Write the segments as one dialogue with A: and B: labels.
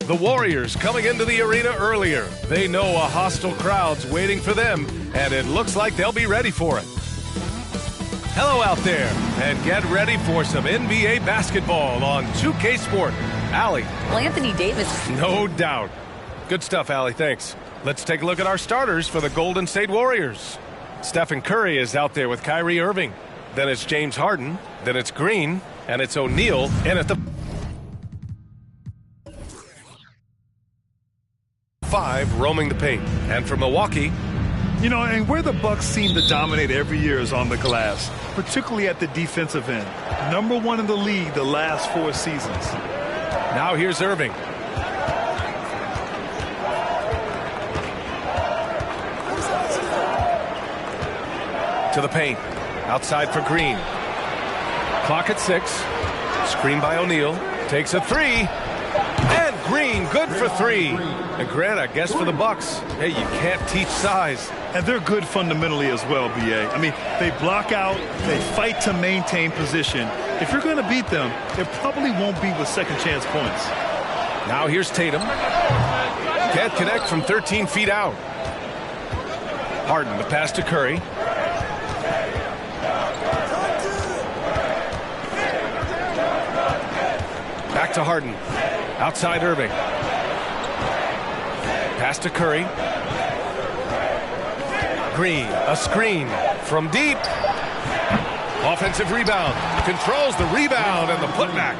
A: The Warriors coming into the arena earlier. They know a hostile crowd's waiting for them, and it looks like they'll be ready for it. Hello out there, and get ready for some NBA basketball on 2K Sport. Allie.
B: Well, Anthony Davis.
A: No doubt. Good stuff, Allie. Thanks. Let's take a look at our starters for the Golden State Warriors. Stephen Curry is out there with Kyrie Irving. Then it's James Harden. Then it's Green. And it's O'Neal. And at the 5 roaming the paint. And for Milwaukee.
C: You know, and where the Bucks seem to dominate every year is on the glass, particularly at the defensive end. #1 in the league the last 4 seasons.
A: Now here's Irving. To the paint. Outside for Green. Clock at 6. Screen by O'Neal. Takes a 3. And Green, good for 3. And Grant, I guess for the Bucks, hey, you can't teach size.
C: And they're good fundamentally as well, B.A. I mean, they block out, they fight to maintain position. If you're going to beat them, it probably won't be with second chance points.
A: Now here's Tatum. Can't connect from 13 feet out. Harden, the pass to Curry. Back to Harden. Outside Irving. Pass to Curry. Green, a screen from deep. Offensive rebound. Controls the rebound and the putback.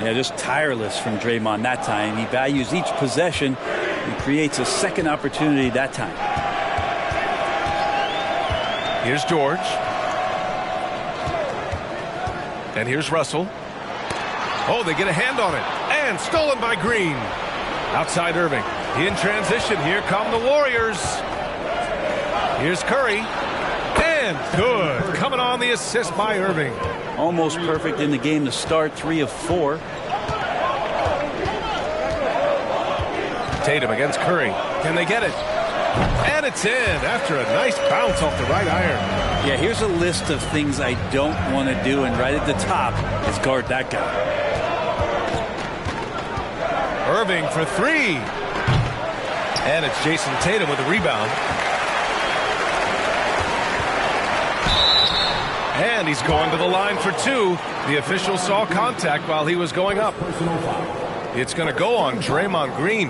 D: Yeah, just tireless from Draymond that time. He values each possession and creates a second opportunity that time.
A: Here's George. And here's Russell. Oh, they get a hand on it. And stolen by Green. Outside Irving. In transition. Here come the Warriors. Here's Curry. And good. Coming on the assist by Irving.
D: Almost perfect in the game to start. 3 of 4.
A: Tatum against Curry. Can they get it? And it's in after a nice bounce off the right iron.
D: Yeah, here's a list of things I don't want to do, and right at the top is guard that guy.
A: Irving for 3. And it's Jason Tatum with the rebound. And he's going to the line for 2. The official saw contact while he was going up. It's going to go on Draymond Green.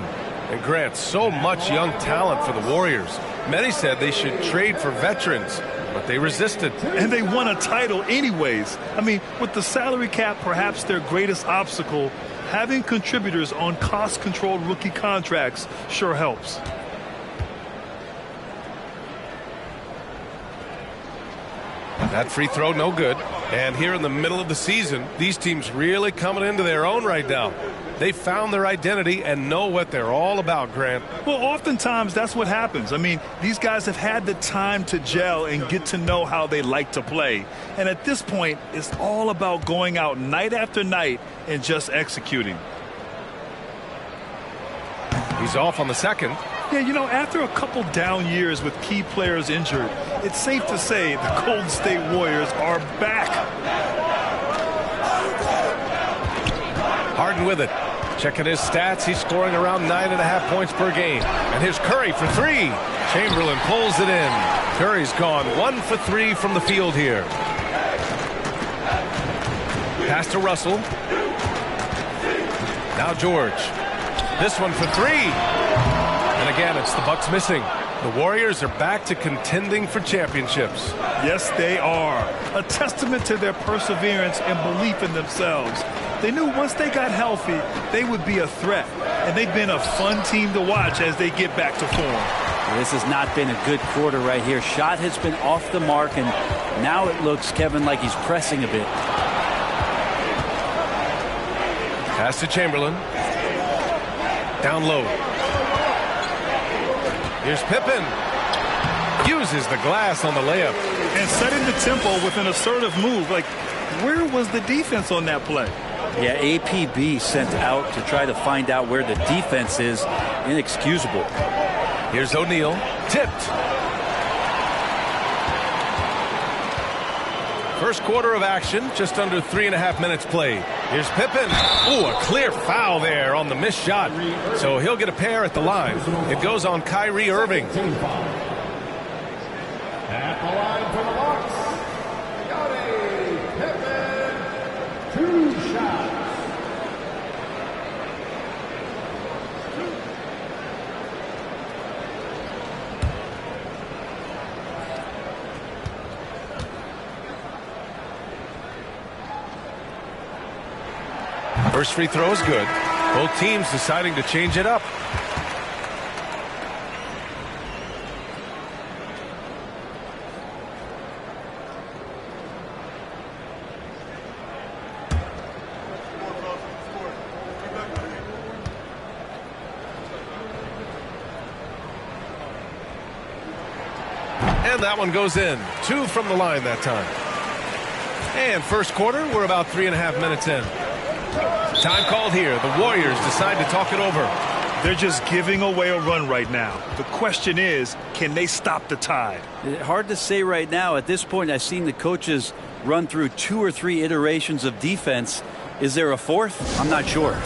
A: And Grant, so much young talent for the Warriors. Many said they should trade for veterans, but they resisted.
C: And they won a title anyways. I mean, with the salary cap perhaps their greatest obstacle, having contributors on cost-controlled rookie contracts sure helps.
A: That free throw, no good. And here in the middle of the season, these teams really coming into their own right now. They found their identity and know what they're all about, Grant.
C: Well, oftentimes that's what happens. I mean, these guys have had the time to gel and get to know how they like to play. And at this point, it's all about going out night after night and just executing.
A: He's off on the second.
C: Yeah, you know, after a couple down years with key players injured, it's safe to say the Golden State Warriors are back.
A: Harden with it. Checking his stats, he's scoring around 9.5 points per game. And here's Curry for 3. Chamberlain pulls it in. Curry's gone 1 for 3 from the field here. Pass to Russell. Now George. This one for 3. And again, it's the Bucks missing. The Warriors are back to contending for championships.
C: Yes, they are. A testament to their perseverance and belief in themselves. They knew once they got healthy, they would be a threat. And they've been a fun team to watch as they get back to form.
D: This has not been a good quarter right here. Shot has been off the mark, and now it looks, Kevin, like he's pressing a bit.
A: Pass to Chamberlain. Down low. Here's Pippen. Uses the glass on the layup.
C: And setting the tempo with an assertive move. Like, where was the defense on that play?
D: Yeah, APB sent out to try to find out where the defense is. Inexcusable.
A: Here's O'Neal. Tipped. First quarter of action, just under 3.5 minutes played. Here's Pippen. Ooh, a clear foul there on the missed shot. So he'll get a pair at the line. It goes on Kyrie Irving.
B: At the line for the Bucks, Scottie Pippen, 2 shots.
A: First free throw is good. Both teams deciding to change it up. And that one goes in. 2 from the line that time. And first quarter, we're about 3.5 minutes in. Time called here. The Warriors decide to talk it over.
C: They're just giving away a run right now. The question is, can they stop the tide?
D: Hard to say right now. At this point, I've seen the coaches run through 2 or 3 iterations of defense. Is there a fourth? I'm not sure.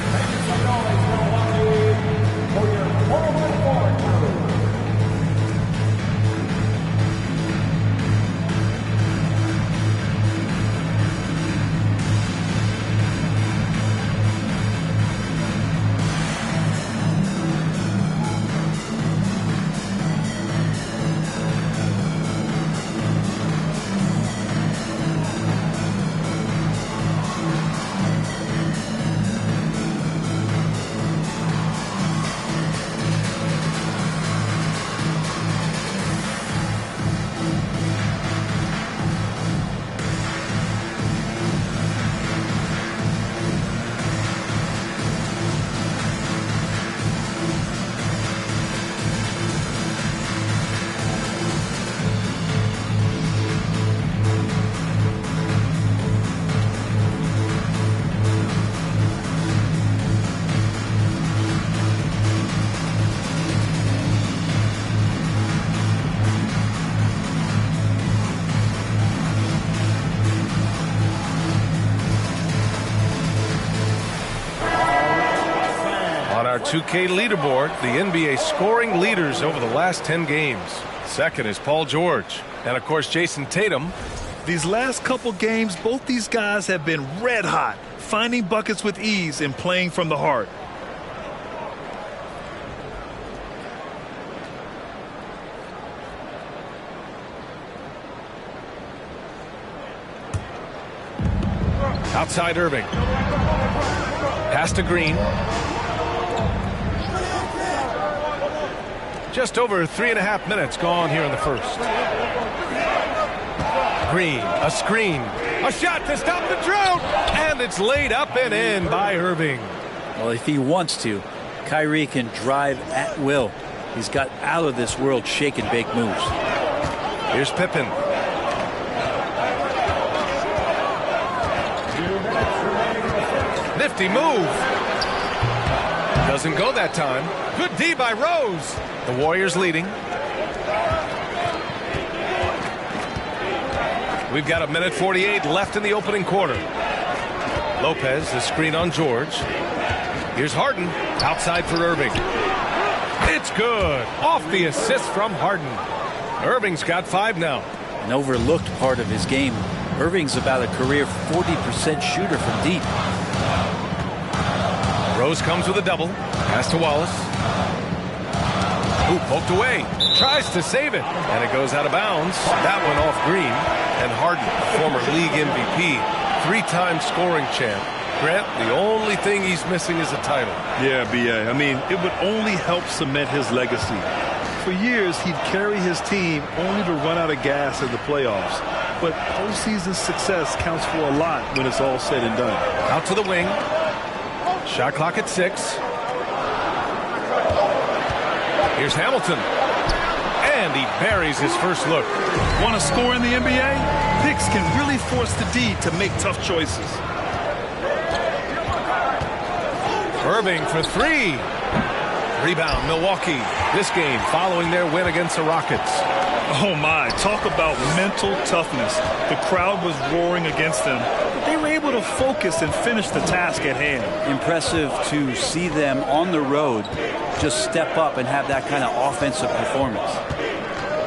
A: Our 2K leaderboard, the NBA scoring leaders over the last 10 games. Second is Paul George. And, of course, Jason Tatum.
C: These last couple games, both these guys have been red hot, finding buckets with ease and playing from the heart.
A: Outside Irving. Pass to Green. Just over 3.5 minutes gone here in the first. Green, a screen, a shot to stop the drought, and it's laid up and in by Irving.
D: Well, if he wants to, Kyrie can drive at will. He's got out of this world shake and bake moves.
A: Here's Pippen. Nifty move. Doesn't go that time. Good D by Rose. The Warriors leading. We've got 1:48 left in the opening quarter. Lopez, the screen on George. Here's Harden. Outside for Irving. It's good. Off the assist from Harden. Irving's got 5 now.
D: An overlooked part of his game. Irving's about a career 40% shooter from deep.
A: Rose comes with a double. Pass to Wallace. Ooh, poked away. Tries to save it. And it goes out of bounds. That one off Green. And Harden, former league MVP, 3-time scoring champ. Grant, the only thing he's missing is a title.
C: Yeah, B.A. I mean, it would only help cement his legacy. For years, he'd carry his team only to run out of gas in the playoffs. But postseason success counts for a lot when it's all said and done.
A: Out to the wing. Shot clock at 6. Here's Hamilton. And he buries his first look.
C: Want to score in the NBA? Picks can really force the D to make tough choices.
A: Irving for 3. Rebound, Milwaukee. This game following their win against the Rockets.
C: Oh, my. Talk about mental toughness. The crowd was roaring against them, but they were able able to focus and finish the task at hand.
D: Impressive to see them on the road just step up and have that kind of offensive performance.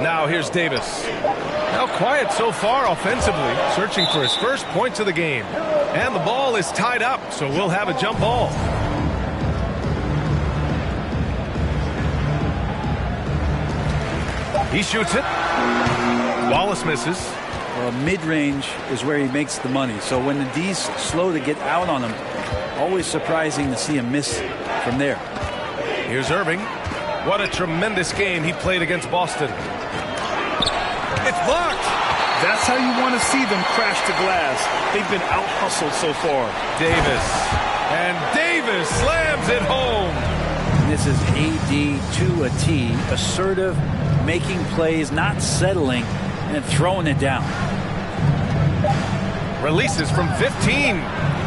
A: Now here's Davis. Now quiet so far offensively, searching for his first points of the game. And the ball is tied up, so we'll have a jump ball. He shoots it. Wallace misses.
D: Well, mid-range is where he makes the money. So when the D's slow to get out on him, always surprising to see him miss from there.
A: Here's Irving. What a tremendous game he played against Boston. It's blocked.
C: That's how you want to see them crash the glass. They've been out-hustled so far.
A: Davis. And Davis slams it home.
D: And this is AD to a T. Assertive, making plays, not settling, and throwing it down.
A: Releases from 15.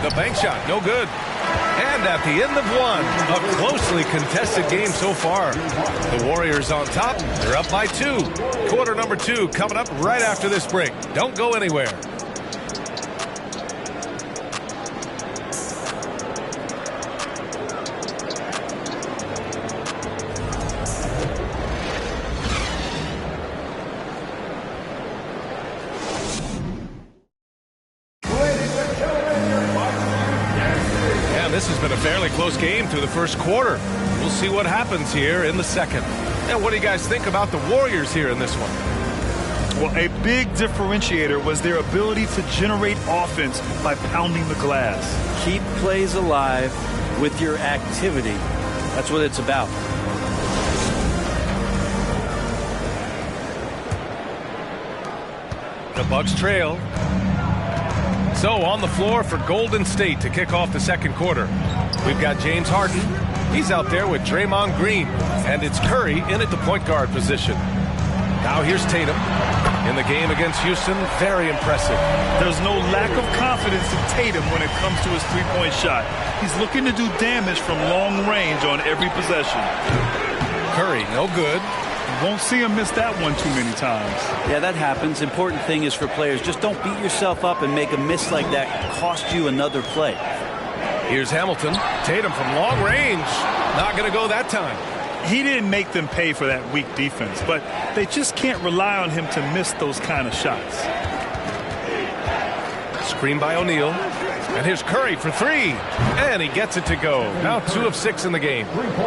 A: The bank shot, no good. And at the end of one, a closely contested game so far. The Warriors on top. They're up by 2. Quarter number 2 coming up right after this break. Don't go anywhere. This has been a fairly close game through the first quarter. We'll see what happens here in the second. And what do you guys think about the Warriors here in this one?
C: Well, a big differentiator was their ability to generate offense by pounding the glass.
D: Keep plays alive with your activity. That's what it's about.
A: The Bucks trail. So on the floor for Golden State to kick off the second quarter. We've got James Harden. He's out there with Draymond Green. And it's Curry in at the point guard position. Now here's Tatum. In the game against Houston, very impressive.
C: There's no lack of confidence in Tatum when it comes to his three-point shot. He's looking to do damage from long range on every possession.
A: Curry, no good.
C: Won't see him miss that one too many times.
D: Yeah, that happens. Important thing is for players, just don't beat yourself up and make a miss like that cost you another play.
A: Here's Hamilton. Tatum from long range. Not going to go that time.
C: He didn't make them pay for that weak defense, but they just can't rely on him to miss those kind of shots.
A: Screen by O'Neal. And here's Curry for 3. And he gets it to go. Now 2 of 6 in the game.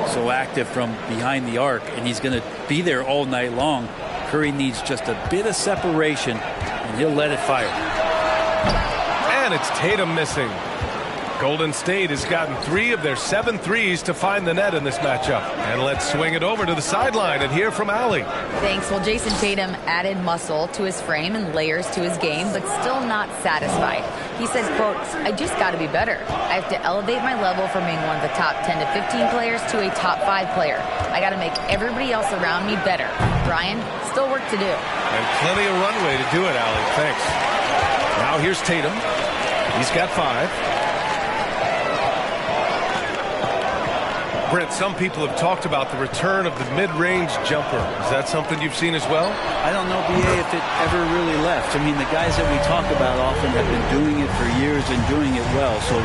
D: So active from behind the arc, and he's going to be there all night long. Curry needs just a bit of separation, and he'll let it fire.
A: And it's Tatum missing. Golden State has gotten 3 of their 7 threes to find the net in this matchup. And let's swing it over to the sideline and hear from Allie.
E: Thanks. Well, Jason Tatum added muscle to his frame and layers to his game, but still not satisfied. He says, quote, I just got to be better. I have to elevate my level from being one of the top 10 to 15 players to a top 5 player. I got to make everybody else around me better. Brian, still work to do.
A: And plenty of runway to do it, Allie. Thanks. Now here's Tatum. He's got 5. Brent, some people have talked about the return of the mid-range jumper. Is that something you've seen as well?
D: I don't know, B.A., if it ever really left. I mean, the guys that we talk about often have been doing it for years and doing it well. So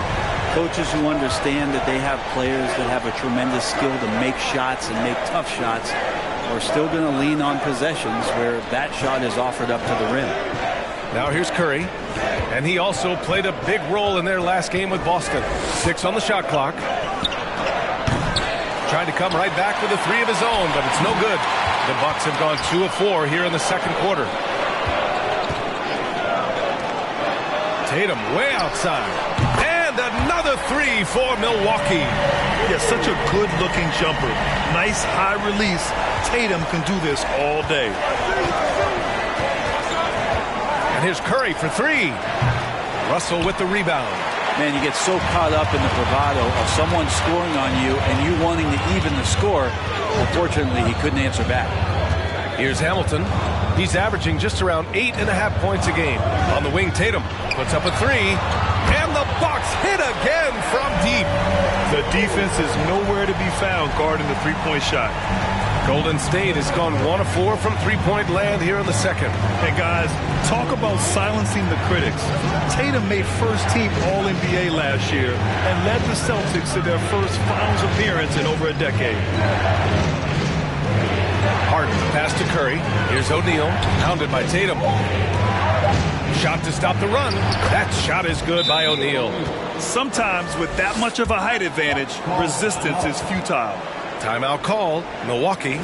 D: coaches who understand that they have players that have a tremendous skill to make shots and make tough shots are still going to lean on possessions where that shot is offered up to the rim.
A: Now here's Curry. And he also played a big role in their last game with Boston. 6 on the shot clock. Trying to come right back with a 3 of his own, but it's no good. The Bucks have gone 2 of 4 here in the second quarter. Tatum way outside. And another 3 for Milwaukee.
C: Yeah, such a good-looking jumper. Nice high release. Tatum can do this all day.
A: And here's Curry for 3. Russell with the rebound.
D: Man, you get so caught up in the bravado of someone scoring on you and you wanting to even the score. Unfortunately, he couldn't answer back.
A: Here's Hamilton. He's averaging just around 8.5 points a game. On the wing, Tatum puts up a 3. And the Bucks hit again from deep.
C: The defense is nowhere to be found guarding the three-point shot.
A: Golden State has gone 1 of 4 from three-point land here in the second.
C: And guys, talk about silencing the critics. Tatum made first-team All-NBA last year and led the Celtics to their first finals appearance in over a decade.
A: Harden pass to Curry. Here's O'Neal, pounded by Tatum. Shot to stop the run. That shot is good by O'Neal.
C: Sometimes with that much of a height advantage, resistance is futile.
A: Timeout called. Milwaukee.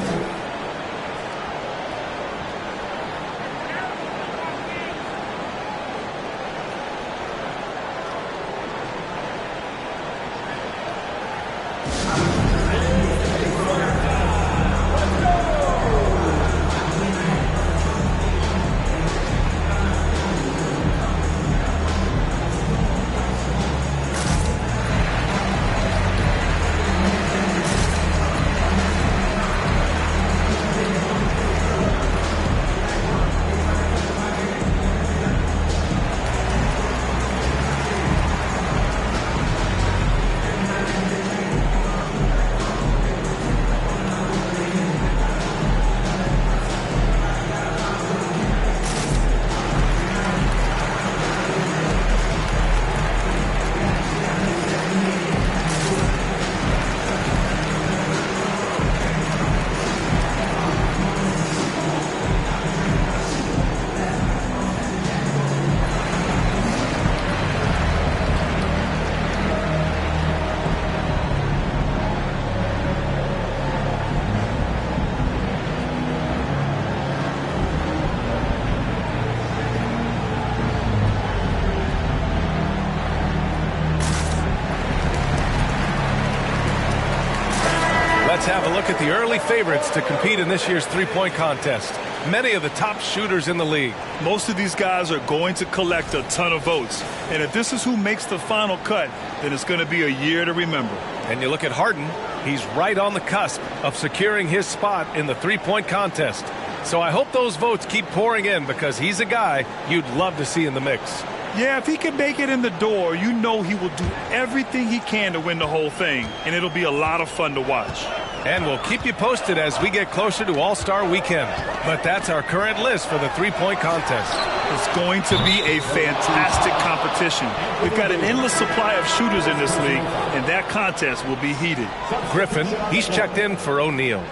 A: Let's have a look at the early favorites to compete in this year's three-point contest. Many of the top shooters in the league.
C: Most of these guys are going to collect a ton of votes. And if this is who makes the final cut, then it's going to be a year to remember.
A: And you look at Harden, he's right on the cusp of securing his spot in the three-point contest. So I hope those votes keep pouring in because he's a guy you'd love to see in the mix.
C: Yeah, if he can make it in the door, you know he will do everything he can to win the whole thing. And it'll be a lot of fun to watch.
A: And we'll keep you posted as we get closer to All-Star Weekend. But that's our current list for the three-point contest.
C: It's going to be a fantastic competition. We've got an endless supply of shooters in this league, and that contest will be heated.
A: Griffin, he's checked in for O'Neal.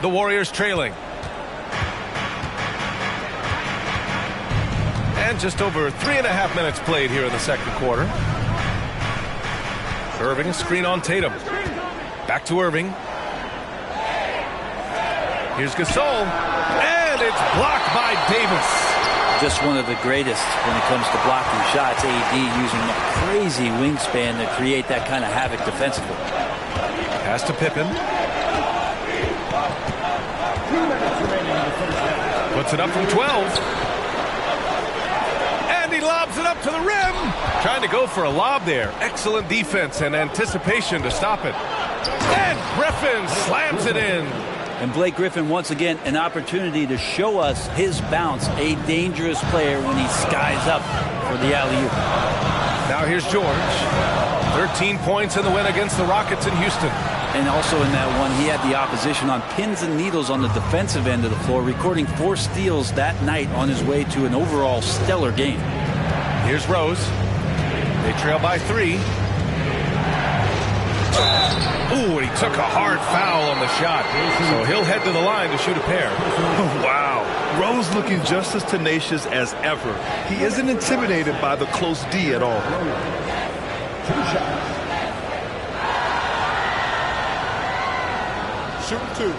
A: The Warriors trailing. And just over 3.5 minutes played here in the second quarter. Irving, a screen on Tatum. Back to Irving. Here's Gasol. And it's blocked by Davis.
D: Just one of the greatest when it comes to blocking shots. AD using a crazy wingspan to create that kind of havoc defensively.
A: Pass to Pippen. Puts it up from 12. He lobs it up to the rim. Trying to go for a lob there. Excellent defense and anticipation to stop it. And Griffin slams it in.
D: And Blake Griffin, once again, an opportunity to show us his bounce. A dangerous player when he skies up for the alley-oop.
A: Now here's George. 13 points in the win against the Rockets in Houston.
D: And also in that one, he had the opposition on pins and needles on the defensive end of the floor, recording 4 steals that night on his way to an overall stellar game.
A: Here's Rose. They trail by 3. Ooh, and he took a hard foul on the shot. So he'll head to the line to shoot a pair.
C: Wow. Rose looking just as tenacious as ever. He isn't intimidated by the close D at all.
B: 2 shots. Shoot 2.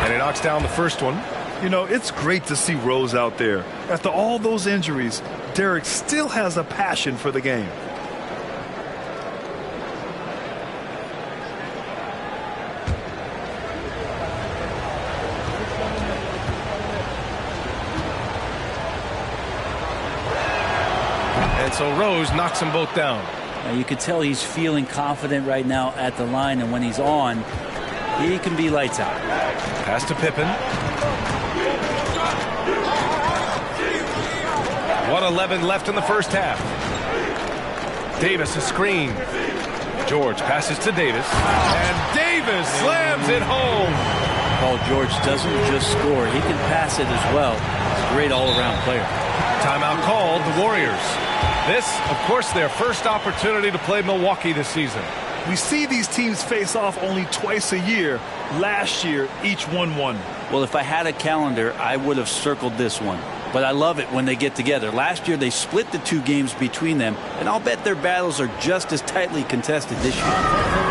A: And he knocks down the first one.
C: You know, it's great to see Rose out there. After all those injuries, Derek still has a passion for the game.
A: And so Rose knocks them both down.
D: You could tell he's feeling confident right now at the line, and when he's on, he can be lights out.
A: Pass to Pippen. 1:11 left in the first half. Davis a screen. George passes to Davis, and Davis slams it home.
D: Paul George doesn't just score, he can pass it as well. He's a great all-around player.
A: Timeout called, the Warriors. This, of course, their first opportunity to play Milwaukee this season.
C: We see these teams face off only twice a year. Last year, each won one.
D: Well, if I had a calendar, I would have circled this one. But I love it when they get together. Last year, they split the 2 games between them, and I'll bet their battles are just as tightly contested this year.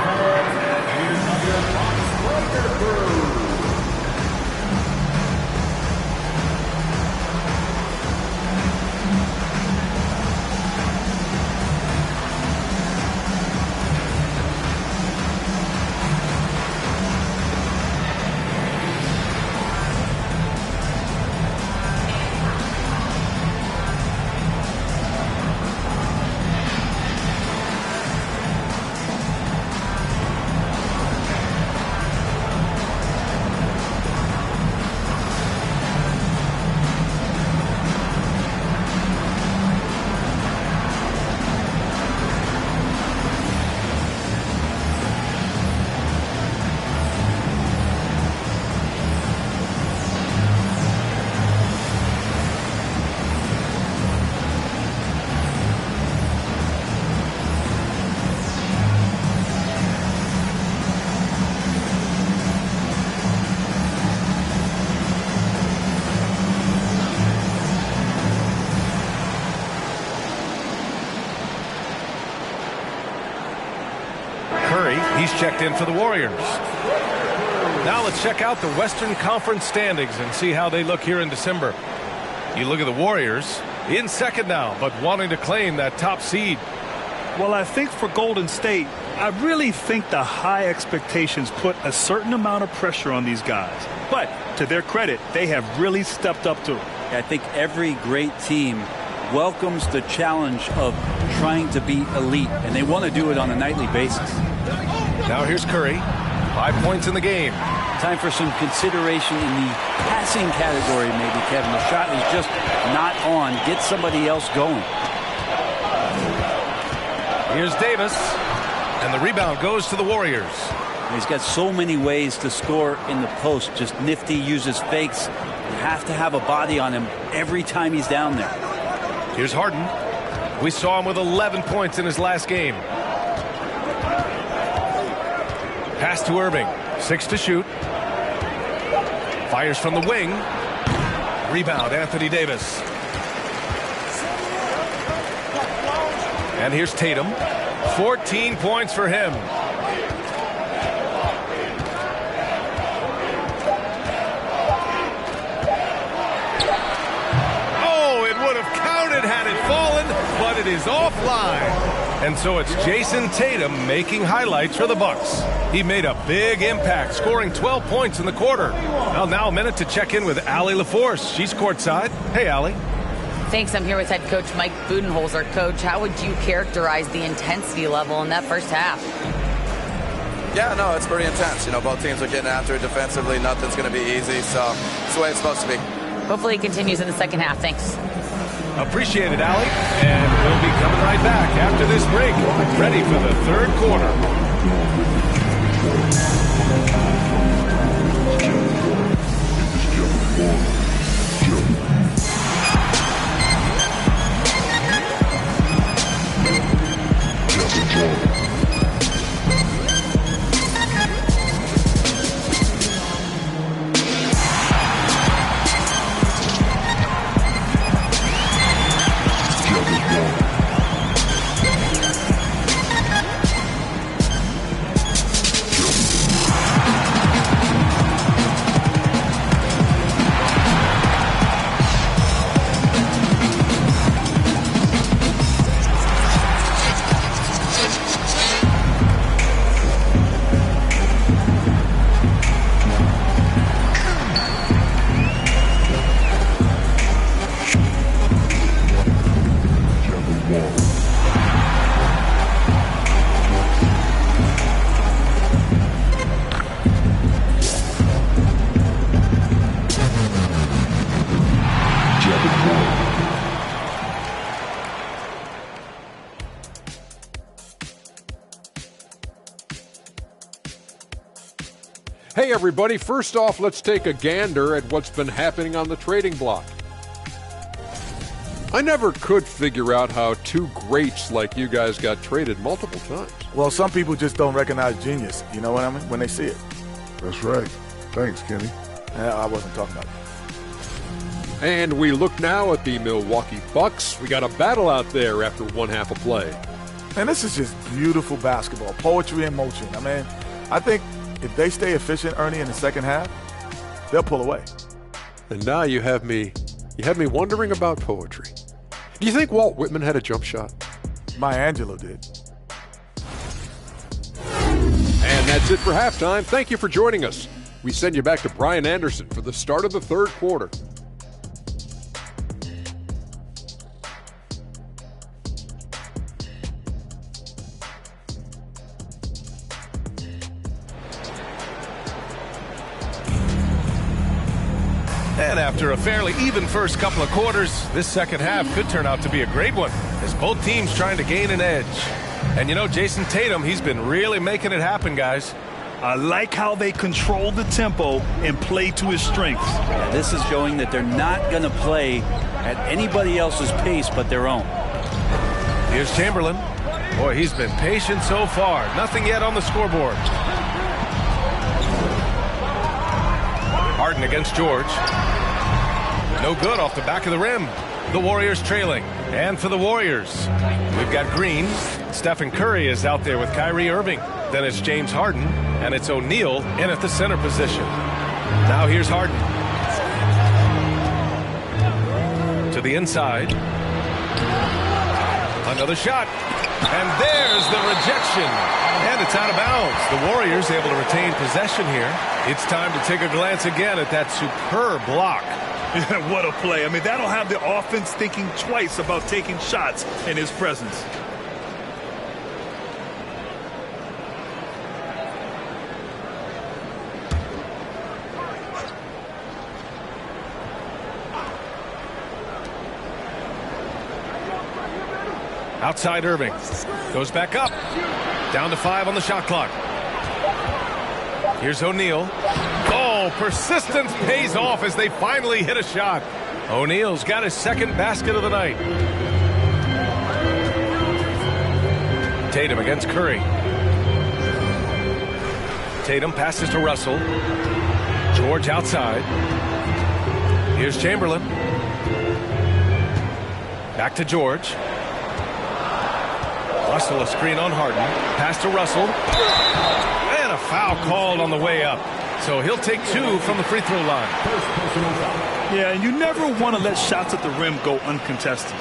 A: He's checked in for the Warriors. Now let's check out the Western Conference standings and see how they look here in December. You look at the Warriors in second now, but wanting to claim that top seed.
C: Well, I think for Golden State, I really think the high expectations put a certain amount of pressure on these guys. But to their credit, they have really stepped up to it.
D: I think every great team welcomes the challenge of trying to be elite, and they want to do it on a nightly basis.
A: Now here's Curry. 5 points in the game.
D: Time for some consideration in the passing category, maybe, Kevin. The shot is just not on. Get somebody else going.
A: Here's Davis, and the rebound goes to the Warriors.
D: He's got so many ways to score in the post. Just nifty, uses fakes. You have to have a body on him every time he's down there.
A: Here's Harden. We saw him with 11 points in his last game. Pass to Irving. 6 to shoot. Fires from the wing. Rebound, Anthony Davis. And here's Tatum. 14 points for him. Oh, it would have counted had it fallen, but it is offline. And so it's Jason Tatum making highlights for the Bucks. He made a big impact, scoring 12 points in the quarter. Well, now a minute to check in with Allie LaForce. She's courtside. Hey, Allie.
E: Thanks. I'm here with head coach Mike Budenholzer. Coach, how would you characterize the intensity level in that first half?
F: Yeah, no, it's pretty intense. You know, both teams are getting after it defensively. Nothing's going to be easy, so it's the way it's supposed to be.
E: Hopefully it continues in the second half. Thanks.
A: Appreciate it, Allie. And we'll be coming right back after this break, ready for the third quarter.
G: Hey, everybody. First off, let's take a gander at what's been happening on the trading block. I never could figure out how two greats like you guys got traded multiple times.
B: Well, some people just don't recognize genius, you know what I mean, when they see it.
H: That's right. Thanks, Kenny.
B: I wasn't talking about it.
G: And we look now at the Milwaukee Bucks. We got a battle out there after one half of play.
B: Man, this is just beautiful basketball, poetry in motion. I mean, I think if they stay efficient, Ernie, in the second half, they'll pull away.
G: And now you have me wondering about poetry. Do you think Walt Whitman had a jump shot?
B: Maya Angelou did.
G: And that's it for halftime. Thank you for joining us. We send you back to Brian Anderson for the start of the third quarter.
A: And after a fairly even first couple of quarters, this second half could turn out to be a great one as both teams trying to gain an edge. And you know, Jason Tatum, he's been really making it happen, guys.
C: I like how they control the tempo and play to his strengths.
D: Yeah, this is showing that they're not going to play at anybody else's pace but their own.
A: Here's Chamberlain. Boy, he's been patient so far. Nothing yet on the scoreboard. Harden against George. No good off the back of the rim. The Warriors trailing. And for the Warriors, we've got Green. Stephen Curry is out there with Kyrie Irving. Then it's James Harden. And it's O'Neal in at the center position. Now here's Harden. To the inside. Another shot. And there's the rejection. And it's out of bounds. The Warriors able to retain possession here. It's time to take a glance again at that superb block.
C: What a play. I mean, that'll have the offense thinking twice about taking shots in his presence.
A: Outside Irving. Goes back up. Down to 5 on the shot clock. Here's O'Neal. Oh, persistence pays off as they finally hit a shot. O'Neal's got his second basket of the night. Tatum against Curry. Tatum passes to Russell. George outside. Here's Chamberlain. Back to George. Russell, a screen on Harden. Pass to Russell. And a foul called on the way up. So he'll take 2 from the free throw line.
C: Yeah, and you never want to let shots at the rim go uncontested.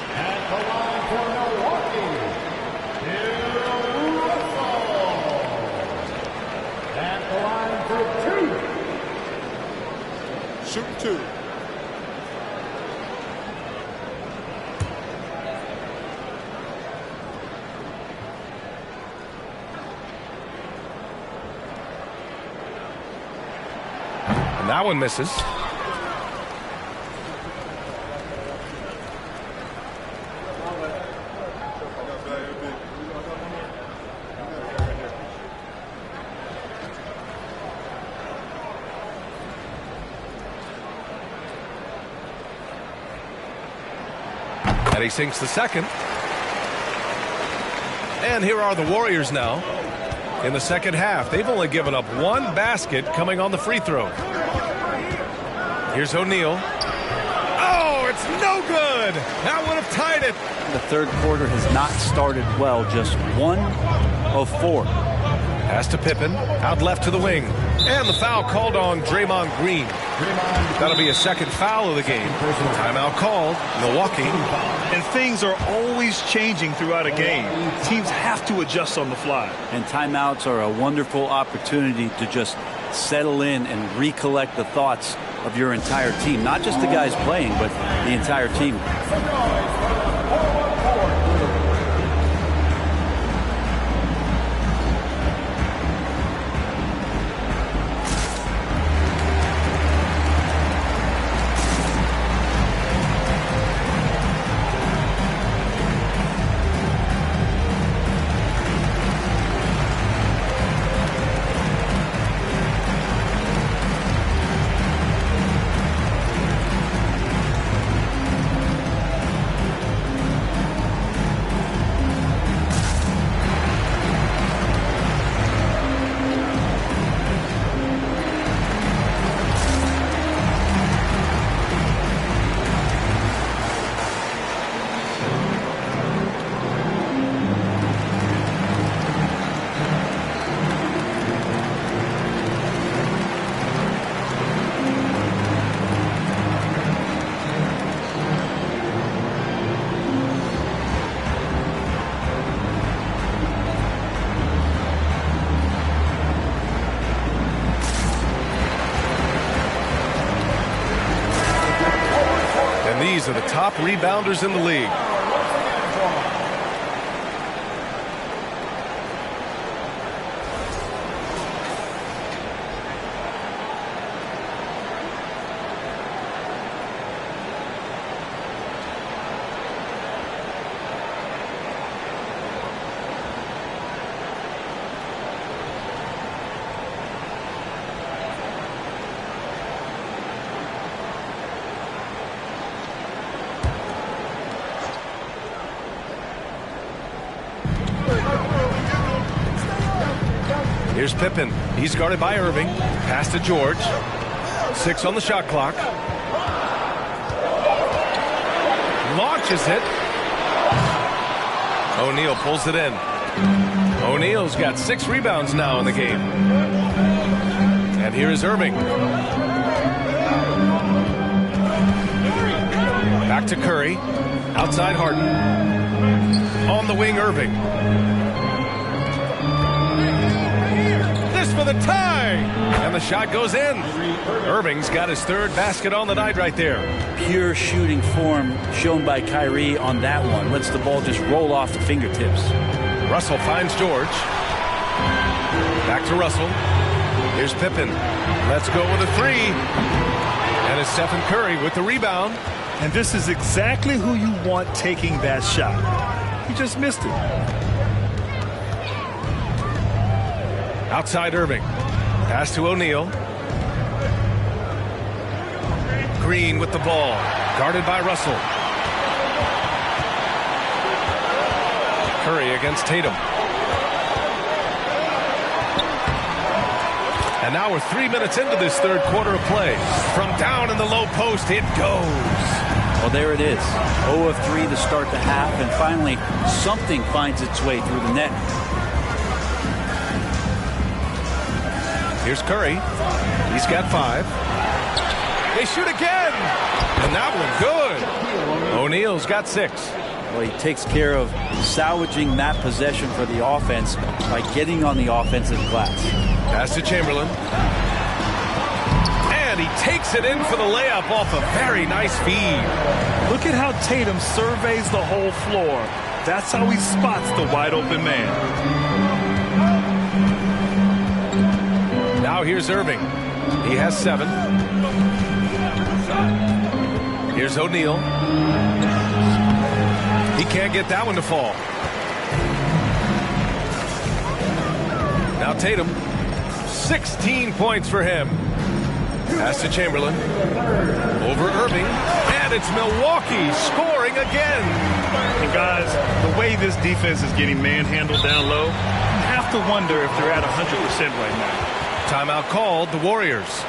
B: Shoot 2.
A: And that one misses. And he sinks the second. And here are the Warriors now. In the second half, they've only given up 1 basket coming on the free throw. Here's O'Neal. Oh, it's no good. That would have tied it.
D: The third quarter has not started well, just 1 of 4.
A: Pass to Pippen, out left to the wing. And the foul called on Draymond Green. That'll be a second foul of the game. Timeout called, Milwaukee.
C: And things are always changing throughout a game. Teams have to adjust on the fly.
D: And timeouts are a wonderful opportunity to just settle in and recollect the thoughts of your entire team. Not just the guys playing, but the entire team.
A: Warriors are the top rebounders in the league. Here's Pippen. He's guarded by Irving. Pass to George. 6 on the shot clock. Launches it. O'Neal pulls it in. O'Neal's got 6 rebounds now in the game. And here is Irving. Back to Curry. Outside Harden. On the wing, Irving. For the tie, and the shot goes in. Irving's got his 3rd basket on the night right there.
D: Pure shooting form shown by Kyrie on that one. Lets the ball just roll off the fingertips.
A: Russell finds George. Back to Russell. Here's Pippen. Let's go with a 3. And it's Stephen Curry with the rebound.
C: And this is exactly who you want taking that shot. He just missed it.
A: Outside Irving. Pass to O'Neal. Green with the ball. Guarded by Russell. Curry against Tatum. And now we're 3 minutes into this 3rd quarter of play. From down in the low post, it goes.
D: Well, there it is. 0 of 3 to start the half, and finally something finds its way through the net.
A: Here's Curry. He's got 5. They shoot again. And that one good. O'Neal's got 6.
D: Well, he takes care of salvaging that possession for the offense by getting on the offensive glass.
A: Pass to Chamberlain. And he takes it in for the layup off a very nice feed.
C: Look at how Tatum surveys the whole floor. That's how he spots the wide open man.
A: Now here's Irving. He has 7. Here's O'Neal. He can't get that one to fall. Now Tatum. 16 points for him. Pass to Chamberlain. Over Irving. And it's Milwaukee scoring again.
C: And guys, the way this defense is getting manhandled down low, you have to wonder if they're at 100% right now.
A: Timeout called, the Warriors.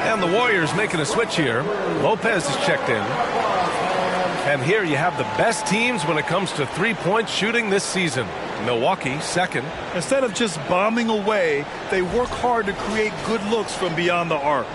A: And the Warriors making a switch here. Lopez is checked in. And here you have the best teams when it comes to three-point shooting this season. Milwaukee, second.
C: Instead of just bombing away, they work hard to create good looks from beyond the arc.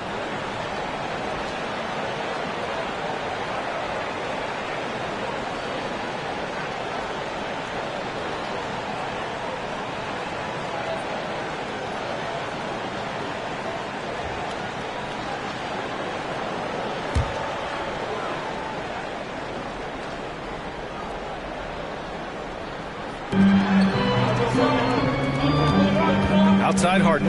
A: Outside Harden.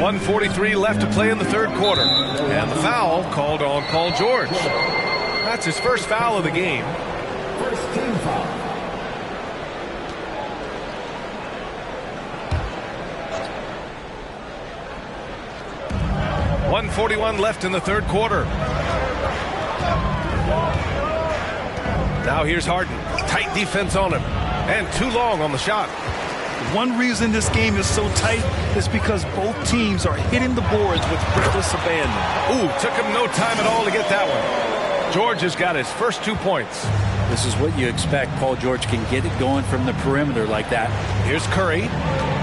A: 1:43 left to play in the third quarter. And the foul called on Paul George. That's his first foul of the game.
I: First team foul.
A: .141 left in the third quarter. Now here's Harden. Tight defense on him. And too long on the shot.
C: One reason this game is so tight is because both teams are hitting the boards with reckless abandon.
A: Ooh, took him no time at all to get that one. George has got his first 2 points.
D: This is what you expect. Paul George can get it going from the perimeter like that.
A: Here's Curry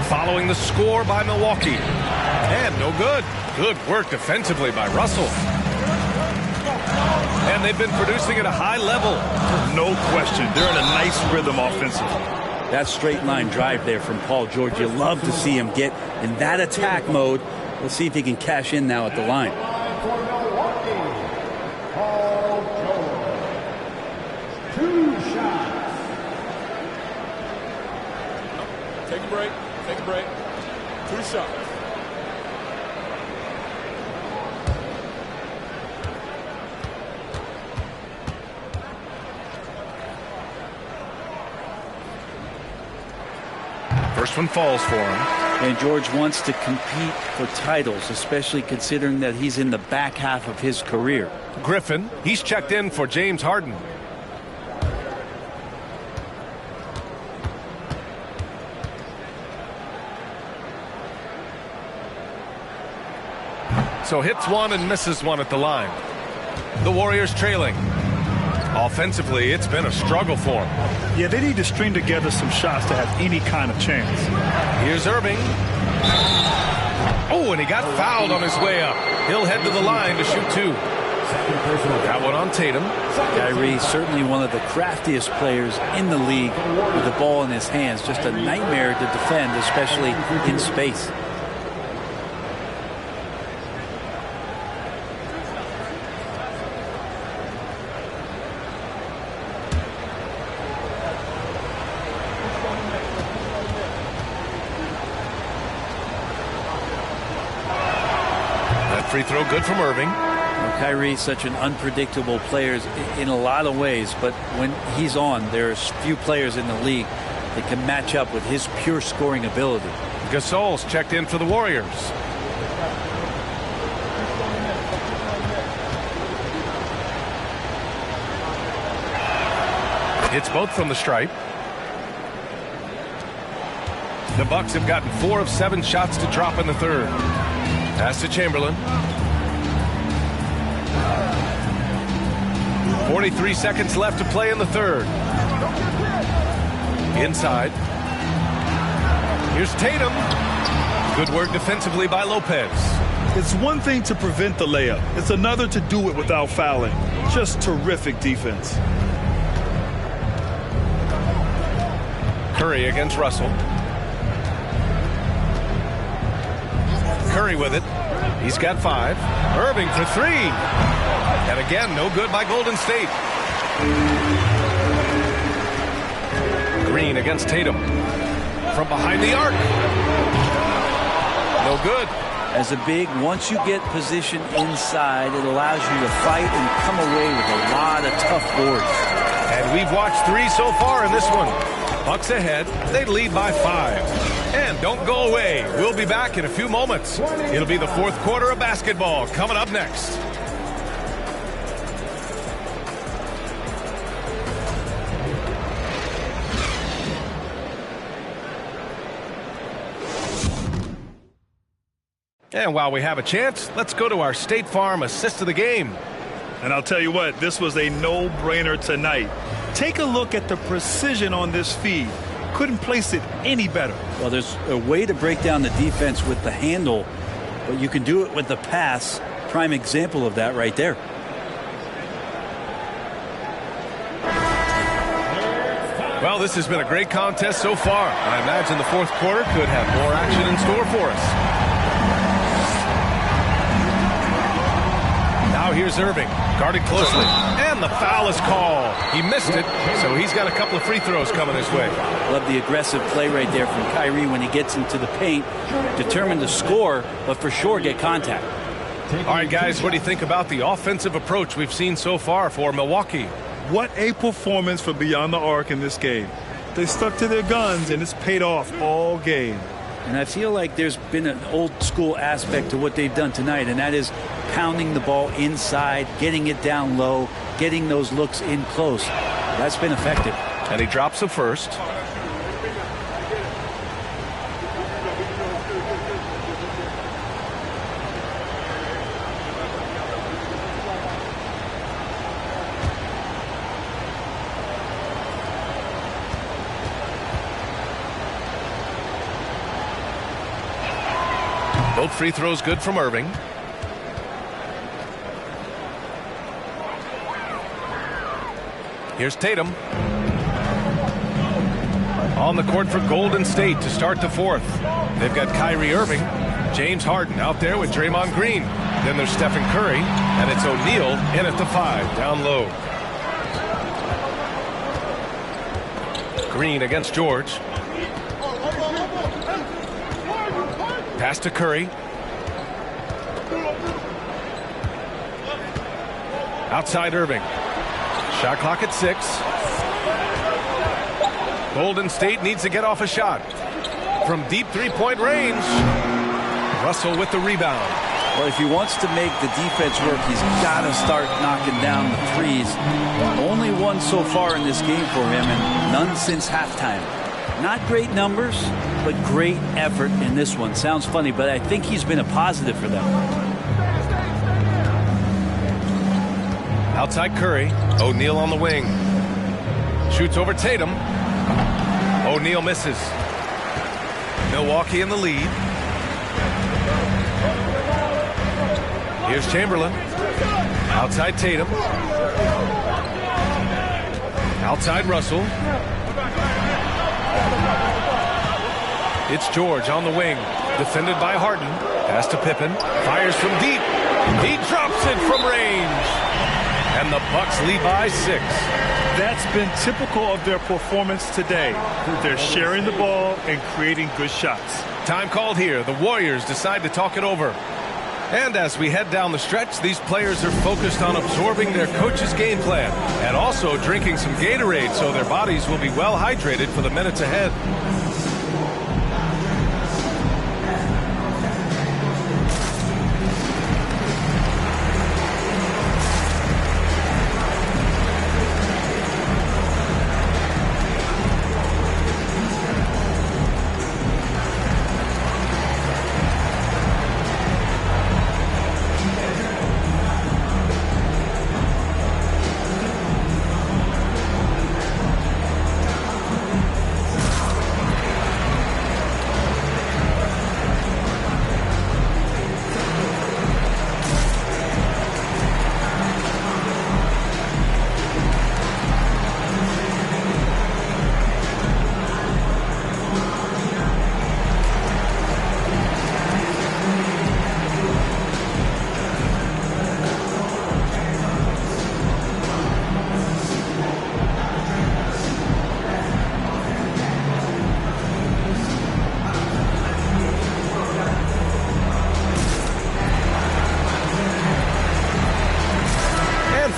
A: following the score by Milwaukee. And no good. Good work defensively by Russell. And they've been producing at a high level.
C: No question. They're in a nice rhythm offensively.
D: That straight line drive there from Paul George. You love to see him get in that attack mode. We'll see if he can cash in now at the line.
I: Paul George. 2 shots.
G: Take a break. Take a break. 2 shots.
A: First one falls for him.
D: And George wants to compete for titles, especially considering that he's in the back half of his career.
A: Griffin, he's checked in for James Harden. So hits one and misses one at the line. The Warriors trailing. Offensively, it's been a struggle for them.
C: Yeah, they need to string together some shots to have any kind of chance.
A: Here's Irving. Oh, and he got fouled on his way up. He'll head to the line to shoot 2. Got one on Tatum.
D: Kyrie, certainly one of the craftiest players in the league with the ball in his hands. Just a nightmare to defend, especially in space.
A: Free throw good from Irving.
D: Well, Kyrie, such an unpredictable player in a lot of ways, but when he's on, there's few players in the league that can match up with his pure scoring ability.
A: Gasol's checked in for the Warriors. Hits both from the stripe. The Bucks have gotten 4 of 7 shots to drop in the third. Pass to Chamberlain. 43 seconds left to play in the third. Inside. Here's Tatum. Good work defensively by Lopez.
C: It's one thing to prevent the layup. It's another to do it without fouling. Just terrific defense.
A: Curry against Russell. Curry with it. He's got 5. Irving for 3. And again, no good by Golden State. Green against Tatum. From behind the arc. No good.
D: As a big, once you get position inside, it allows you to fight and come away with a lot of tough boards.
A: And we've watched 3 so far in this one. Bucks ahead. They lead by 5. And don't go away. We'll be back in a few moments. It'll be the fourth quarter of basketball coming up next. And while we have a chance, let's go to our State Farm assist of the game.
C: And I'll tell you what, this was a no-brainer tonight. Take a look at the precision on this feed. Couldn't place it any better.
D: Well, there's a way to break down the defense with the handle, but you can do it with the pass. Prime example of that right there.
A: Well, this has been a great contest so far. I imagine the fourth quarter could have more action in store for us. Now Now here's Irving, guarded closely, and the foul is called. He missed it, so he's got a couple of free throws coming his way.
D: Love the aggressive play right there from Kyrie when he gets into the paint, determined to score, but for sure get contact.
A: All right, guys, what do you think about the offensive approach we've seen so far for Milwaukee?
C: What a performance from beyond the arc in this game. They stuck to their guns, and it's paid off all game.
D: And I feel like there's been an old school aspect to what they've done tonight, and that is pounding the ball inside, getting it down low, getting those looks in close. That's been effective.
A: And he drops the first. Both free throws good from Irving. Here's Tatum. On the court for Golden State to start the fourth. They've got Kyrie Irving, James Harden out there with Draymond Green. Then there's Stephen Curry, and it's O'Neal in at the 5, down low. Green against George. Pass to Curry. Outside Irving. Shot clock at 6. Golden State needs to get off a shot. From deep three-point range. Russell with the rebound.
D: Well, if he wants to make the defense work, he's got to start knocking down the threes. Only one so far in this game for him, and none since halftime. Not great numbers, but great effort in this one. Sounds funny, but I think he's been a positive for them.
A: Outside Curry. O'Neal on the wing. Shoots over Tatum. O'Neal misses. Milwaukee in the lead. Here's Chamberlain. Outside Tatum. Outside Russell. It's George on the wing. Defended by Harden. Pass to Pippen. Fires from deep. He drops it from range. And the Bucks lead by 6.
C: That's been typical of their performance today. They're sharing the ball and creating good shots.
A: Time called here. The Warriors decide to talk it over. And as we head down the stretch, these players are focused on absorbing their coach's game plan and also drinking some Gatorade so their bodies will be well hydrated for the minutes ahead.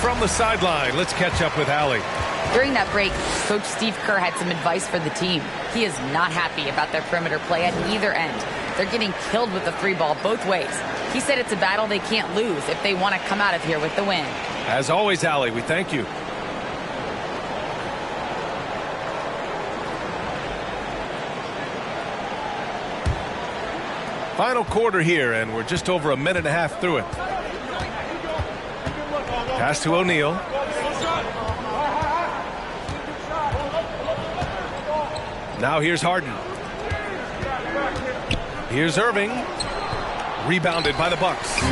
A: From the sideline, let's catch up with Allie.
E: During that break, Coach Steve Kerr had some advice for the team. He is not happy about their perimeter play at either end. They're getting killed with the 3-ball both ways. He said it's a battle they can't lose if they want to come out of here with the win.
A: As always, Allie, we thank you. Final quarter here, and we're just over a minute and a half through it. Pass to O'Neal. Now here's Harden. Here's Irving. Rebounded by the Bucks.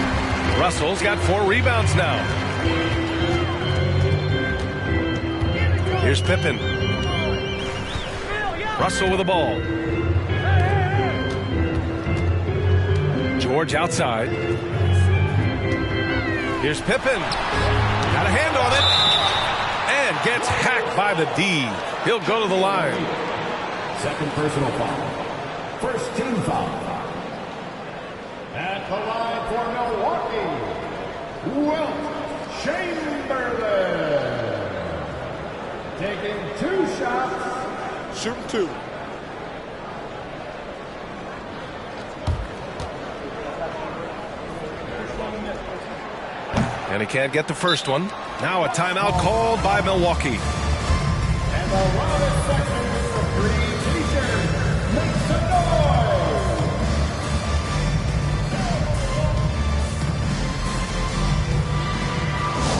A: Russell's got 4 rebounds now. Here's Pippen. Russell with the ball. George outside. Here's Pippen. Got a hand on it. And gets hacked by the D. He'll go to the line.
I: Second personal foul. First team foul. At the line for Milwaukee, Wilt Chamberlain. Taking 2 shots.
H: Shooting 2.
A: And he can't get the first one. Now a timeout called by Milwaukee.
I: And the roughest section for green t-shirt makes some noise.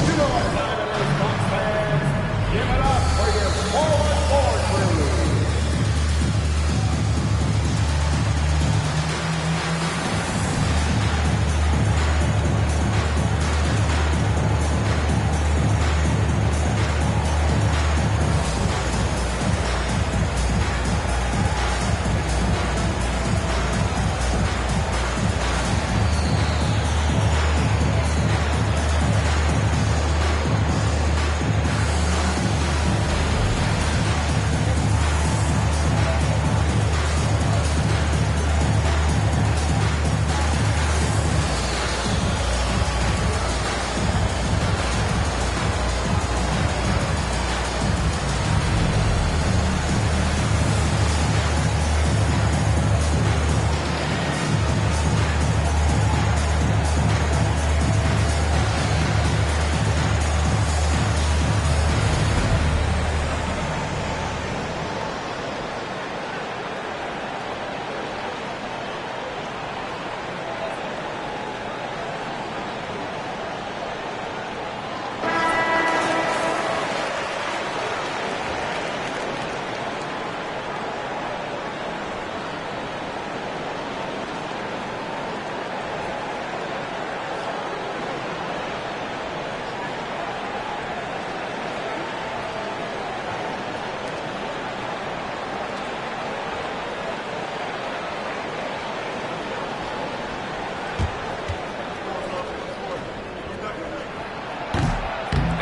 I: You know what time it is, Bucks fans. Give it up for your forward crew.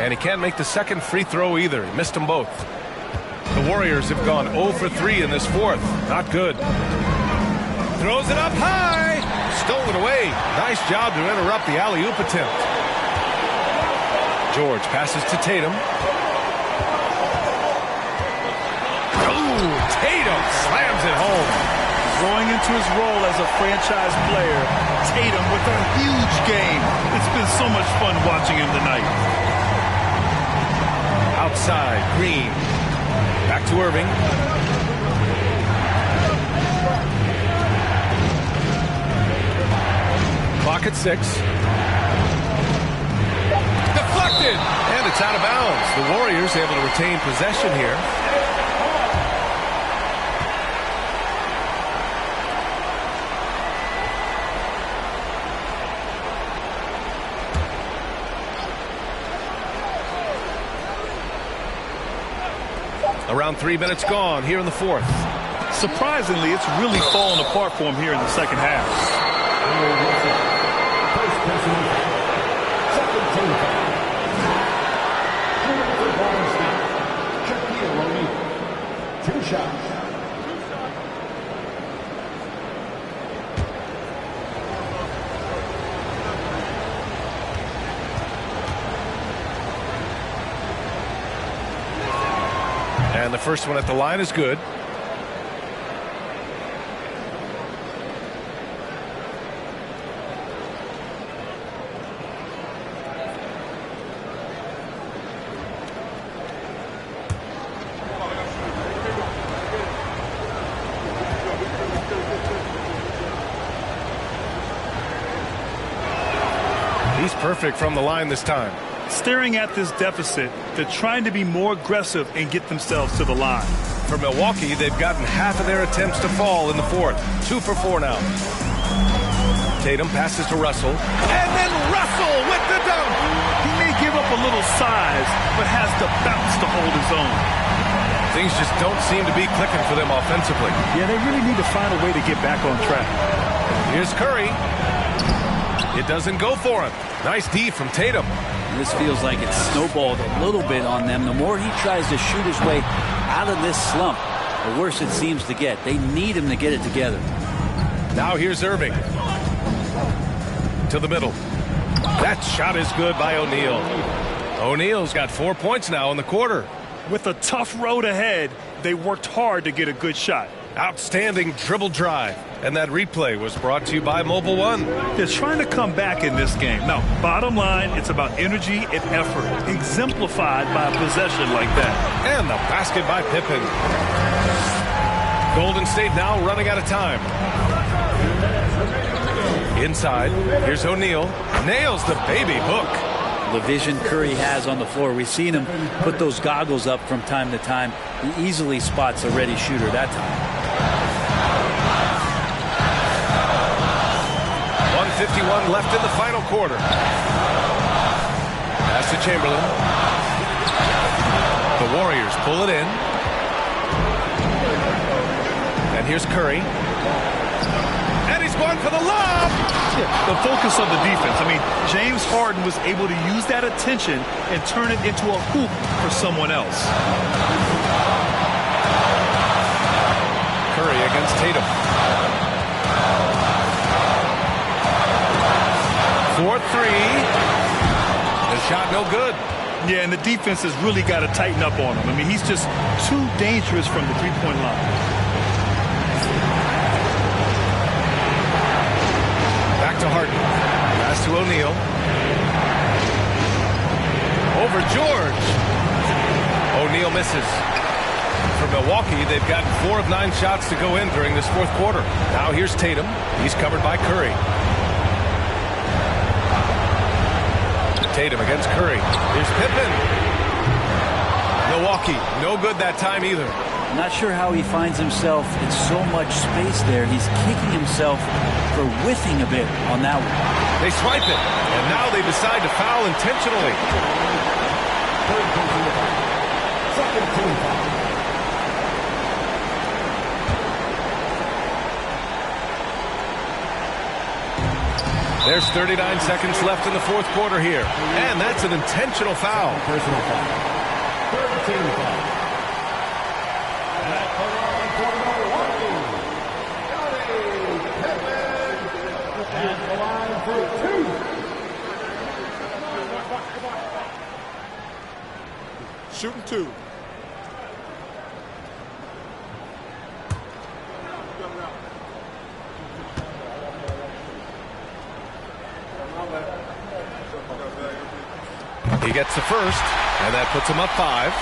A: And he can't make the second free throw either. He missed them both. The Warriors have gone 0 for 3 in this fourth. Not good. Throws it up high. Stolen away. Nice job to interrupt the alley-oop attempt. George passes to Tatum. Ooh, Tatum slams it home.
C: Growing into his role as a franchise player, Tatum with a huge game. It's been so much fun watching him tonight.
A: Outside, Green. Back to Irving. Clock at 6. Deflected! And it's out of bounds. The Warriors able to retain possession here. Around 3 minutes gone here in the fourth.
C: Surprisingly, it's really fallen apart for him here in the second half.
I: First personal foul. Second team foul. Shaquille O'Neal. 2 shots.
A: And the first one at the line is good. He's perfect from the line this time.
C: Staring at this deficit, they're trying to be more aggressive and get themselves to the line.
A: For Milwaukee, they've gotten half of their attempts to fall in the fourth. 2 for 4 now. Tatum passes to Russell. And then Russell with the dunk.
C: He may give up a little size, but has the bounce to hold his own.
A: Things just don't seem to be clicking for them offensively.
C: Yeah, they really need to find a way to get back on track.
A: Here's Curry. It doesn't go for him. Nice D from Tatum.
D: This feels like it's snowballed a little bit on them. The more he tries to shoot his way out of this slump, the worse it seems to get. They need him to get it together.
A: Now here's Irving. To the middle. That shot is good by O'Neal. O'Neal's got 4 points now in the quarter.
C: With a tough road ahead, they worked hard to get a good shot.
A: Outstanding dribble drive. And that replay was brought to you by Mobile One.
C: They're trying to come back in this game. Now, bottom line, it's about energy and effort, exemplified by a possession like that.
A: And the basket by Pippen. Golden State now running out of time. Inside, here's O'Neal. Nails the baby hook.
D: The vision Curry has on the floor. We've seen him put those goggles up from time to time. He easily spots a ready shooter that time.
A: 1:51 left in the final quarter. Pass to Chamberlain. The Warriors pull it in. And here's Curry. And he's going for the lob.
C: The focus of the defense. I mean, James Harden was able to use that attention and turn it into a hoop for someone else.
A: Curry against Tatum. 4-3. The shot no good.
C: Yeah, and the defense has really got to tighten up on him. I mean, he's just too dangerous from the three-point line.
A: Back to Harden. Pass to O'Neal. Over George. O'Neal misses. For Milwaukee, they've gotten 4 of 9 shots to go in during this fourth quarter. Now here's Tatum. He's covered by Curry. Tatum against Curry. Here's Pippen. Milwaukee, no good that time either.
D: I'm not sure how he finds himself in so much space there. He's kicking himself for whiffing a bit on that one.
A: They swipe it, and now they decide to foul intentionally.
I: Second team foul.
A: There's 39 seconds left in the fourth quarter here. And that's an intentional foul.
I: Personal foul. Third team foul. At the line for Milwaukee, Scottie Pippen. At the line for 2.
H: Shooting 2.
A: He gets the first, and that puts him up 5.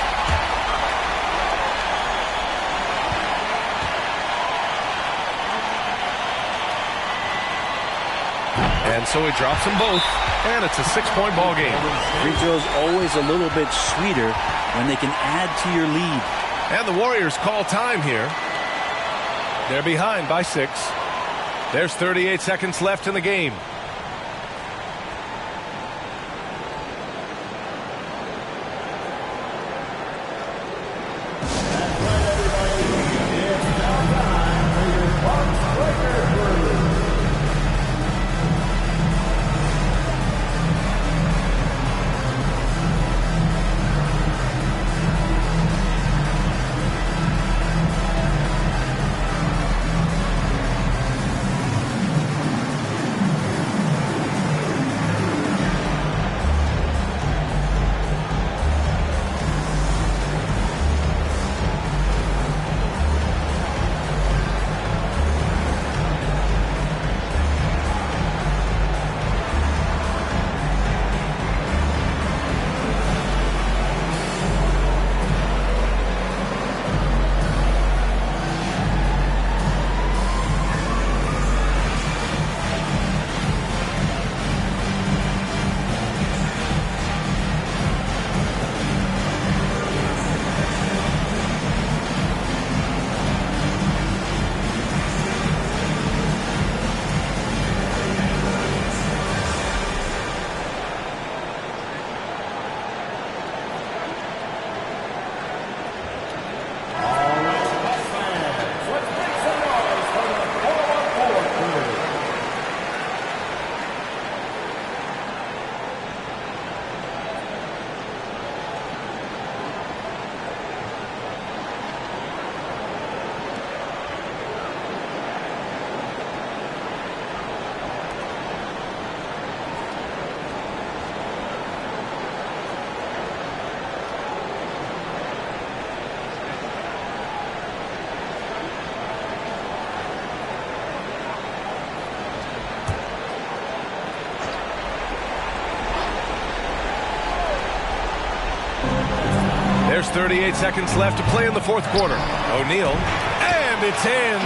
A: And so he drops them both, and it's a 6-point ball game.
D: Free throws always a little bit sweeter when they can add to your lead.
A: And the Warriors call time here. They're behind by 6. There's 38 seconds left in the game. There's 38 seconds left to play in the fourth quarter. O'Neal, and it's in.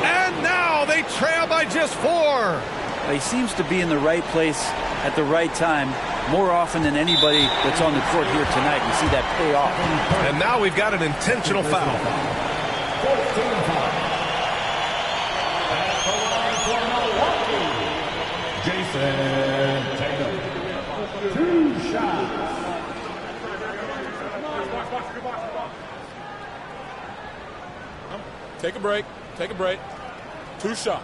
A: And now they trail by just 4.
D: He seems to be in the right place at the right time more often than anybody that's on the court here tonight. You see that pay off.
A: And now we've got an intentional foul.
I: Jason Tatum. 2 shots.
J: Take a break. Take a break. 2 shots.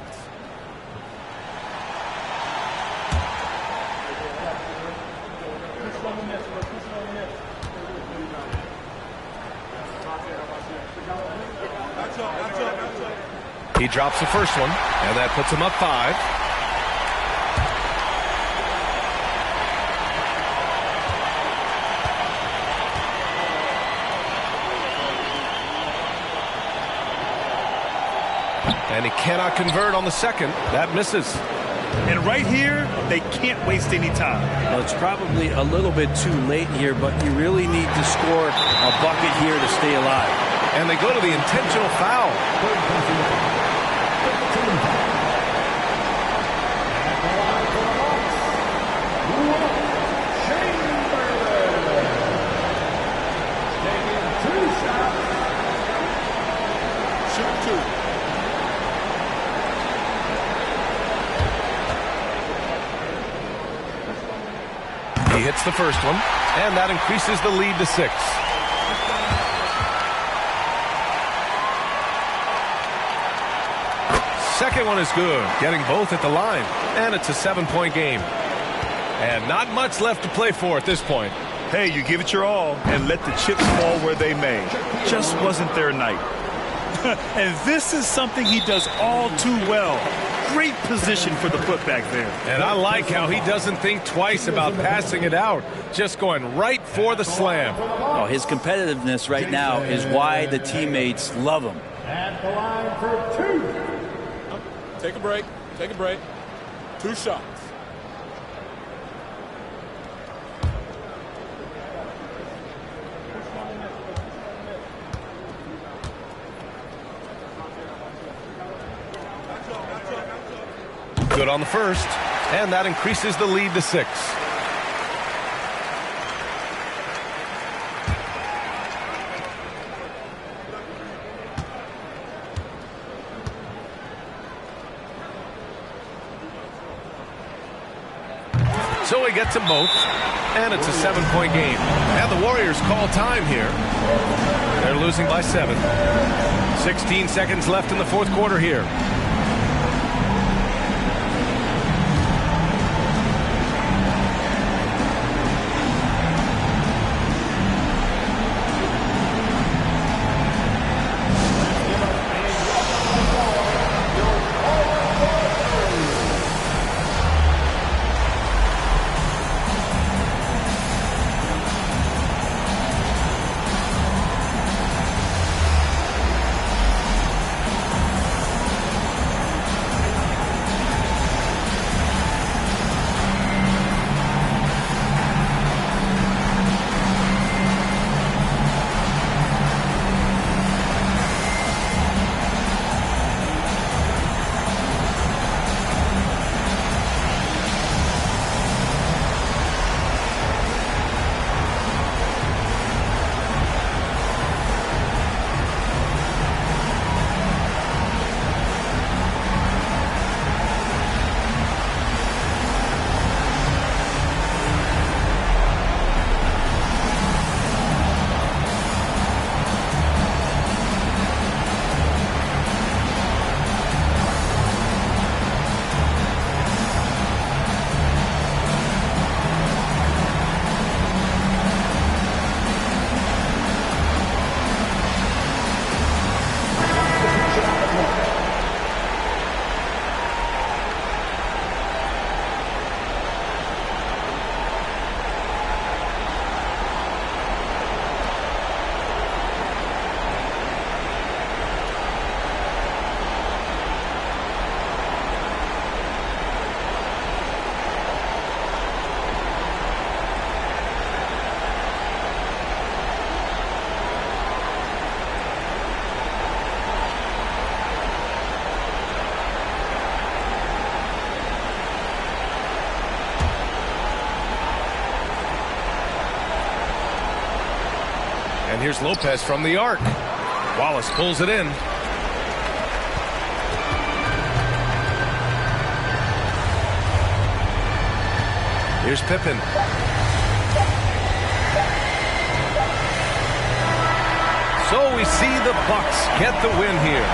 A: He drops the first one, and that puts him up 5. And he cannot convert on the second. That misses.
C: And right here, they can't waste any time.
D: Well, it's probably a little bit too late here, but you really need to score a bucket here to stay alive.
A: And they go to the intentional foul. He hits the first one, and that increases the lead to 6. Second one is good, getting both at the line, and it's a 7-point game. And not much left to play for at this point.
C: Hey, you give it your all and let the chips fall where they may. Just wasn't their night. And this is something he does all too well. Great position for the putback there.
A: And I like how he doesn't think twice about passing it out, just going right for the slam.
D: Oh, his competitiveness right now is why the teammates love him.
I: At the line for 2.
J: Take a break. Take a break. 2 shots.
A: Good on the first, and that increases the lead to 6. So he gets them both, and it's a 7-point game. And the Warriors call time here. They're losing by 7. 16 seconds left in the fourth quarter here. And here's Lopez from the arc. Wallace pulls it in. Here's Pippen. So we see the Bucks get the win here.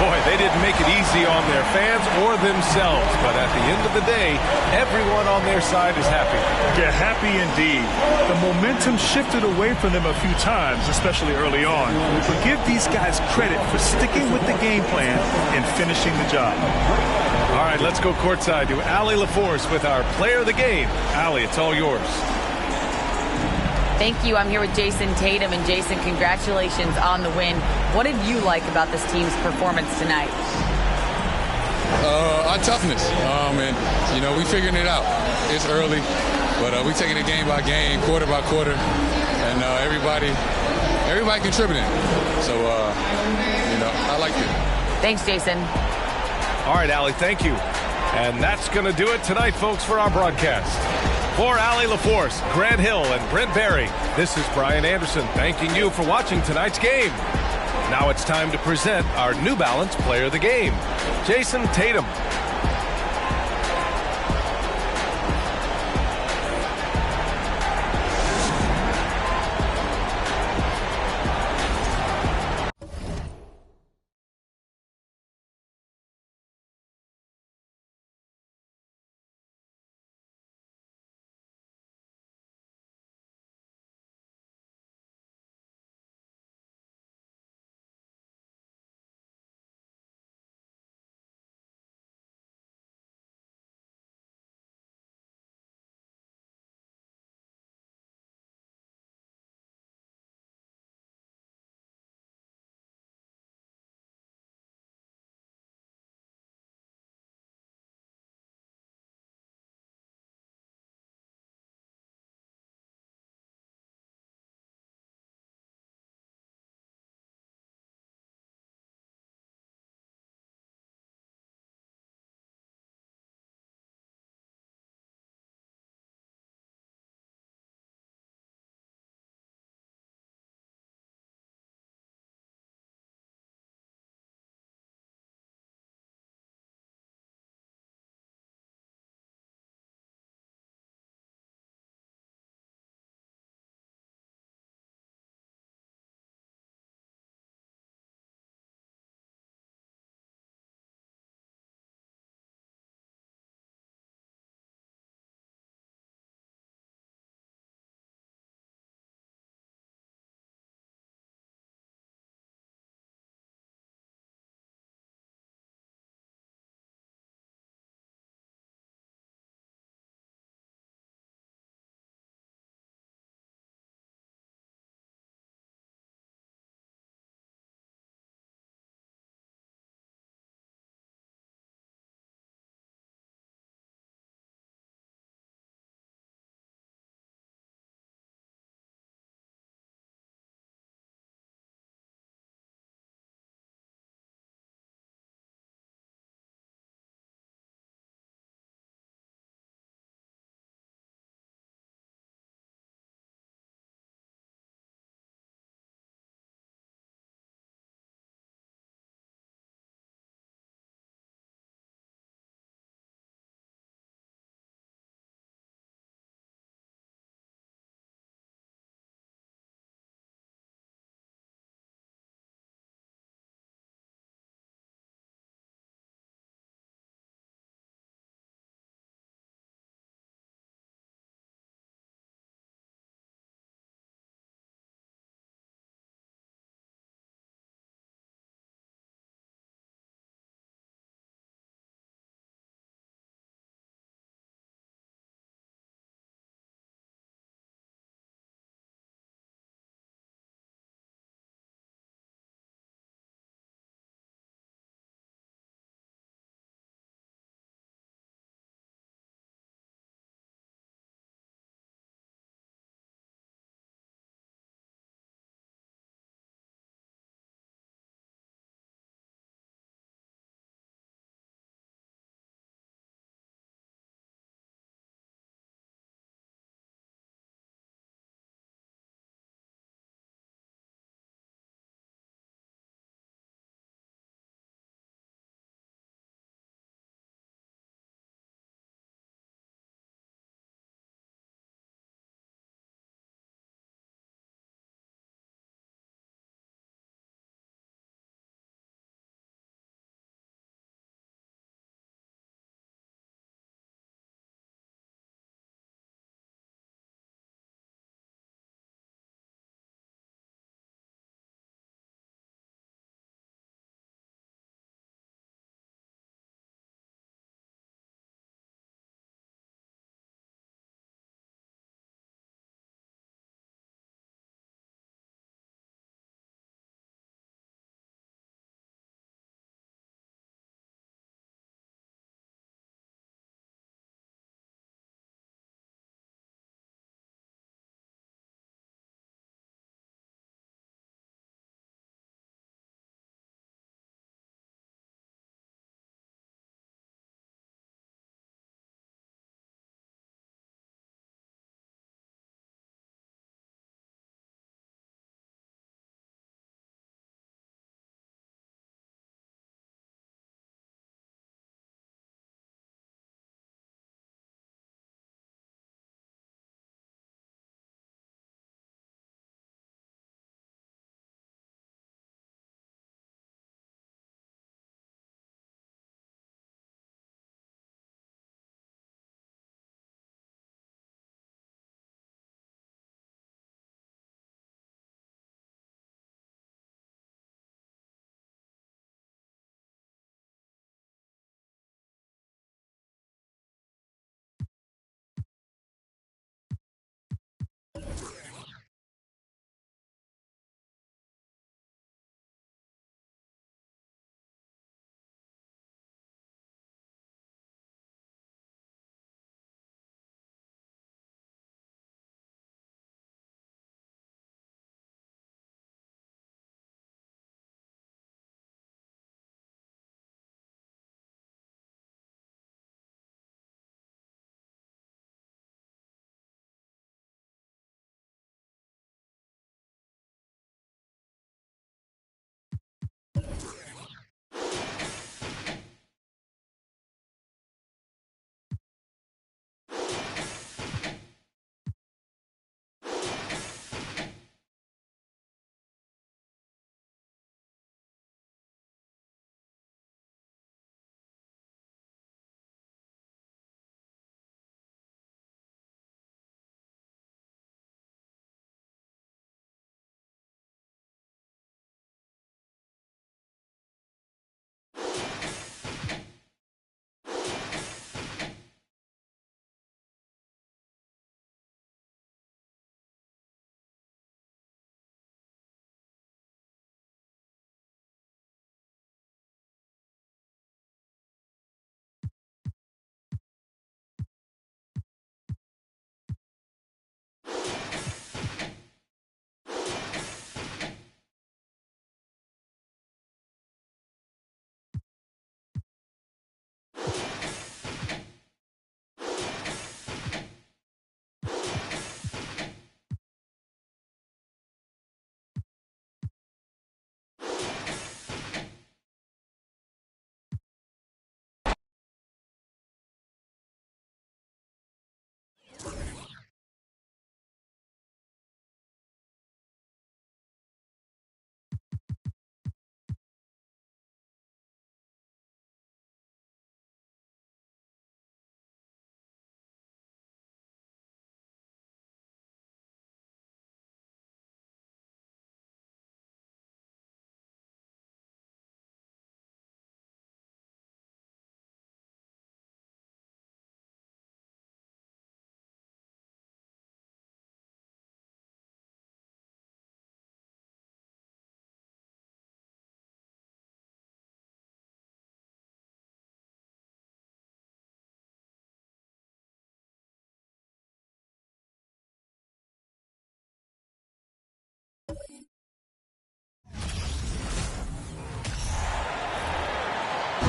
A: Boy, they didn't make it easy on their fans or themselves, but at the end of the day, everyone on their side is happy.
C: Yeah, happy indeed. The momentum shifted away from them a few times, especially early on. But give these guys credit for sticking with the game plan and finishing the job.
A: All right, let's go courtside to Allie LaForce with our player of the game. Allie, it's all yours.
E: Thank you. I'm here with Jason Tatum. And Jason, congratulations on the win. What did you like about this team's performance tonight?
K: Our toughness. And, we figuring it out. It's early, but we taking it game by game, quarter by quarter, and everybody contributing. So, I like it.
E: Thanks, Jason.
A: All right, Allie, thank you. And that's going to do it tonight, folks, for our broadcast. For Allie LaForce, Grant Hill, and Brent Barry, this is Brian Anderson thanking you for watching tonight's game. Now it's time to present our New Balance Player of the Game, Jason Tatum.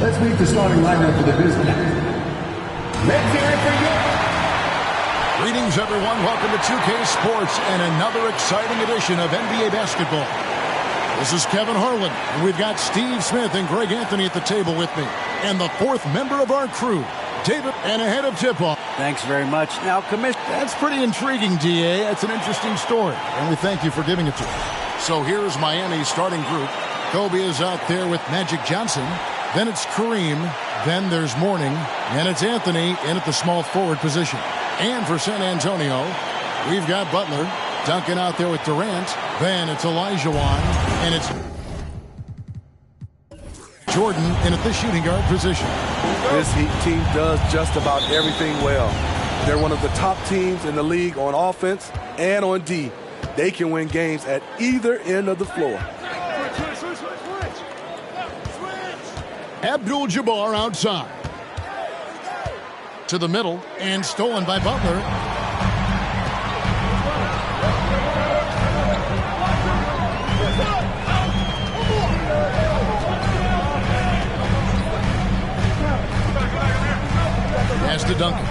I: Let's meet the starting lineup for the business. Let's hear it for you.
L: Greetings, everyone. Welcome to 2K Sports and another exciting edition of NBA basketball. This is Kevin Harlan, and we've got Steve Smith and Greg Anthony at the table with me. And the fourth member of our crew, David, and ahead of tip-off.
D: Thanks very much. Now, Commissioner.
L: That's pretty intriguing, DA. That's an interesting story, and we thank you for giving it to us. So here's Miami's starting group. Kobe is out there with Magic Johnson. Then it's Kareem. Then there's Mourning. And it's Anthony in at the small forward position. And for San Antonio, we've got Butler. Duncan out there with Durant. Then it's Olajuwon. And it's Jordan in at the shooting guard position.
M: This Heat team does just about everything well. They're one of the top teams in the league on offense and on D. They can win games at either end of the floor.
L: Abdul-Jabbar outside. To the middle and stolen by Butler. Pass to Duncan.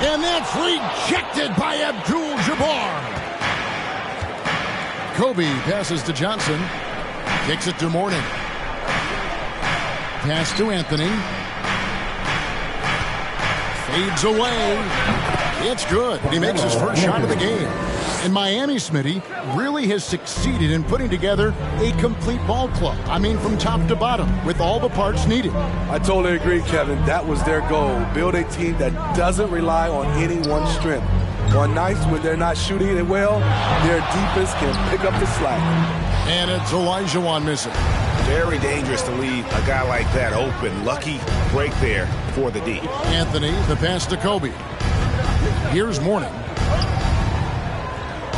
L: And that's rejected by Abdul-Jabbar. Kobe passes to Johnson. Kicks it to Mourning. Pass to Anthony. Fades away. It's good. He makes his first shot of the game. And Miami, Smitty, really has succeeded in putting together a complete ball club. I mean, from top to bottom, with all the parts needed.
M: I totally agree, Kevin. That was their goal. Build a team that doesn't rely on any one strength. On nights when they're not shooting it well, their defense can pick up the slack.
L: And it's Olajuwon missing.
N: Very dangerous to leave a guy like that open. Lucky break there for the D.
L: Anthony, the pass to Kobe. Here's Mourning.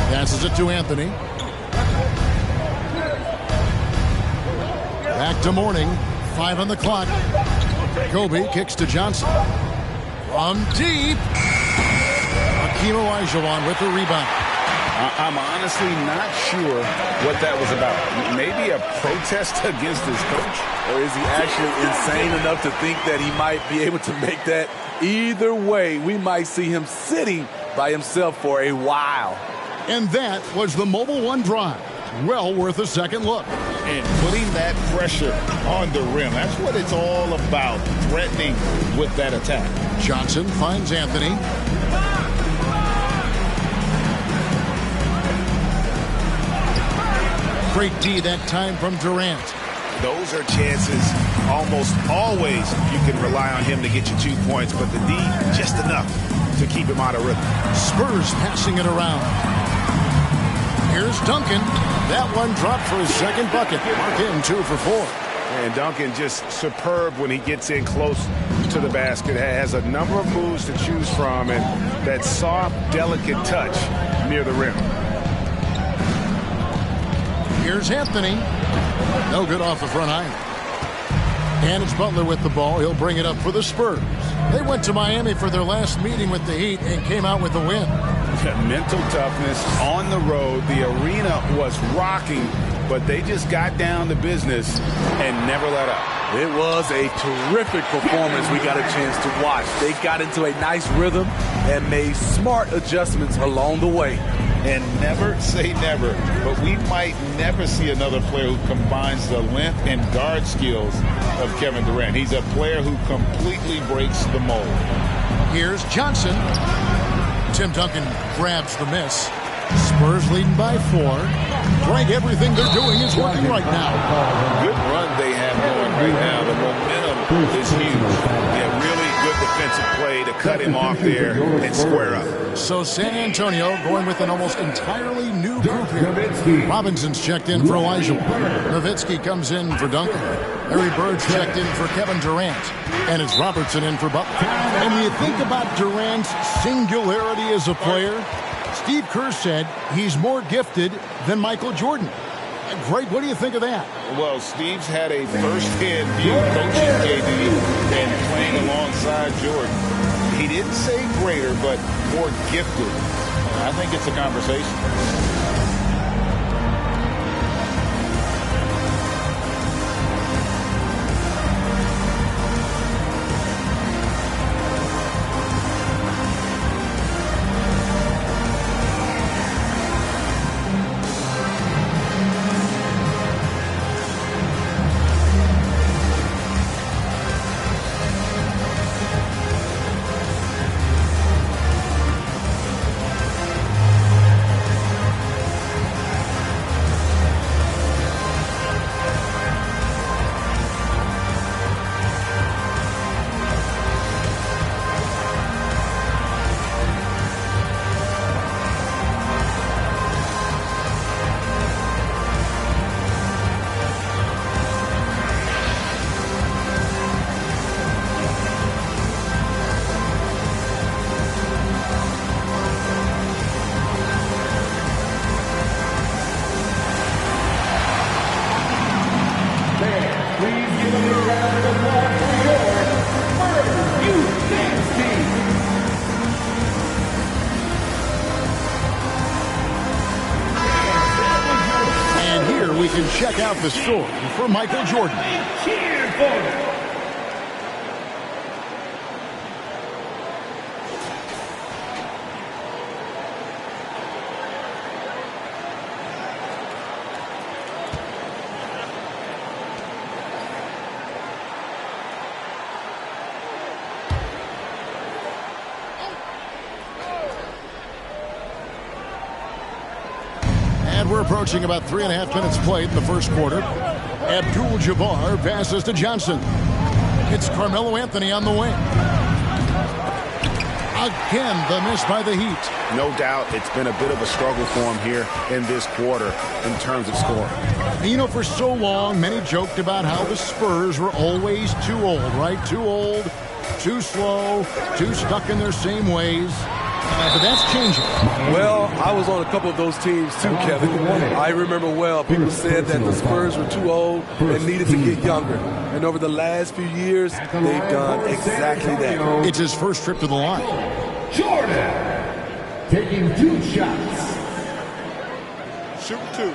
L: Passes it to Anthony. Back to Mourning. 5 on the clock. Kobe kicks to Johnson. From deep. Hakeem Olajuwon with the rebound.
N: I'm honestly not sure what that was about. Maybe a protest against his coach?
M: Or is he actually insane enough to think that he might be able to make that? Either way, we might see him sitting by himself for a while.
L: And that was the Mobile One drive. Well worth a second look.
N: And putting that pressure on the rim. That's what it's all about, threatening with that attack.
L: Johnson finds Anthony. Great D that time from Durant.
N: Those are chances almost always you can rely on him to get you 2 points, but the D just enough to keep him out of rhythm.
L: Spurs passing it around. Here's Duncan. That one dropped for his second bucket. Mark in 2 for 4.
N: And Duncan just superb when he gets in close to the basket. Has a number of moves to choose from and that soft, delicate touch near the rim.
L: Here's Anthony. No good off the front iron. And it's Butler with the ball. He'll bring it up for the Spurs. They went to Miami for their last meeting with the Heat and came out with a win.
N: Mental toughness on the road. The arena was rocking, but they just got down to business and never let up.
M: It was a terrific performance we got a chance to watch. They got into a nice rhythm and made smart adjustments along the way.
N: And never say never, but we might never see another player who combines the length and guard skills of Kevin Durant. He's a player who completely breaks the mold.
L: Here's Johnson. Tim Duncan grabs the miss. Spurs leading by 4. Greg, everything they're doing is working right now.
N: Good run they have going right now. The momentum is huge. Yeah, really good defensive play to cut him off there and square up.
L: So San Antonio going with an almost entirely new group here. Robinson's checked in for Olajuwon. Nowitzki comes in for Duncan. Larry Bird's checked in for Kevin Durant. And it's Robertson in for Butler. And when you think about Durant's singularity as a player, Steve Kerr said he's more gifted than Michael Jordan. Greg, what do you think of that?
N: Well, Steve's had a first-hand view coaching KD and playing alongside Jordan. He didn't say greater, but more gifted. I think it's a conversation.
L: out the sword for Michael Jordan.
I: Cheer for him.
L: We're approaching about 3.5 minutes played in the first quarter. Abdul-Jabbar passes to Johnson. It's Carmelo Anthony on the wing. Again, the miss by the Heat.
N: No doubt it's been a bit of a struggle for him here in this quarter in terms of scoring.
L: You know, for so long, many joked about how the Spurs were always too old, right? Too old, too slow, too stuck in their same ways. But that's changing.
M: Well, I was on a couple of those teams too, Kevin. I remember well, people said that the Spurs were too old and needed to get younger. And over the last few years, they've done exactly that.
L: It's his first trip to the line.
I: Jordan taking 2 shots.
C: Shoot 2.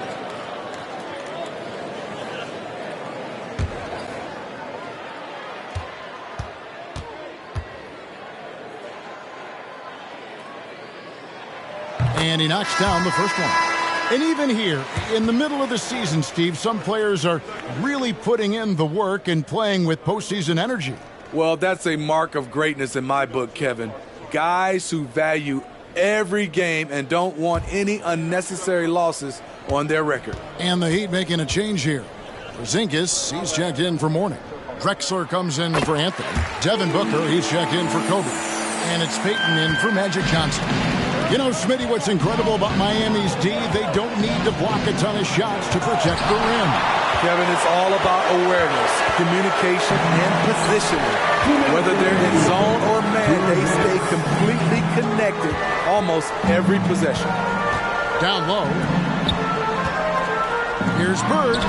L: And he knocks down the first one. And even here, in the middle of the season, Steve, some players are really putting in the work and playing with postseason energy.
M: Well, that's a mark of greatness in my book, Kevin. Guys who value every game and don't want any unnecessary losses on their record.
L: And the Heat making a change here. Porzingis, he's checked in for Mourning. Drexler comes in for Anthony. Devin Booker, he's checked in for Kobe. And it's Peyton in for Magic Johnson. You know, Smitty, what's incredible about Miami's D, they don't need to block a ton of shots to protect the rim.
M: Kevin, it's all about awareness, communication, and positioning. Whether they're in zone or man, they stay completely connected almost every possession.
L: Down low. Here's Bird.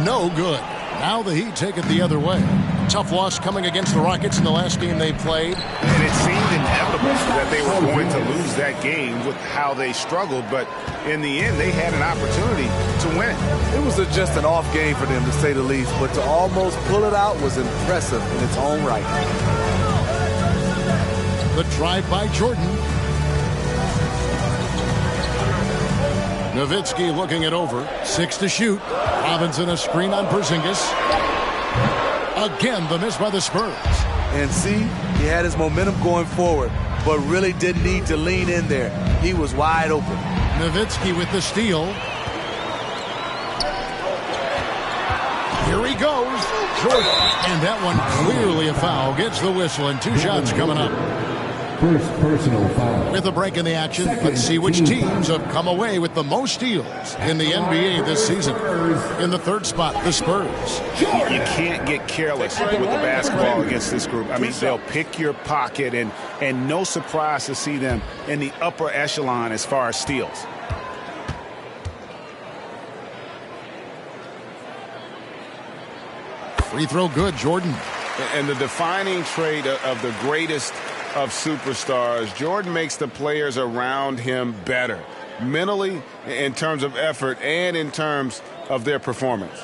L: No good. Now the Heat take it the other way. Tough loss coming against the Rockets in the last game they played.
N: And it seemed inevitable that they were going to lose that game with how they struggled, but in the end, they had an opportunity to win it.
M: It was just an off game for them, to say the least, but to almost pull it out was impressive in its own right.
L: The drive by Jordan. Nowitzki looking it over. 6 to shoot. Robinson a screen on Porzingis. Again, the miss by the Spurs.
M: And see, he had his momentum going forward, but really didn't need to lean in there. He was wide open.
L: Nowitzki with the steal. Here he goes. Jordan. And that one clearly a foul. Gets the whistle and 2 shots coming up.
I: First personal foul.
L: With a break in the action, let's see which teams have come away with the most steals in the NBA this season. In the third spot, the Spurs.
N: You can't get careless with the basketball against this group. I mean, they'll pick your pocket, and no surprise to see them in the upper echelon as far as steals.
L: Free throw good, Jordan.
N: And the defining trait of the greatest of superstars, Jordan makes the players around him better, mentally, in terms of effort, and in terms of their performance.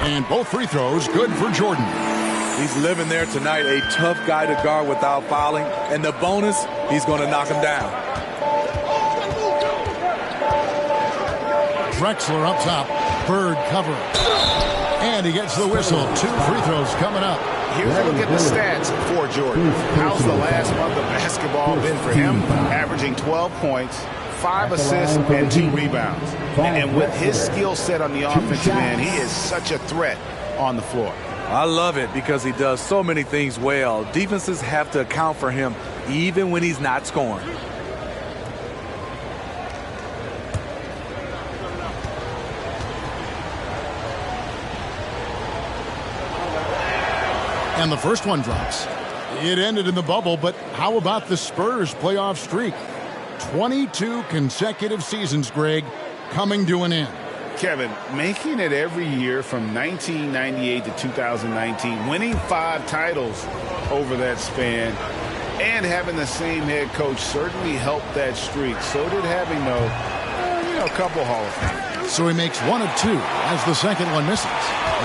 L: And both free throws good for Jordan.
M: He's living there tonight, a tough guy to guard without fouling, and the bonus, he's going to knock him down.
L: Drexler up top. Bird cover. And he gets the whistle. 2 free throws coming up.
N: Here's a look at the stats for Jordan. How's the last month of basketball been for him? Averaging 12 points, 5 assists, and 2 rebounds. And with his skill set on the offensive end, he is such a threat on the floor.
M: I love it because he does so many things well. Defenses have to account for him even when he's not scoring.
L: And the first one drops. It ended in the bubble, but how about the Spurs playoff streak? 22 consecutive seasons, Greg, coming to an end.
N: Kevin, making it every year from 1998 to 2019, winning 5 titles over that span, and having the same head coach certainly helped that streak. So did having, a couple Hall of Fame.
L: So he makes 1 of 2 as the second one misses.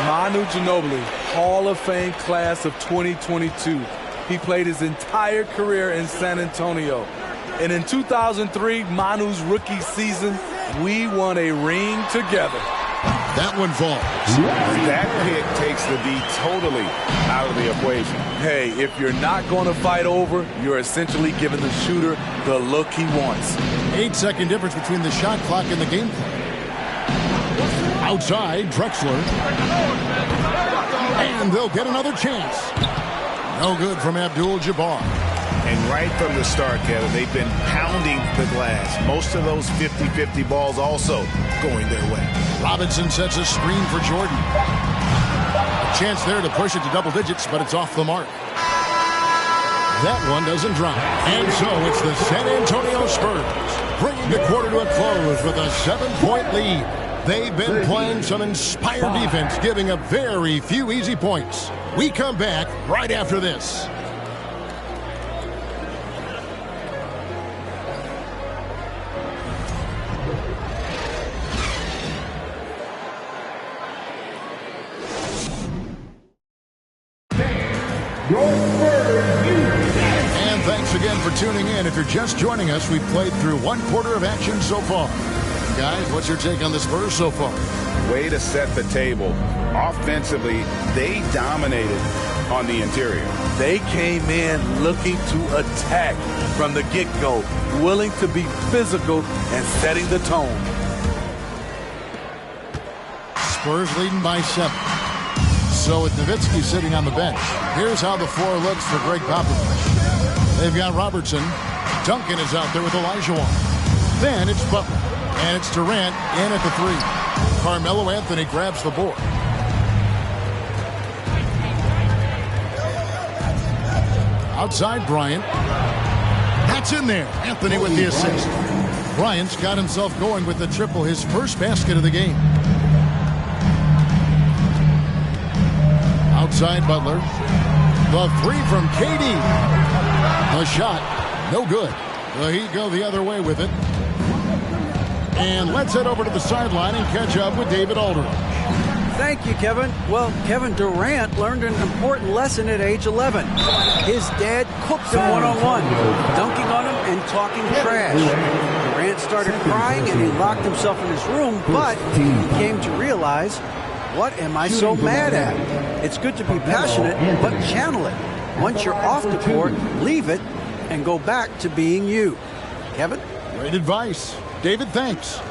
M: Manu Ginobili, Hall of Fame class of 2022. He played his entire career in San Antonio. And in 2003, Manu's rookie season, we won a ring together.
L: That one falls.
N: That pick takes the D totally out of the equation.
M: Hey, if you're not going to fight over, you're essentially giving the shooter the look he wants.
L: 8-second difference between the shot clock and the game clock. Outside, Drexler. And they'll get another chance. No good from Abdul-Jabbar.
N: And right from the start, Kevin, they've been pounding the glass. Most of those 50-50 balls also going their way.
L: Robinson sets a screen for Jordan. A chance there to push it to double digits, but it's off the mark. That one doesn't drop. And so it's the San Antonio Spurs bringing the quarter to a close with a 7-point lead. They've been playing some inspired defense, giving up very few easy points. We come back right after this. And thanks again for tuning in. If you're just joining us, we've played through 1 quarter of action so far. Guys, what's your take on the Spurs so far?
N: Way to set the table. Offensively, they dominated on the interior.
M: They came in looking to attack from the get-go, willing to be physical and setting the tone.
L: Spurs leading by 7. So with Nowitzki sitting on the bench, here's how the floor looks for Greg Popovich. They've got Robertson. Duncan is out there with Olajuwon. Then it's Butler. And it's Durant in at the 3. Carmelo Anthony grabs the board. Outside Bryant. That's in there. Anthony with the assist. Bryant's got himself going with the triple, his first basket of the game. Outside Butler. The 3 from KD. The shot, no good. The Heat go the other way with it. And let's head over to the sideline and catch up with David Aldridge.
O: Thank you, Kevin. Well, Kevin Durant learned an important lesson at age 11. His dad cooked him one-on-one, dunking on him and talking trash. Durant started crying and he locked himself in his room, but he came to realize, what am I so mad at? It's good to be passionate, but channel it. Once you're off the court, leave it and go back to being you. Kevin?
L: Great advice. David, thanks.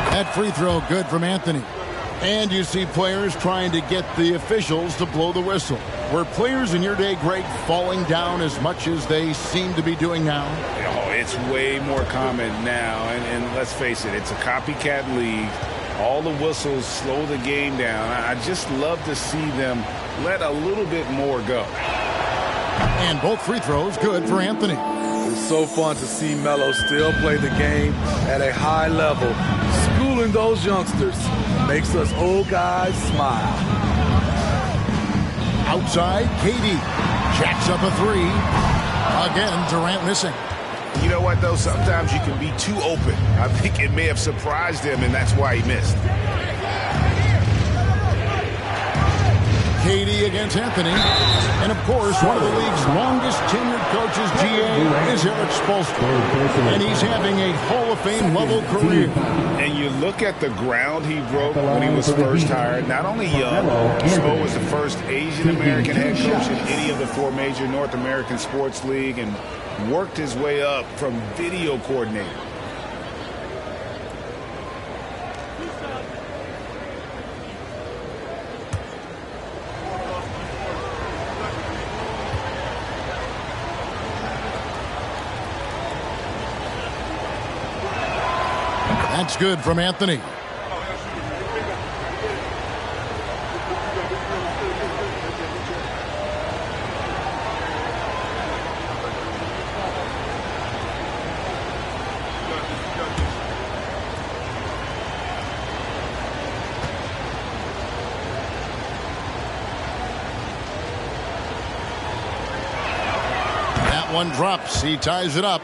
L: That free throw good from Anthony. And you see players trying to get the officials to blow the whistle. Were players in your day, Greg, falling down as much as they seem to be doing now?
N: Oh, it's way more common now. And let's face it, it's a copycat league. All the whistles slow the game down. I just love to see them let a little bit more go.
L: And both free throws good for Anthony.
M: It's so fun to see Melo still play the game at a high level. Schooling those youngsters makes us old guys smile.
L: Outside, KD jacks up a 3. Again, Durant missing.
N: You know what, though? Sometimes you can be too open. I think it may have surprised him, and that's why he missed.
L: KD against Anthony. And, of course, one of the league's longest tenured coaches, GA, is Eric Spoelstra. And he's having a Hall of Fame level career.
N: And you look at the ground he broke when he was first hired. Not only young, Spo was the first Asian-American head coach in any of the 4 major North American sports league and worked his way up from video coordinator.
L: That's good from Anthony. one drops. He ties it up.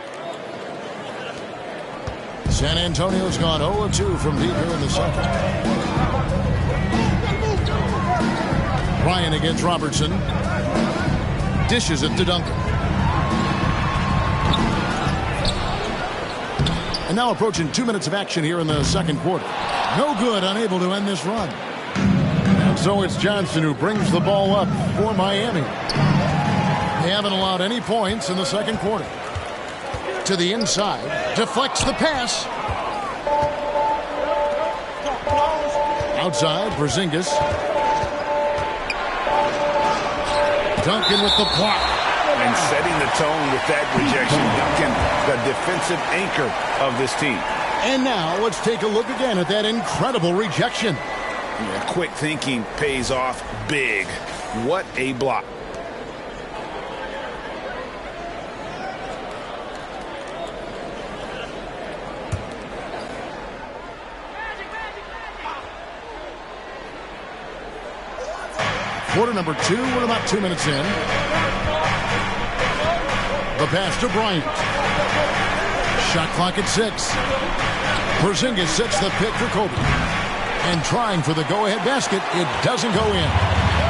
L: San Antonio's gone 0-2 from deep here in the second. Ryan against Robertson. Dishes it to Duncan. And now approaching 2 minutes of action here in the second quarter. No good, unable to end this run. And so it's Johnson who brings the ball up for Miami. They haven't allowed any points in the second quarter. To the inside, deflects the pass. Outside, Porzingis. Duncan with the block.
N: And setting the tone with that rejection. Duncan, the defensive anchor of this team.
L: And now let's take a look again at that incredible rejection.
N: Yeah, quick thinking pays off big. What a block.
L: Quarter number 2, we're about 2 minutes in. The pass to Bryant. Shot clock at 6. Porzingis sets the pick for Kobe. And trying for the go-ahead basket, it doesn't go in.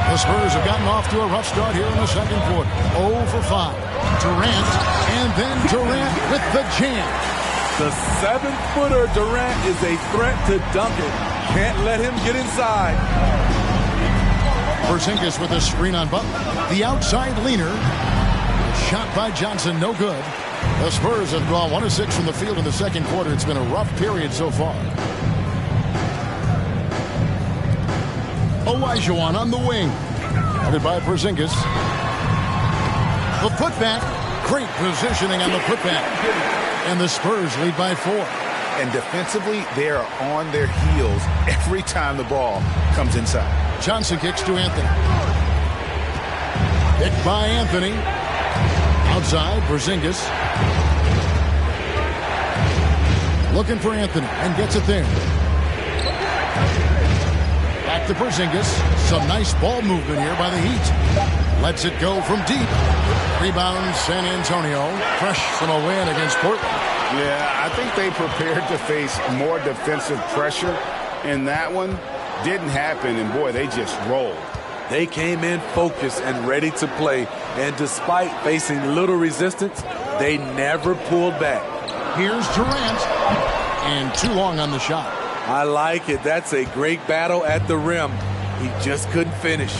L: The Spurs have gotten off to a rough start here in the second quarter. 0 for 5. Durant, and then Durant with the jam.
M: The 7-footer Durant is a threat to Duncan. Can't let him get inside.
L: Porzingis with a screen on Butler. The outside leaner. Shot by Johnson, no good. The Spurs have gone 1 of 6 from the field in the second quarter. It's been a rough period so far. Olajuwon on the wing. Headed by Porzingis. The putback. Great positioning on the putback. And the Spurs lead by 4.
N: And defensively, they are on their heels every time the ball comes inside.
L: Johnson kicks to Anthony. Picked by Anthony. Outside, Porzingis. Looking for Anthony and gets it there. Back to Porzingis. Some nice ball movement here by the Heat. Lets it go from deep. Rebound San Antonio. Fresh from a win against Portland.
N: Yeah, I think they prepared to face more defensive pressure. And that one didn't happen. And boy, they just rolled.
M: They came in focused and ready to play. And despite facing little resistance, they never pulled back.
L: Here's Durant. And too long on the shot.
M: I like it. That's a great battle at the rim. He just couldn't finish.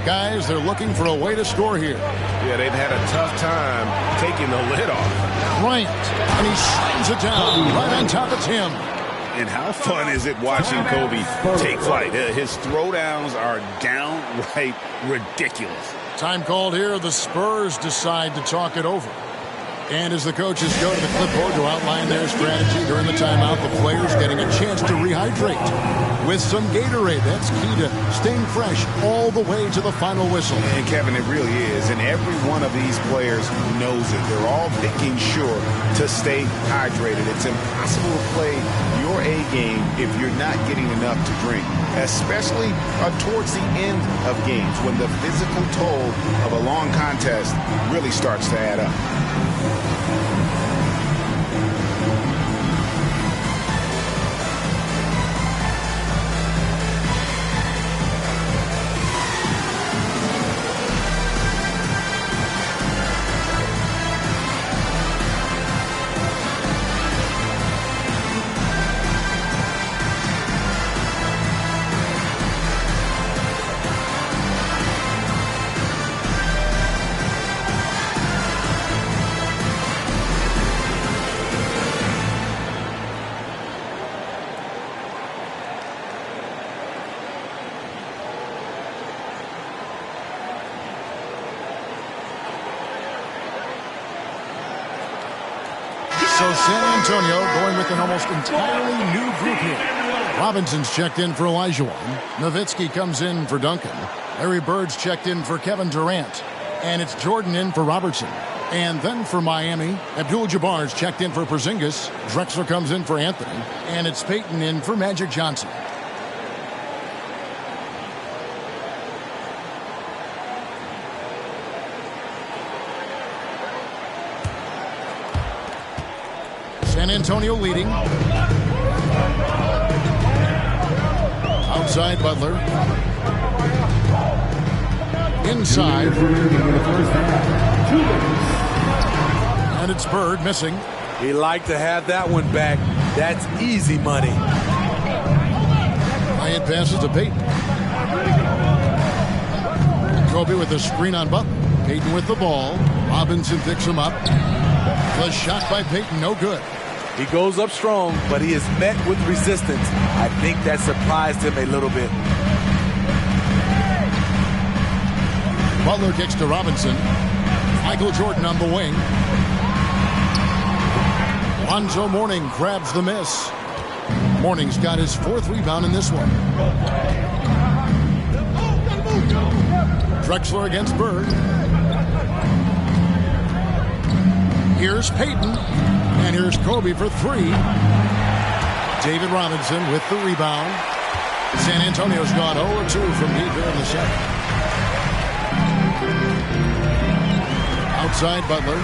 L: Guys, they're looking for a way to score here.
N: Yeah, they've had a tough time taking the lid off.
L: Bryant. And he slams it down right on top of Tim.
N: And how fun is it watching Kobe take flight? His throwdowns are downright ridiculous.
L: Time called here. The Spurs decide to talk it over. And as the coaches go to the clipboard to outline their strategy during the timeout, the players getting a chance to rehydrate with some Gatorade. That's key to staying fresh all the way to the final whistle.
N: And Kevin, it really is. And every one of these players knows it. They're all making sure to stay hydrated. It's impossible to play your A game if you're not getting enough to drink, especially towards the end of games when the physical toll of a long contest really starts to add up.
L: So San Antonio going with an almost entirely new group here. Robinson's checked in for Olajuwon. Nowitzki comes in for Duncan. Larry Bird's checked in for Kevin Durant. And it's Jordan in for Robertson. And then for Miami, Abdul-Jabbar's checked in for Porzingis. Drexler comes in for Anthony. And it's Payton in for Magic Johnson. San Antonio leading. Outside Butler. Inside. And it's Bird missing.
M: He liked to have that one back. That's easy money.
L: Bryant passes to Payton. Kobe with the screen on Butler. Payton with the ball. Robinson picks him up. The shot by Payton, no good.
M: He goes up strong, but he is met with resistance. I think that surprised him a little bit.
L: Butler kicks to Robinson. Michael Jordan on the wing. Lonzo Mourning grabs the miss. Mourning's got his 4th rebound in this one. Drexler against Bird. Here's Payton. And here's Kobe for 3. David Robinson with the rebound. San Antonio's gone 0-2 from deep here in the second. Outside Butler.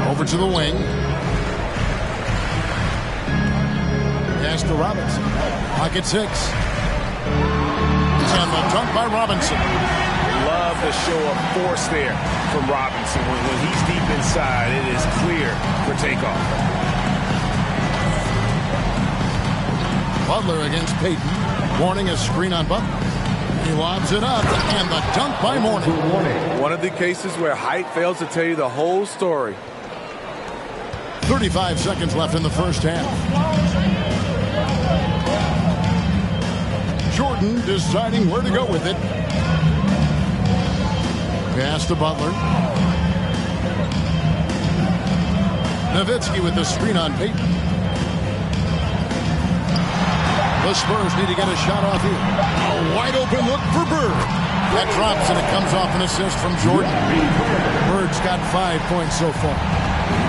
L: Over to the wing. Pass to Robinson. Pocket 6. And the dunk by Robinson.
N: Love the show of force there from Robinson. When he's deep inside, it is clear for takeoff.
L: Butler against Payton. Mourning a screen on Butler. He lobs it up, and the dunk by Mourning.
M: One of the cases where height fails to tell you the whole story.
L: 35 seconds left in the first half. Jordan deciding where to go with it. Pass to Butler. Nowitzki with the screen on Payton. The Spurs need to get a shot off here. A wide open look for Bird. That drops and it comes off an assist from Jordan. Bird's got 5 points so far.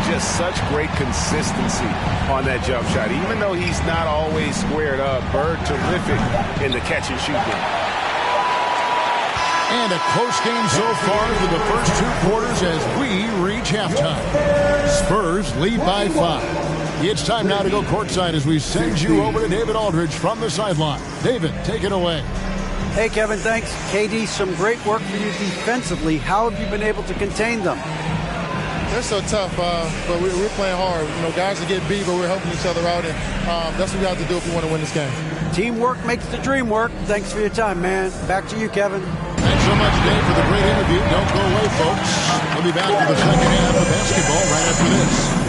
N: Just such great consistency on that jump shot. Even though he's not always squared up, Bird terrific in the catch and shoot game.
L: And a close game so far through the first 2 quarters as we reach halftime. Spurs lead by 5. It's time now to go courtside as we send you over to David Aldridge from the sideline. David, take it away.
O: Hey, Kevin, thanks. KD, some great work for you defensively. How have you been able to contain them?
P: They're so tough, but we're playing hard. You know, guys that get beat, but we're helping each other out, and that's what we have to do if we want to win this game.
O: Teamwork makes the dream work. Thanks for your time, man. Back to you, Kevin.
L: Thanks so much, Dave, for the great interview. Don't go away, folks. We'll be back for the second half of basketball right after this.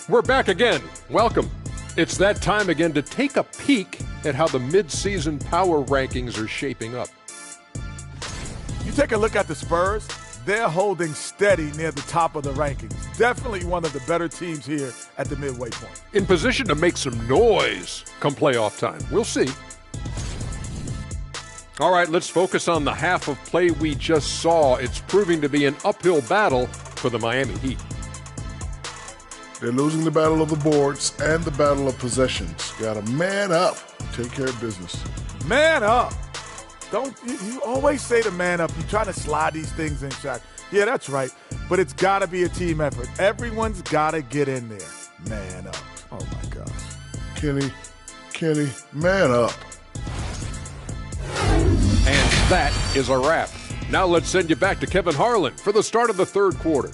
G: We're back again. Welcome. It's that time again to take a peek at how the mid-season power rankings are shaping up.
B: You take a look at the Spurs, they're holding steady near the top of the rankings. Definitely one of the better teams here at the midway point.
G: In position to make some noise come playoff time. We'll see. All right, let's focus on the half of play we just saw. It's proving to be an uphill battle for the Miami Heat.
H: They're losing the battle of the boards and the battle of possessions. Got to man up Take care of business.
B: Man up. Don't you always say to man up. You're trying to slide these things in, Shaq. Yeah, that's right. But it's got to be a team effort. Everyone's got to get in there. Man up. Oh, my gosh.
H: Kenny, man up.
G: And that is a wrap. Now let's send you back to Kevin Harlan for the start of the third quarter.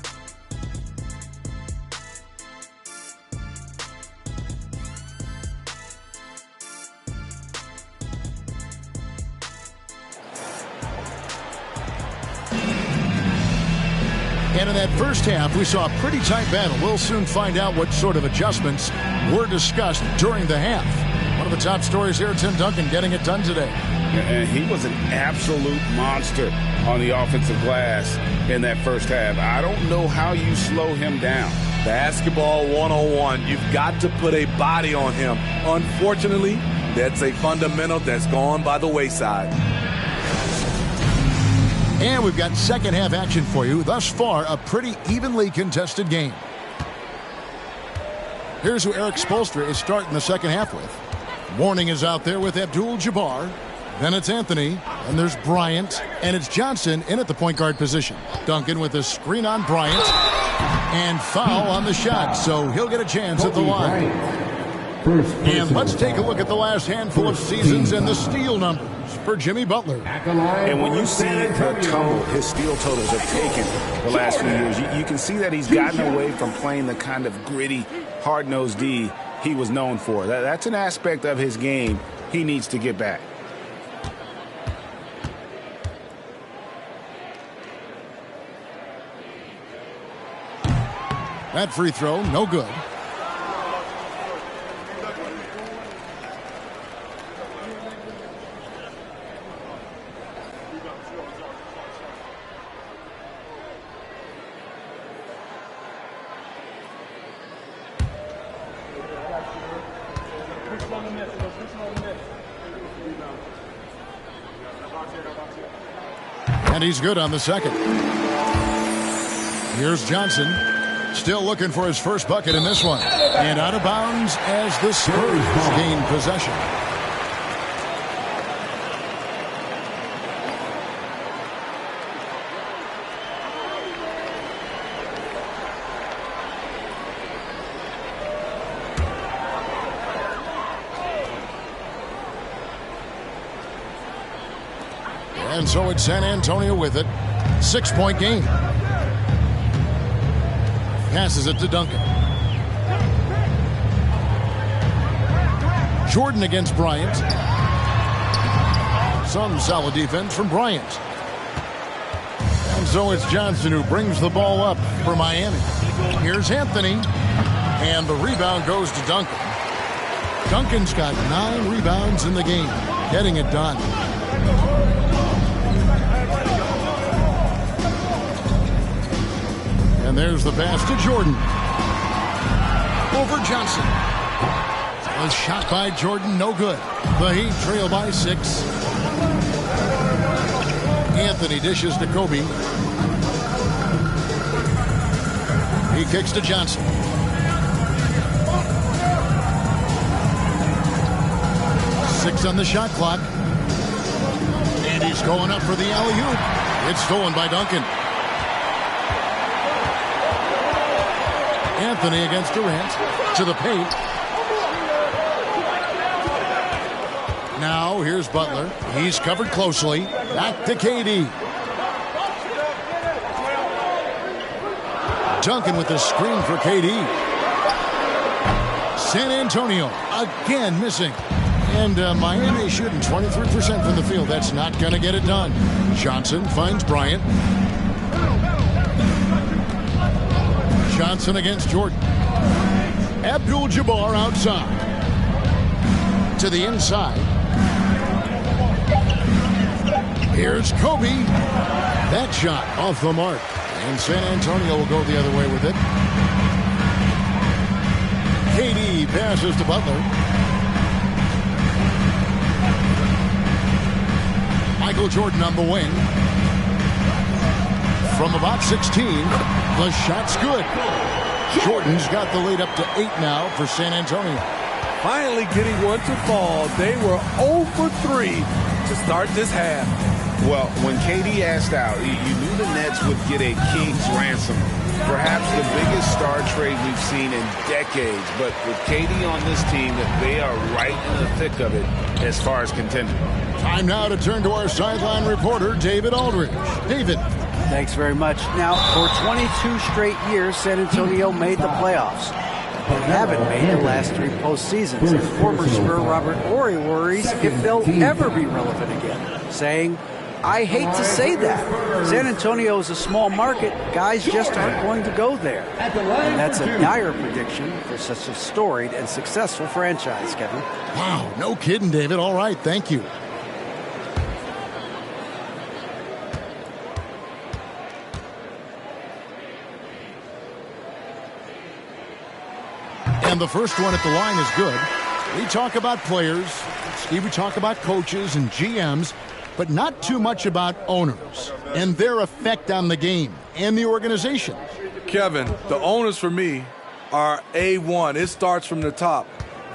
L: And in that first half, we saw a pretty tight battle. We'll soon find out what sort of adjustments were discussed during the half. One of the top stories here, Tim Duncan getting it done today.
N: And he was an absolute monster on the offensive glass in that first half. I don't know how you slow him down.
M: Basketball 101. You've got to put a body on him. Unfortunately, that's a fundamental that's gone by the wayside.
L: And we've got second half action for you. Thus far, a pretty evenly contested game. Here's who Eric Spoelstra is starting the second half with. Warning is out there with Abdul-Jabbar. Then it's Anthony, and there's Bryant, and it's Johnson in at the point guard position. Duncan with a screen on Bryant, and foul on the shot, so he'll get a chance at the line. And let's take a look at the last handful of seasons and the steal numbers for Jimmy Butler.
N: And when you see the tumble his steal totals have taken the last few years, you can see that he's gotten away from playing the kind of gritty, hard-nosed D he was known for. That's an aspect of his game he needs to get back.
L: That free throw, no good. And he's good on the second. Here's Johnson. Still looking for his first bucket in this one. And out of bounds as the Spurs gain possession. And so it's San Antonio with it. 6-point game. Passes it to Duncan. Jordan against Bryant. Some solid defense from Bryant. And so it's Johnson who brings the ball up for Miami. Here's Anthony. And the rebound goes to Duncan. Duncan's got 9 rebounds in the game. Getting it done. And there's the pass to Jordan. Over Johnson. A shot by Jordan, no good. The Heat trail by 6. Anthony dishes to Kobe. He kicks to Johnson. Six on the shot clock. And he's going up for the alley-oop. It's stolen by Duncan. Anthony against Durant to the paint. Now here's Butler. He's covered closely. Back to KD. Duncan with the screen for KD. San Antonio again missing. And Miami shooting 23% from the field. That's not going to get it done. Johnson finds Bryant. Johnson against Jordan. Abdul-Jabbar outside. To the inside. Here's Kobe. That shot off the mark. And San Antonio will go the other way with it. KD passes to Butler. Michael Jordan on the wing. From about 16, the shot's good. Jordan's got the lead up to 8 now for San Antonio.
M: finally getting one to fall. They were 0 for 3 to start this half.
N: Well, when KD asked out, you knew the Nets would get a king's ransom. Perhaps the biggest star trade we've seen in decades. But with KD on this team, they are right in the thick of it as far as contending.
L: Time now to turn to our sideline reporter, David Aldridge. David.
O: Thanks very much. Now, for 22 straight years, San Antonio made the playoffs. They haven't made the last 3 postseasons. And former Spur Robert Horry worries if they'll ever be relevant again, saying, I hate to say that. San Antonio is a small market. Guys just aren't going to go there. And that's a dire prediction for such a storied and successful franchise, Kevin.
L: Wow, no kidding, David. All right, thank you. And the first one at the line is good. We talk about players, Steve, we talk about coaches and GMs, but not too much about owners and their effect on the game and the organization.
M: Kevin, the owners for me are A1. It starts from the top.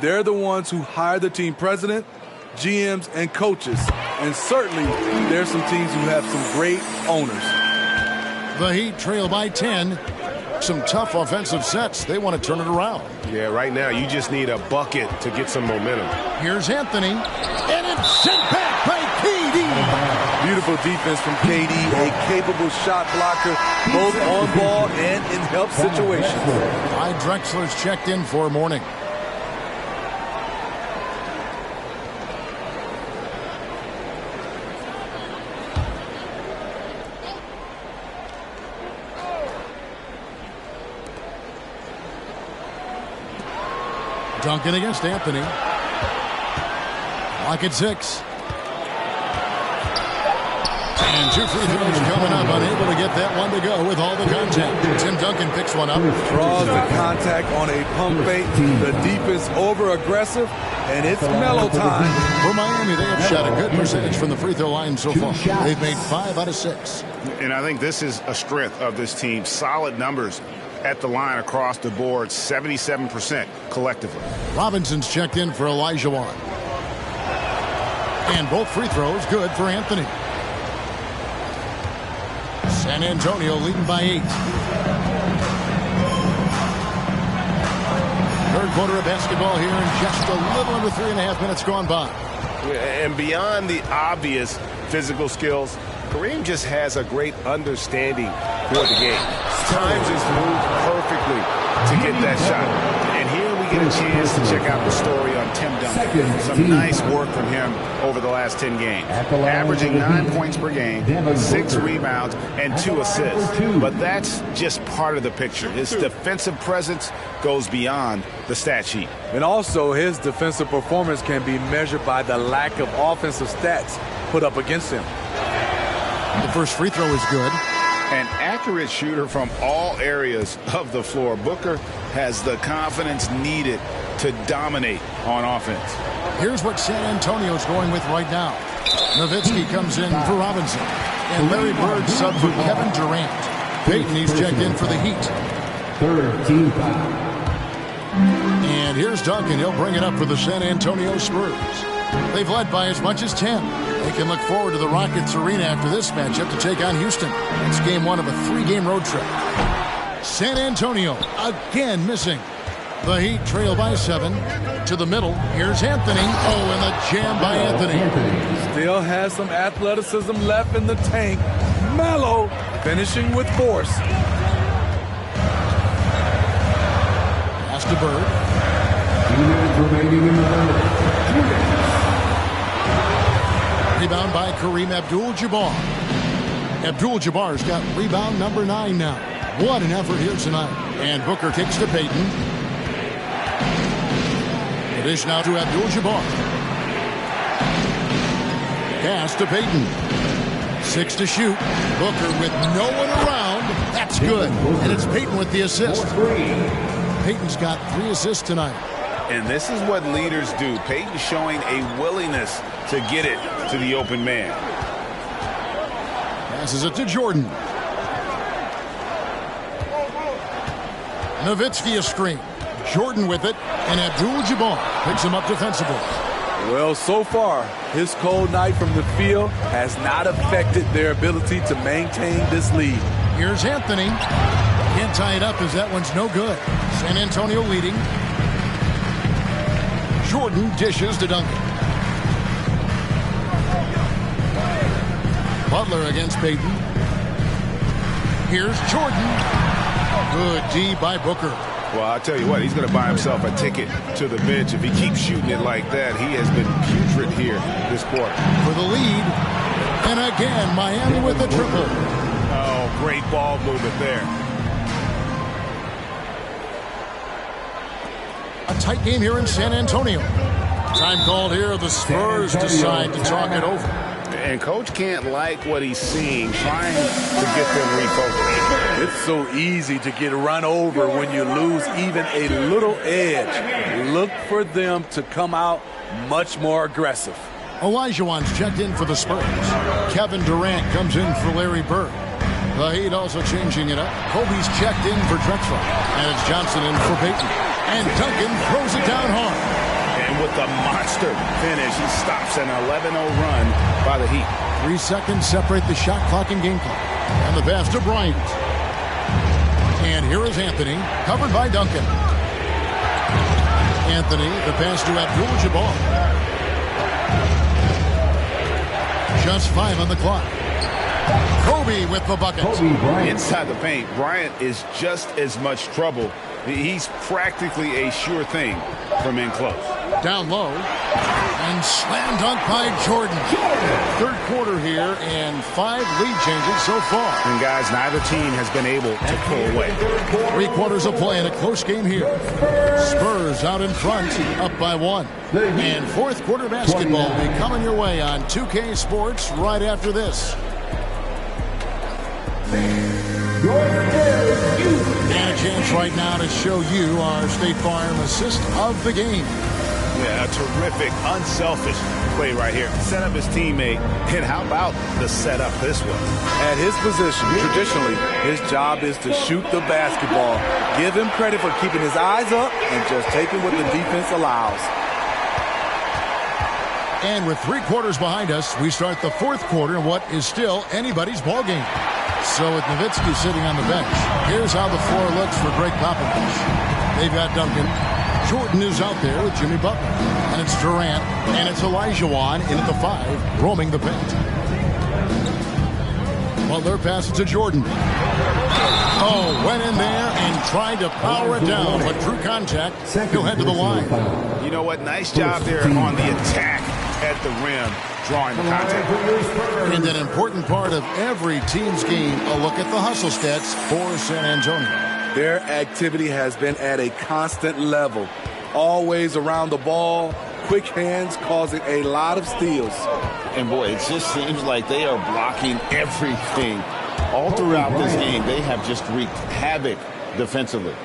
M: They're the ones who hire the team president, GMs, and coaches. And certainly there's some teams who have some great owners.
L: The Heat trail by 10. Some tough offensive sets. They want to turn it around.
Q: Yeah, right now you just need a bucket to get some momentum.
L: Here's Anthony, and it's sent back by KD.
M: Beautiful defense from KD, a capable shot blocker, both on ball and in help situations.
L: Clyde Drexler's checked in for morning. Duncan against Anthony. Lock at 6. And 2 free throws coming up. Unable to get that one to go with all the contact. Tim Duncan picks one up.
M: Draws the contact on a pump fake. The defense over-aggressive, and it's Melo time.
L: For Miami, they have shot a good percentage from the free throw line so far. They've made 5 out of 6.
N: And I think this is a strength of this team. Solid numbers at the line across the board, 77% collectively.
L: Robinson's checked in for Elijah Wan. And both free throws good for Anthony. San Antonio leading by 8. Third quarter of basketball here, and just a little under 3.5 minutes gone by.
Q: And beyond the obvious physical skills, Kareem just has a great understanding for the game. Times his move perfectly to get that shot. And here we get a chance to check out the story on Tim Duncan. Some nice work from him over the last 10 games. Averaging 9 points per game, 6 rebounds, and 2 assists. But that's just part of the picture. His defensive presence goes beyond the stat sheet.
M: And also his defensive performance can be measured by the lack of offensive stats put up against him.
L: The first free throw is good.
N: An accurate shooter from all areas of the floor. Booker has the confidence needed to dominate on offense.
L: Here's what San Antonio's going with right now. Nowitzki comes in for Robinson. And Larry Bird sub for Kevin Durant. Payton, he's checked in for the Heat.
I: Third team foul.
L: And here's Duncan. He'll bring it up for the San Antonio Spurs. They've led by as much as 10. They can look forward to the Rockets Arena after this matchup to take on Houston. It's game 1 of a 3-game road trip. San Antonio again missing. The Heat trail by 7. To the middle. Here's Anthony. Oh, and the jam by Anthony.
M: Still has some athleticism left in the tank. Melo finishing with force.
L: Pass to Bird.
I: 2 minutes remaining in the third.
L: Rebound by Kareem Abdul-Jabbar. Abdul-Jabbar's got rebound number 9 now. What an effort here tonight. And Booker kicks to Payton. The dish now to Abdul-Jabbar. Pass to Payton. 6 to shoot. Booker with no one around. That's good. And it's Payton with the assist. Payton's got 3 assists tonight.
N: And this is what leaders do. Payton showing a willingness to get it to the open man.
L: Passes it to Jordan. Nowitzki a screen. Jordan with it, and Abdul-Jabbar picks him up defensively.
M: Well, so far, his cold night from the field has not affected their ability to maintain this lead.
L: Here's Anthony. Can't tie it up as that one's no good. San Antonio leading. Jordan dishes to Duncan. Butler against Payton. Here's Jordan. Good D by Booker.
N: Well, I'll tell you what, he's going to buy himself a ticket to the bench if he keeps shooting it like that. He has been putrid here this quarter.
L: For the lead. And again, Miami with the triple.
N: Oh, great ball movement there.
L: A tight game here in San Antonio. Time called here. The Spurs decide to talk it over.
N: And Coach can't like what he's seeing, trying to get them refocused.
M: It's so easy to get run over when you lose even a little edge. Look for them to come out much more aggressive.
L: Olajuwon's checked in for the Spurs. Kevin Durant comes in for Larry Bird. The Heat also changing it up. Kobe's checked in for Drexler. And it's Johnson in for Payton. And Duncan throws it down hard.
N: And with the monster finish, he stops an 11-0 run by the Heat.
L: 3 seconds separate the shot clock and game clock. And the pass to Bryant. And here is Anthony, covered by Duncan. Anthony, the pass to Abdul-Jabbar. Just 5 on the clock. Kobe with the bucket.
N: Inside the paint, Bryant is just as much trouble. He's practically a sure thing from in close.
L: Down low. And slam dunk by Jordan. Third quarter here and 5 lead changes so far.
N: And guys, neither team has been able to pull away.
L: 3 quarters of play in a close game here. Spurs out in front, up by 1. And fourth quarter basketball will be coming your way on 2K Sports right after this. And a chance right now to show you our State Farm assist of the game.
N: Yeah, a terrific, unselfish play right here. Set up his teammate, and how about the setup this one?
M: At his position, traditionally, his job is to shoot the basketball. Give him credit for keeping his eyes up and just taking what the defense allows.
L: And with 3 quarters behind us, we start the fourth quarter in what is still anybody's ball game. So with Nowitzki sitting on the bench, here's how the floor looks for Greg Popovich. They've got Duncan. Jordan is out there with Jimmy Butler. And it's Durant. And it's Olajuwon in at the 5, roaming the paint. Butler passes to Jordan. Oh, went in there and tried to power it down, but drew contact. He'll head to the line.
N: You know what? Nice job there on the attack at the rim, drawing the contact.
L: And an important part of every team's game, a look at the hustle stats for San Antonio.
M: Their activity has been at a constant level. Always around the ball, quick hands causing a lot of steals.
Q: And boy, it just seems like they are blocking everything. All throughout this game, they have just wreaked havoc defensively.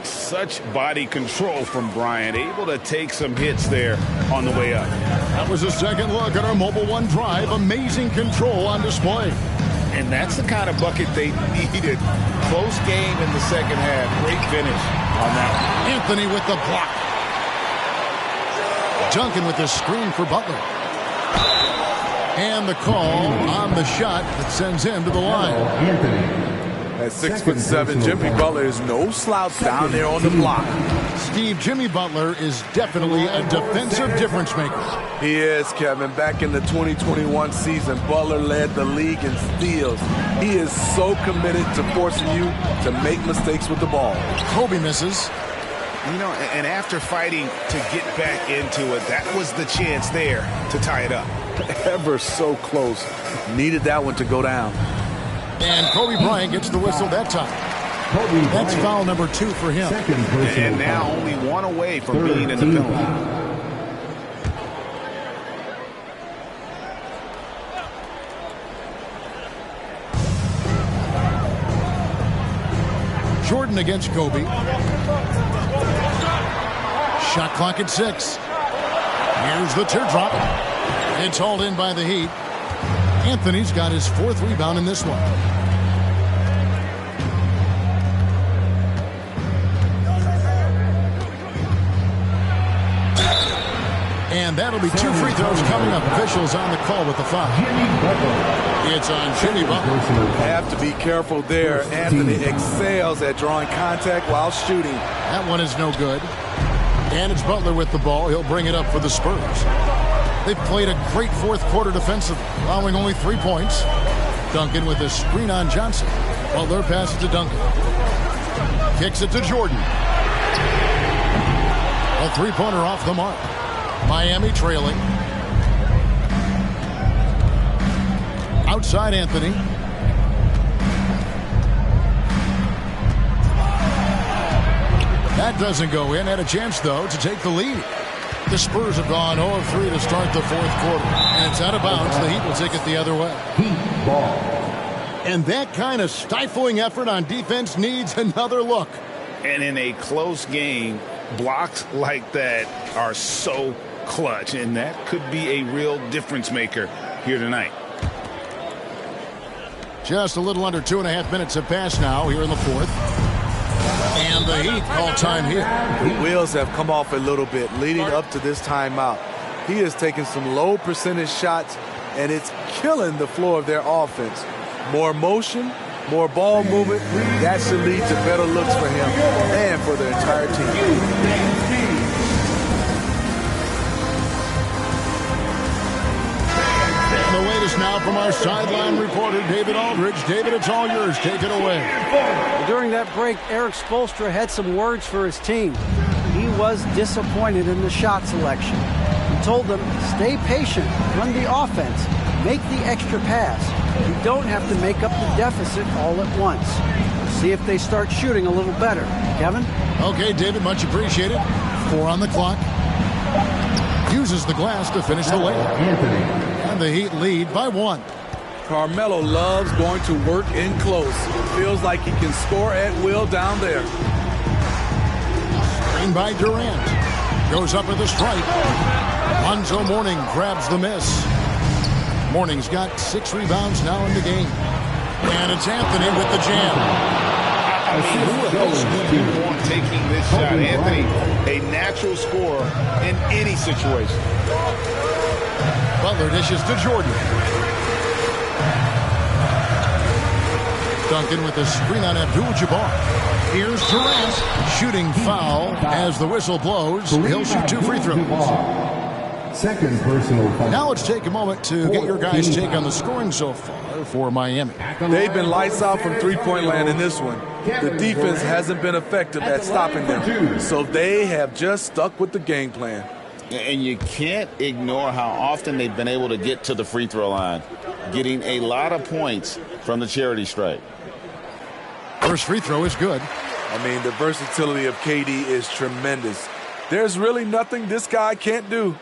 N: Such body control from Bryant, able to take some hits there on the way up.
L: That was a second look at our Mobile One drive. Amazing control on display.
N: And that's the kind of bucket they needed. Close game in the second half. Great finish on that one.
L: Anthony with the block. Duncan with the screen for Butler. And the call on the shot that sends him to the line.
M: At 6'7", Jimmy Butler is no slouch down there on the block.
L: Steve, Jimmy Butler is definitely a defensive difference maker.
M: He is, Kevin. Back in the 2021 season, Butler led the league in steals. He is so committed to forcing you to make mistakes with the ball.
L: Kobe misses.
N: You know, and after fighting to get back into it, that was the chance there to tie it up.
M: Ever so close. Needed that one to go down.
L: And Kobe Bryant gets the whistle that time. That's foul number 2 for him.
N: And now only 1 away from being in the penalty.
L: Jordan against Kobe. Shot clock at 6. Here's the teardrop. It's hauled in by the Heat. Anthony's got his 4th rebound in this one. And that'll be 2 free throws coming up. Officials on the call with the foul. It's on Jimmy Butler.
M: Have to be careful there. Anthony excels at drawing contact while shooting.
L: That one is no good. And it's Butler with the ball. He'll bring it up for the Spurs. They've played a great fourth quarter defensively, allowing only 3 points. Duncan with a screen on Johnson. Butler passes to Duncan. Kicks it to Jordan. A 3-pointer off the mark. Miami trailing. Outside Anthony. That doesn't go in. Had a chance, though, to take the lead. The Spurs have gone 0 of 3 to start the fourth quarter. And it's out of bounds. The Heat will take it the other way. Heat ball. And that kind of stifling effort on defense needs another look.
N: And in a close game, blocks like that are so clutch, and that could be a real difference maker here tonight.
L: Just a little under 2.5 minutes have passed now here in the fourth. And the Heat call time here.
M: The wheels have come off a little bit leading up to this timeout. He has taken some low percentage shots, and it's killing the floor of their offense. More motion, more ball movement, that should lead to better looks for him and for the entire team.
L: The latest now from our sideline reporter, David Aldridge. David, it's all yours. Take it away.
O: During that break, Eric Spoelstra had some words for his team. He was disappointed in the shot selection. He told them, stay patient, run the offense, make the extra pass. You don't have to make up the deficit all at once. See if they start shooting a little better. Kevin?
L: Okay, David, much appreciated. 4 on the clock. Uses the glass to finish the layup. And the Heat lead by 1.
M: Carmelo loves going to work in close. Feels like he can score at will down there.
L: Screen by Durant. Goes up with a strike. Lonzo Mourning grabs the miss. Mourning's got 6 rebounds now in the game. And it's Anthony with the jam.
N: I mean, who else would you want taking this shot? Anthony, a natural scorer in any situation.
L: Butler dishes to Jordan. Duncan with a screen on Abdul-Jabbar. Here's Durant. Shooting foul as the whistle blows. He'll shoot 2 free throws.
I: Second personal foul.
L: Now let's take a moment to get your guys' take on the scoring so far for Miami.
M: They've been lights out from three-point land in this one. The defense hasn't been effective at stopping them, so they have just stuck with the game plan.
N: And you can't ignore how often they've been able to get to the free throw line, getting a lot of points from the charity stripe.
L: First free throw is good.
M: I mean, the versatility of KD is tremendous. There's really nothing this guy can't do.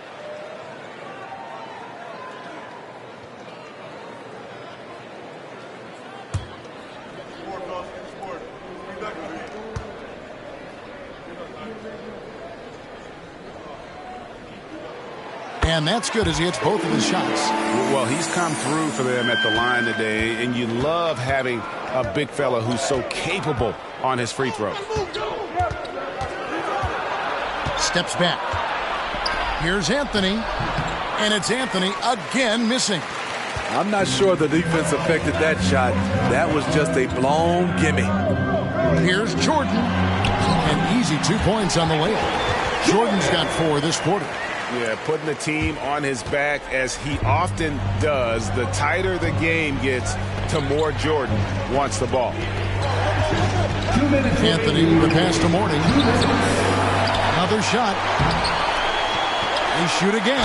L: And that's good as he hits both of his shots.
N: Well, he's come through for them at the line today, and you love having a big fella who's so capable on his free throw.
L: Steps back. Here's Anthony, and it's Anthony again missing.
M: I'm not sure the defense affected that shot. That was just a blown gimme.
L: Here's Jordan, and easy 2 points on the layup. Jordan's got 4 this quarter.
N: Yeah, putting the team on his back as he often does. The tighter the game gets, the more Jordan wants the ball.
L: Anthony, the pass to Mourning. Another shot. They shoot again.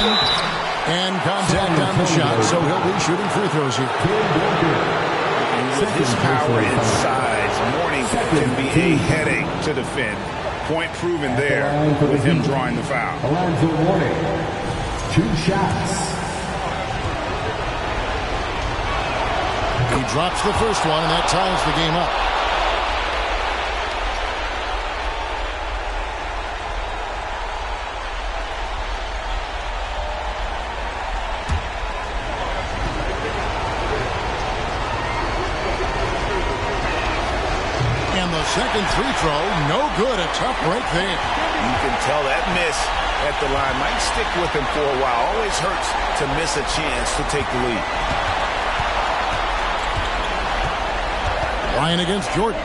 L: And contact on the shot, so he'll be shooting free throws here.
N: With his power and size, Mourning can be a headache to defend. Point proven there with him drawing the foul.
I: Alonzo Mourning, 2 shots.
L: He drops the first one, and that ties the game up.
N: And the second free throw, no good. A tough break there. You can tell that miss at the line might stick with him for a while. Always hurts to miss a chance to take the lead.
L: Ryan against Jordan.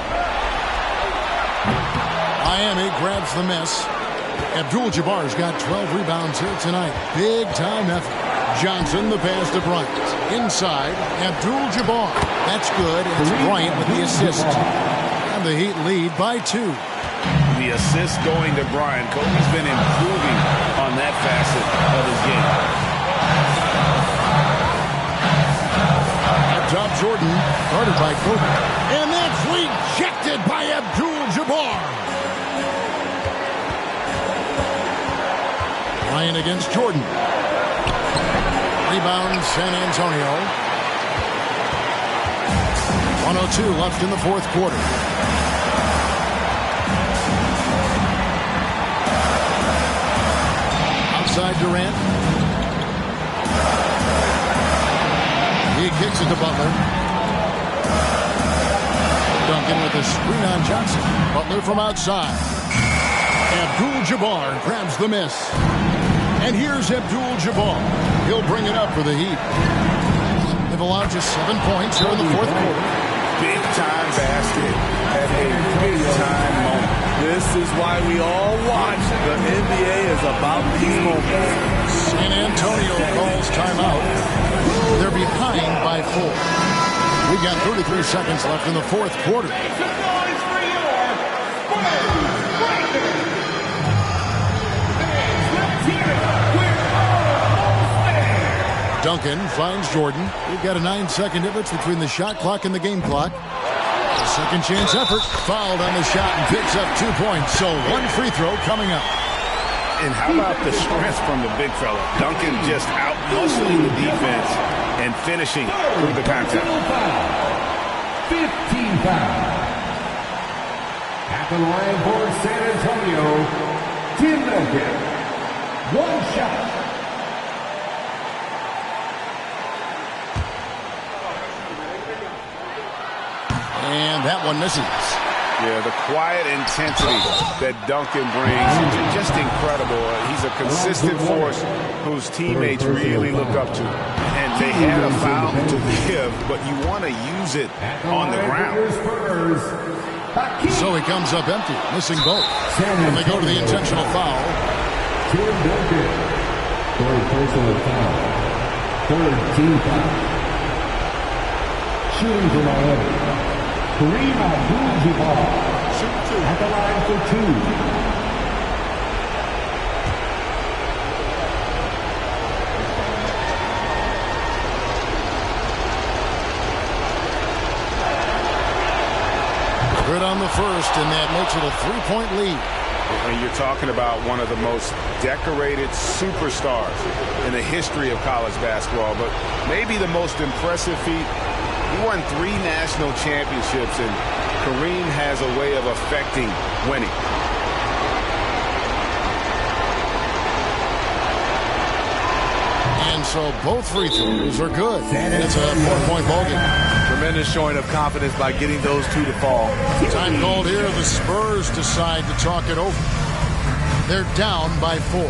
L: Miami grabs the miss. Abdul-Jabbar's got 12 rebounds here tonight. Big time effort. Johnson, the pass to Bryant. Inside, Abdul-Jabbar. That's good. It's Bryant with the assist. And the Heat lead by 2.
N: The assist going to Bryant. Kobe's been improving on that facet of his game.
L: Up top, Jordan, guarded by Kobe. And that's rejected by Abdul-Jabbar. Ryan against Jordan. Rebound, San Antonio. 1:02 left in the fourth quarter. Outside Durant. He kicks it to Butler. Duncan with a screen on Johnson. Butler from outside. Abdul-Jabbar grabs the miss. And here's Abdul-Jabbar. He'll bring it up for the Heat. They've allowed just 7 points here in the fourth quarter.
N: Big time basket at a big time moment.
M: This is why we all watch. The NBA is about these moments.
L: San Antonio calls timeout. They're behind by 4. We got 33 seconds left in the fourth quarter. Duncan finds Jordan. We've got a 9-second difference between the shot clock and the game clock. A second chance effort. Fouled on the shot and picks up 2 points. So 1 free throw coming up.
N: And how about the strength from the big fella? Duncan just out-muscling the defense and finishing through the contact.
I: 15 foul. At the line for San Antonio, Tim Duncan. 1 shot.
L: And that one misses.
N: Yeah, the quiet intensity that Duncan brings is just incredible. He's a consistent force whose teammates really look up to. And they had a foul to give, but you want to use it on the ground.
L: So he comes up empty, missing both. And they go to the intentional foul.
I: Tim Duncan. Third personal foul. Third team foul. Shooting for Miami. Kareem Abdul-Jabbar at the line for 2.
L: Good on the first, and that makes it a 3-point lead.
N: And you're talking about one of the most decorated superstars in the history of college basketball, but maybe the most impressive feat. He won 3 national championships, and Kareem has a way of affecting winning.
L: And so both free throws are good. It's a 4-point ballgame.
M: Tremendous showing of confidence by getting those 2 to fall.
L: Time called here. The Spurs decide to talk it over. They're down by 4.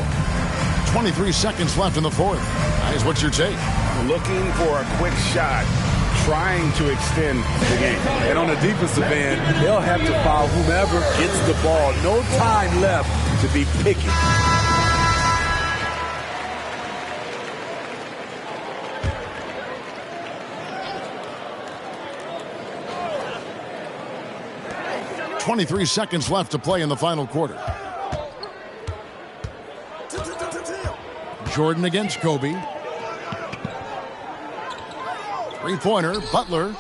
L: 23 seconds left in the fourth. Guys, what's your take?
N: Looking for a quick shot. Trying to extend the game.
M: And on the defensive end, they'll have to foul whomever gets the ball. No time left to be picky.
L: .23 seconds left to play in the final quarter. Jordan against Kobe. Three-pointer, Butler.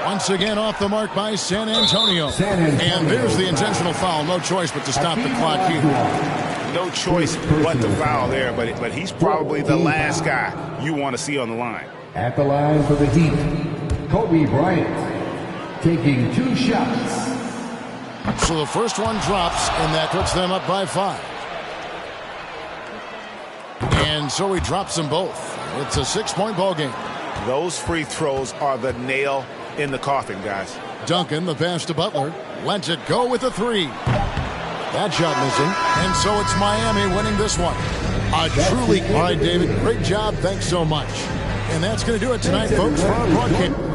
L: Once again off the mark by San Antonio. And there's the intentional foul. No choice but to stop the clock here.
N: No choice but to foul there, but he's probably the last guy you want to see on the line.
I: At the line for the Heat, Kobe Bryant taking 2 shots.
L: So the first one drops, and that puts them up by 5. And so he drops them both. It's a 6-point ball game.
N: Those free throws are the nail in the coffin, guys.
L: Duncan, the pass to Butler. Lets it go with a 3. That shot missing. And so it's Miami winning this one. All right, David, great job. Thanks so much. And that's going to do it tonight, folks, for our broadcast.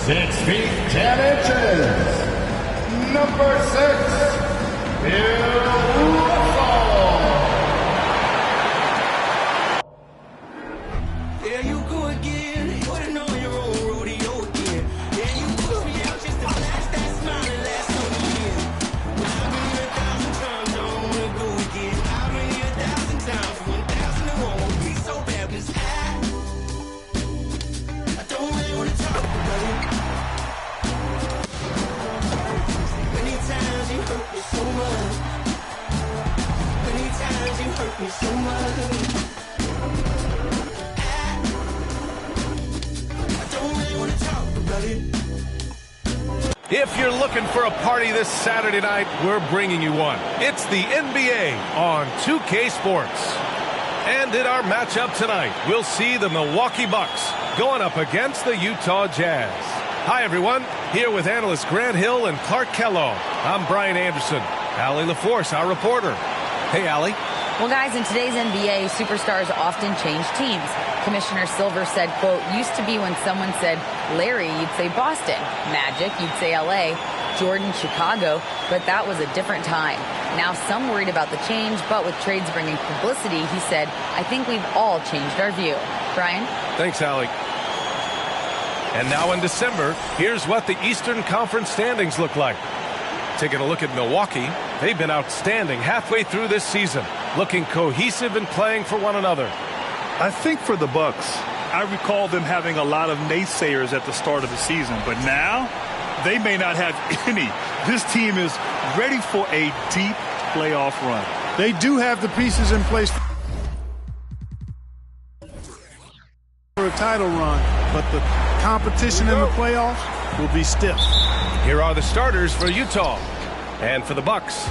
I: 6 feet 10 inches. Number 6, Bill Russell.
R: There you go again. You putting on your own rodeo again. Yeah, you put me out just to flash that smile and last on the year. But I've been here 1,000 times, I don't wanna go again. I've been here 1,000 times, 1,001 won't be so bad, 'cause I don't really wanna talk about it. Many times you hurt me so much. Many times you hurt me so much.
A: If you're looking for a party this Saturday night, we're bringing you one. It's the NBA on 2K Sports. And in our matchup tonight, we'll see the Milwaukee Bucks going up against the Utah Jazz. Hi, everyone. Here with analysts Grant Hill and Clark Kellogg. I'm Brian Anderson. Allie LaForce, our reporter. Hey, Allie.
E: Well, guys, in today's NBA, superstars often change teams. Commissioner Silver said, quote, used to be when someone said Larry, you'd say Boston. Magic, you'd say LA. Jordan, Chicago. But that was a different time. Now some worried about the change, but with trades bringing publicity, he said, I think we've all changed our view. Brian?
A: Thanks, Allie. And now in December, here's what the Eastern Conference standings look like. Taking a look at Milwaukee, they've been outstanding halfway through this season, looking cohesive and playing for one another.
C: I think for the Bucks, I recall them having a lot of naysayers at the start of the season, but now they may not have any. This team is ready for a deep playoff run.
P: They do have the pieces in place for a title run, but the competition in the playoffs will be stiff.
A: Here are the starters for Utah and for the Bucks.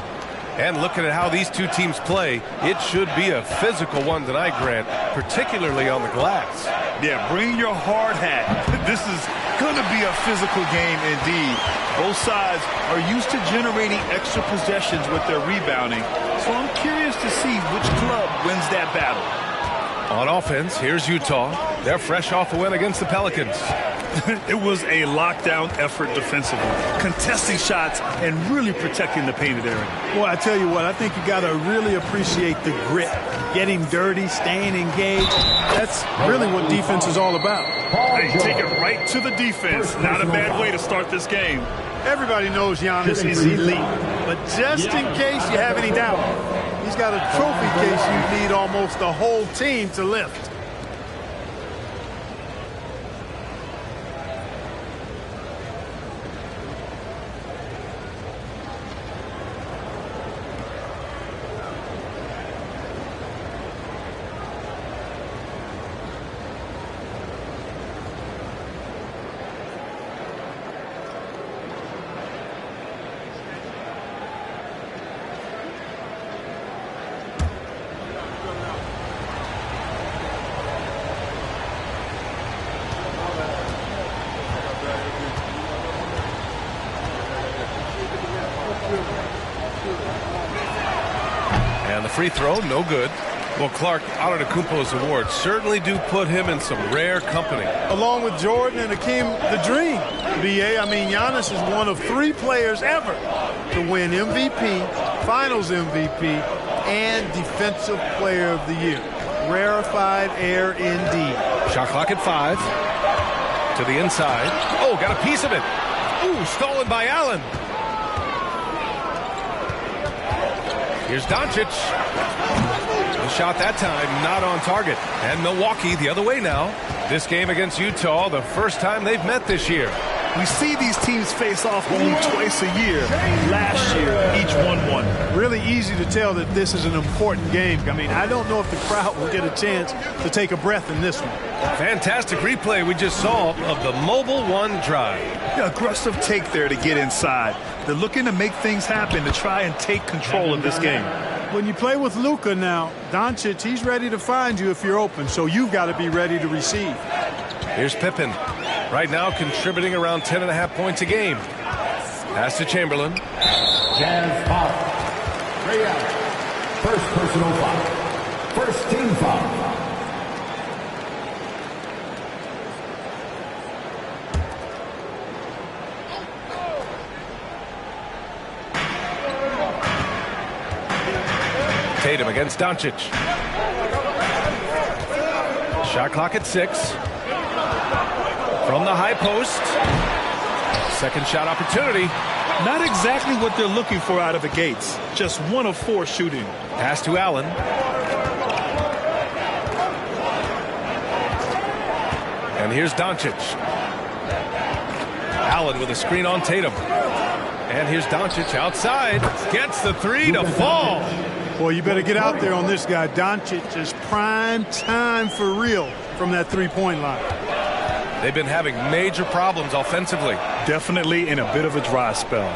A: And looking at how these two teams play, it should be a physical one tonight, Grant, particularly on the glass.
C: Yeah, bring your hard hat. This is going to be a physical game indeed. Both sides are used to generating extra possessions with their rebounding, so I'm curious to see which club wins that battle.
A: On offense, here's Utah. They're fresh off a win against the Pelicans.
C: It was a lockdown effort defensively, contesting shots and really protecting the painted area.
P: Well, I tell you what, I think you got to really appreciate the grit, getting dirty, staying engaged. That's really what defense is all about.
C: Hey, take it right to the defense. Not a bad way to start this game.
P: Everybody knows Giannis is elite, but just in case you have any doubt, he's got a trophy case you need almost the whole team to lift.
A: And the free throw, no good. Well, Clark, Antetokounmpo's awards certainly do put him in some rare company.
P: Along with Jordan and Hakeem the Dream, B.A. I mean, Giannis is one of 3 players ever to win MVP, Finals MVP, and Defensive Player of the Year. Rarefied air indeed.
A: Shot clock at 5. To the inside. Oh, got a piece of it. Ooh, stolen by Allen. Here's Doncic. The shot that time not on target. And Milwaukee the other way now. This game against Utah, the first time they've met this year.
C: We see these teams face off only twice a year. Last year, each won.
P: Really easy to tell that this is an important game. I mean, I don't know if the crowd will get a chance to take a breath in this one.
A: Fantastic replay we just saw of the Mobile One drive.
C: Yeah, aggressive take there to get inside. They're looking to make things happen to try and take control of this game.
P: When you play with Luka now, Doncic, he's ready to find you if you're open, so you've got to be ready to receive.
A: Here's Pippen. Right now contributing around 10.5 points a game. Pass to Chamberlain.
I: Jazz foul. Ray Allen. First personal foul. First team foul.
A: against Doncic. Shot clock at 6. From the high post. Second shot opportunity.
C: Not exactly what they're looking for out of the gates. Just 1 of 4 shooting.
A: Pass to Allen. And here's Doncic. Allen with a screen on Tatum. And here's Doncic outside. Gets the 3 to fall.
P: Boy, you better get out there on this guy. Doncic is prime time for real from that three-point line.
A: They've been having major problems offensively.
C: Definitely in a bit of a dry spell.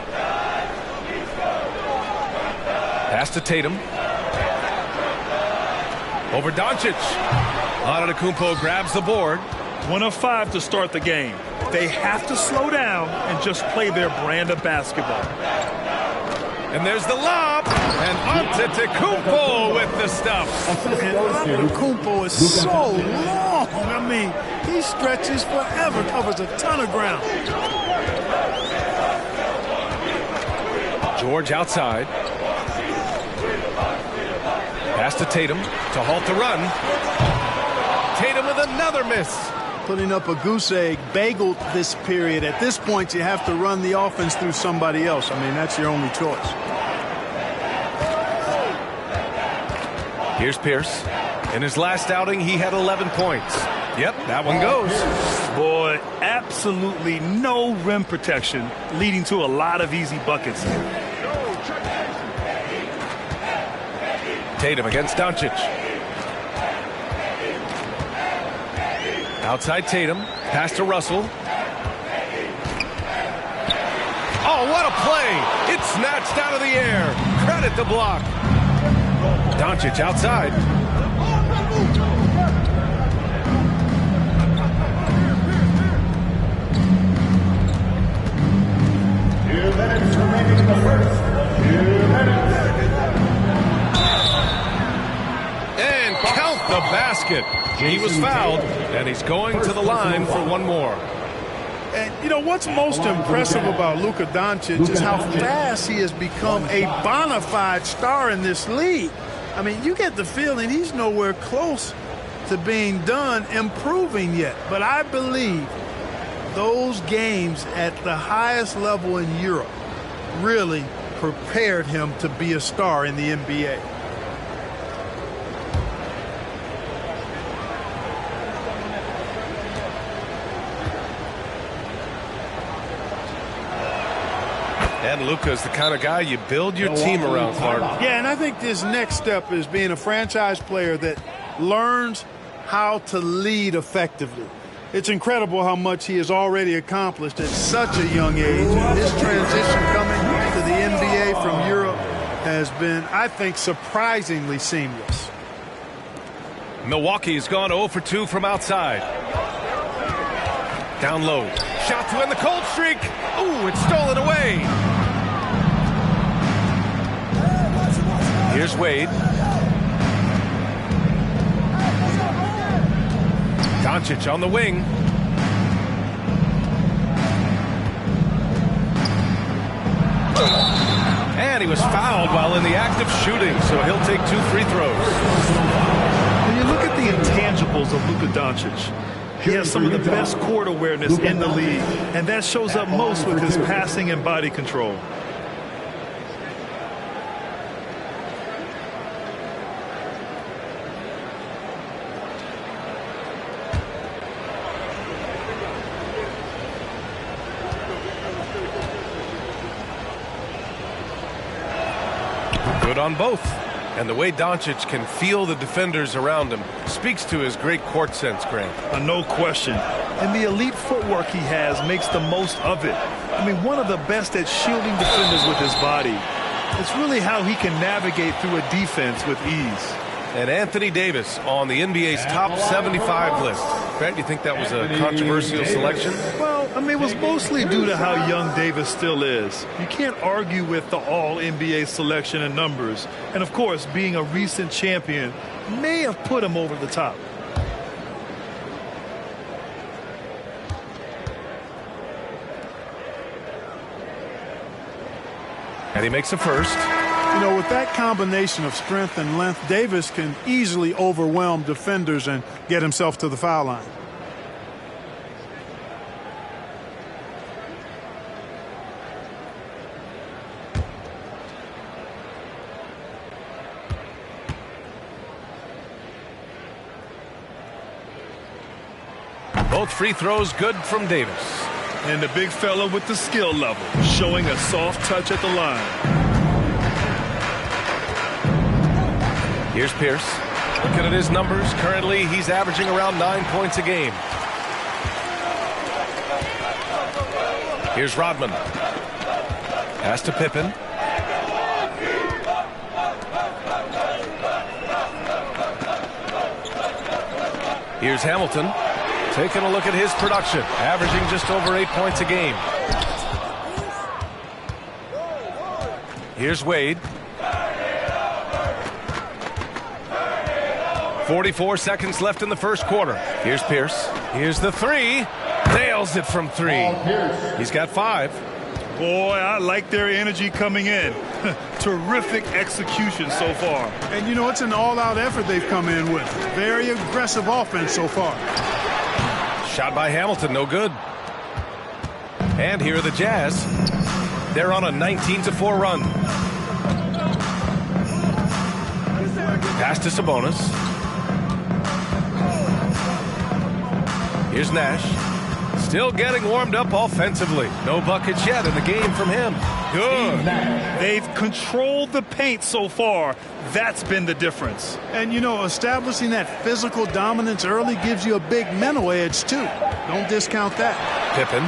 A: Pass to Tatum. Over Doncic. Antetokounmpo grabs the board.
C: 1 of 5 to start the game. They have to slow down and just play their brand of basketball.
A: And there's the lob. And Antetokounmpo with the stuff.
P: And Antetokounmpo is so long. I mean, he stretches forever, covers a ton of ground.
A: George outside. Pass to Tatum to halt the run. Tatum with another miss.
P: Putting up a goose egg, bageled this period. At this point, you have to run the offense through somebody else. I mean, that's your only choice.
A: Here's Pierce. In his last outing, he had 11 points. Yep, that one goes.
C: Boy, absolutely no rim protection, leading to a lot of easy buckets here.
A: Tatum against Doncic. Outside Tatum. Pass to Russell. Oh, what a play! It's snatched out of the air. Credit the block. Doncic outside.
I: Remaining in the first. 2 minutes.
A: And count the basket. He was fouled, and he's going to the line for one more.
P: And, you know, what's most impressive about Luka Doncic is how fast he has become a bona fide star in this league. I mean, you get the feeling he's nowhere close to being done improving yet. But I believe those games at the highest level in Europe really prepared him to be a star in the NBA.
A: And Luka is the kind of guy you build your team around, Clark.
P: Yeah, and I think this next step is being a franchise player that learns how to lead effectively. It's incredible how much he has already accomplished at such a young age. And his transition coming to the NBA from Europe has been, I think, surprisingly seamless.
A: Milwaukee's gone 0 for 2 from outside. Down low. Shot to end the cold streak. Ooh, it's stolen away. Here's Wade. Doncic on the wing. And he was fouled while in the act of shooting, so he'll take 2 free throws.
C: When you look at the intangibles of Luka Doncic, he has some of the best court awareness in the league, and that shows up most with his passing and body control.
A: Good on both. And the way Doncic can feel the defenders around him speaks to his great court sense, Grant.
C: No question. And the elite footwork he has makes the most of it. I mean, one of the best at shielding defenders with his body. It's really how he can navigate through a defense with ease.
A: And Anthony Davis on the NBA's top 75 list. Grant, you think that was a controversial selection?
C: Well, I mean, it was mostly due to how young Davis still is. You can't argue with the all-NBA selection and numbers. And, of course, being a recent champion may have put him over the top.
A: And he makes a first.
P: You know, with that combination of strength and length, Davis can easily overwhelm defenders and get himself to the foul line.
A: Both free throws good from Davis.
C: And the big fella with the skill level, showing a soft touch at the line.
A: Here's Pierce. Looking at his numbers, currently he's averaging around 9 points a game. Here's Rodman. Pass to Pippen. Here's Hamilton. Taking a look at his production, averaging just over 8 points a game. Here's Wade. 44 seconds left in the first quarter. Here's Pierce. Here's the three. Nails it from three. He's got 5.
C: Boy, I like their energy coming in. Terrific execution so far.
P: And, you know, it's an all-out effort they've come in with. Very aggressive offense so far.
A: Shot by Hamilton, no good. And here are the Jazz. They're on a 19-4 run. Pass to Sabonis. Here's Nash. Still getting warmed up offensively. No buckets yet in the game from him.
C: Good. They've controlled the paint so far. That's been the difference.
P: And, you know, establishing that physical dominance early gives you a big mental edge, too. Don't discount that.
A: Pippen.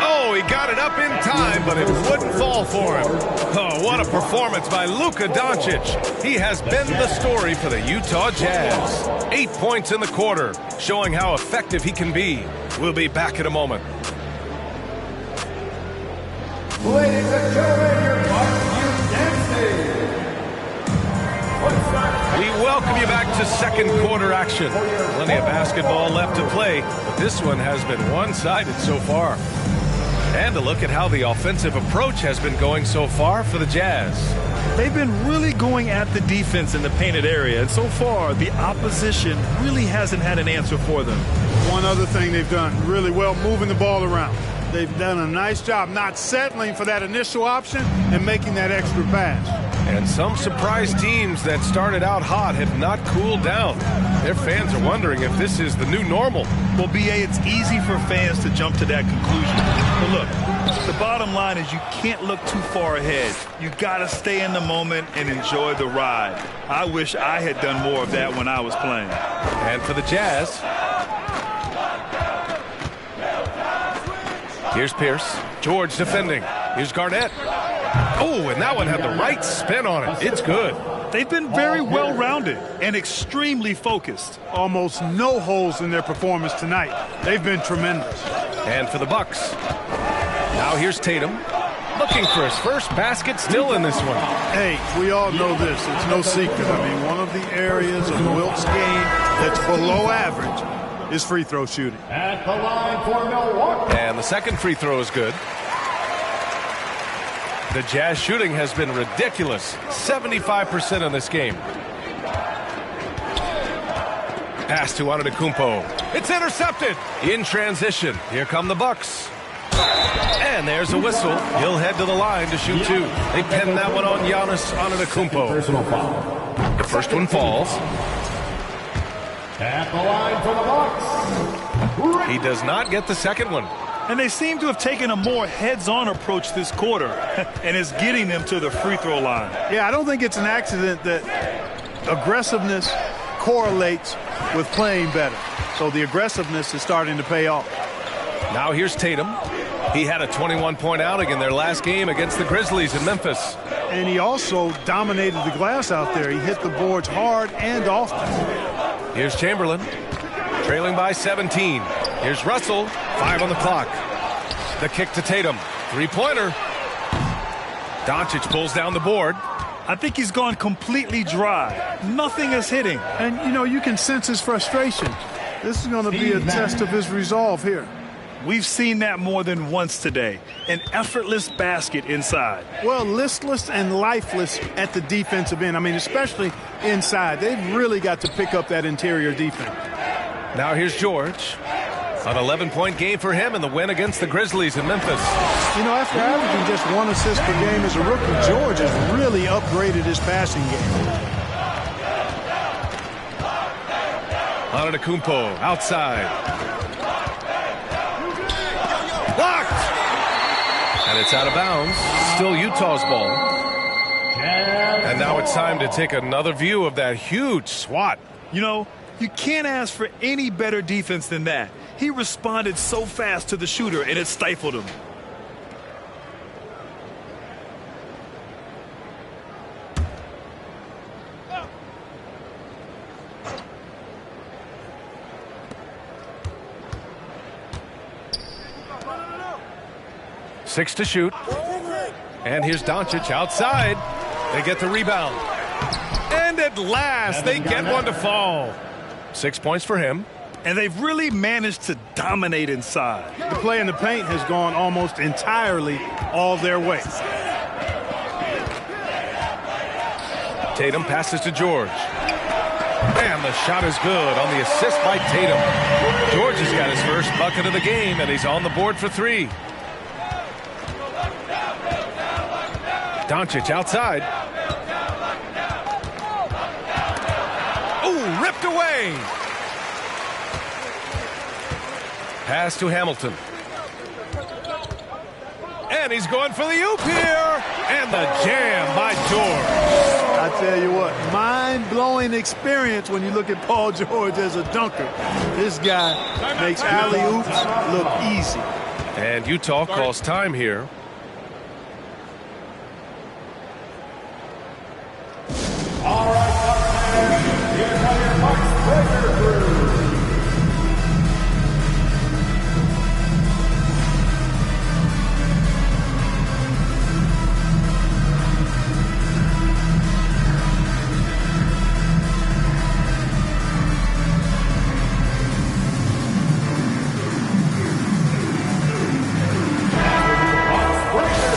A: Oh, he got it up in time, but it wouldn't fall for him. Oh, what a performance by Luka Doncic. He has been the story for the Utah Jazz. 8 points in the quarter, showing how effective he can be. We'll be back in a moment.
I: Ladies and gentlemen, your Mark Dempsey.
A: We welcome you back to second quarter action. Plenty of basketball left to play, but this one has been one-sided so far. And a look at how the offensive approach has been going so far for the Jazz.
C: They've been really going at the defense in the painted area, and so far the opposition really hasn't had an answer for them.
P: One other thing they've done really well, moving the ball around. They've done a nice job not settling for that initial option and making that extra pass.
A: And some surprise teams that started out hot have not cooled down. Their fans are wondering if this is the new normal.
C: Well, B.A., it's easy for fans to jump to that conclusion. But look, the bottom line is you can't look too far ahead. You got to stay in the moment and enjoy the ride. I wish I had done more of that when I was playing.
A: And for the Jazz, here's Pierce. George defending. Here's Garnett. Oh, and that one had the right spin on it. It's good.
C: They've been very well-rounded and extremely focused.
P: Almost no holes in their performance tonight. They've been tremendous.
A: And for the Bucks, now here's Tatum. Looking for his first basket still in this one.
P: Hey, we all know this. It's no secret. I mean, one of the areas of Wilt's game that's below average is free throw shooting.
I: At the line for Milwaukee.
A: And the second free throw is good. The Jazz shooting has been ridiculous. 75% in this game. Pass to Antetokounmpo. It's intercepted. In transition. Here come the Bucks. And there's a whistle. He'll head to the line to shoot two. They pin that one on Giannis Antetokounmpo.
I: Personal foul.
A: The first one falls.
I: At the line for the Bucks.
A: He does not get the second one.
C: And they seem to have taken a more heads-on approach this quarter, and it's getting them to the free throw line.
P: Yeah, I don't think it's an accident that aggressiveness correlates with playing better. So the aggressiveness is starting to pay off.
A: Now here's Tatum. He had a 21-point outing in their last game against the Grizzlies in Memphis.
P: And he also dominated the glass out there. He hit the boards hard and often.
A: Here's Chamberlain, trailing by 17. Here's Russell, 5 on the clock. The kick to Tatum, three-pointer. Doncic pulls down the board.
C: I think he's gone completely dry. Nothing is hitting.
P: And, you know, you can sense his frustration. This is going to be a test of his resolve here.
C: We've seen that more than once today. An effortless basket inside.
P: Well, listless and lifeless at the defensive end. I mean, especially inside. They've really got to pick up that interior defense.
A: Now here's George. An 11-point game for him in the win against the Grizzlies in Memphis.
P: You know, after averaging just 1 assist per game as a rookie, George has really upgraded his passing game.
A: Antetokounmpo outside. Blocked! And it's out of bounds. Still Utah's ball. And now it's time to take another view of that huge swat.
C: You know, you can't ask for any better defense than that. He responded so fast to the shooter, and it stifled him.
A: Six to shoot. And here's Doncic outside. They get the rebound. And at last, they get one to fall. 6 points for him.
C: And they've really managed to dominate inside.
P: The play in the paint has gone almost entirely all their way.
A: Tatum passes to George. And the shot is good on the assist by Tatum. George has got his first bucket of the game, and he's on the board for 3. Doncic outside. Ooh, ripped away. Pass to Hamilton. And he's going for the oop here. And the jam by George.
P: I tell you what, mind-blowing experience when you look at Paul George as a dunker. This guy makes alley-oops look easy.
A: And Utah calls time here.
I: All right, here's how your Bucks breaker crew.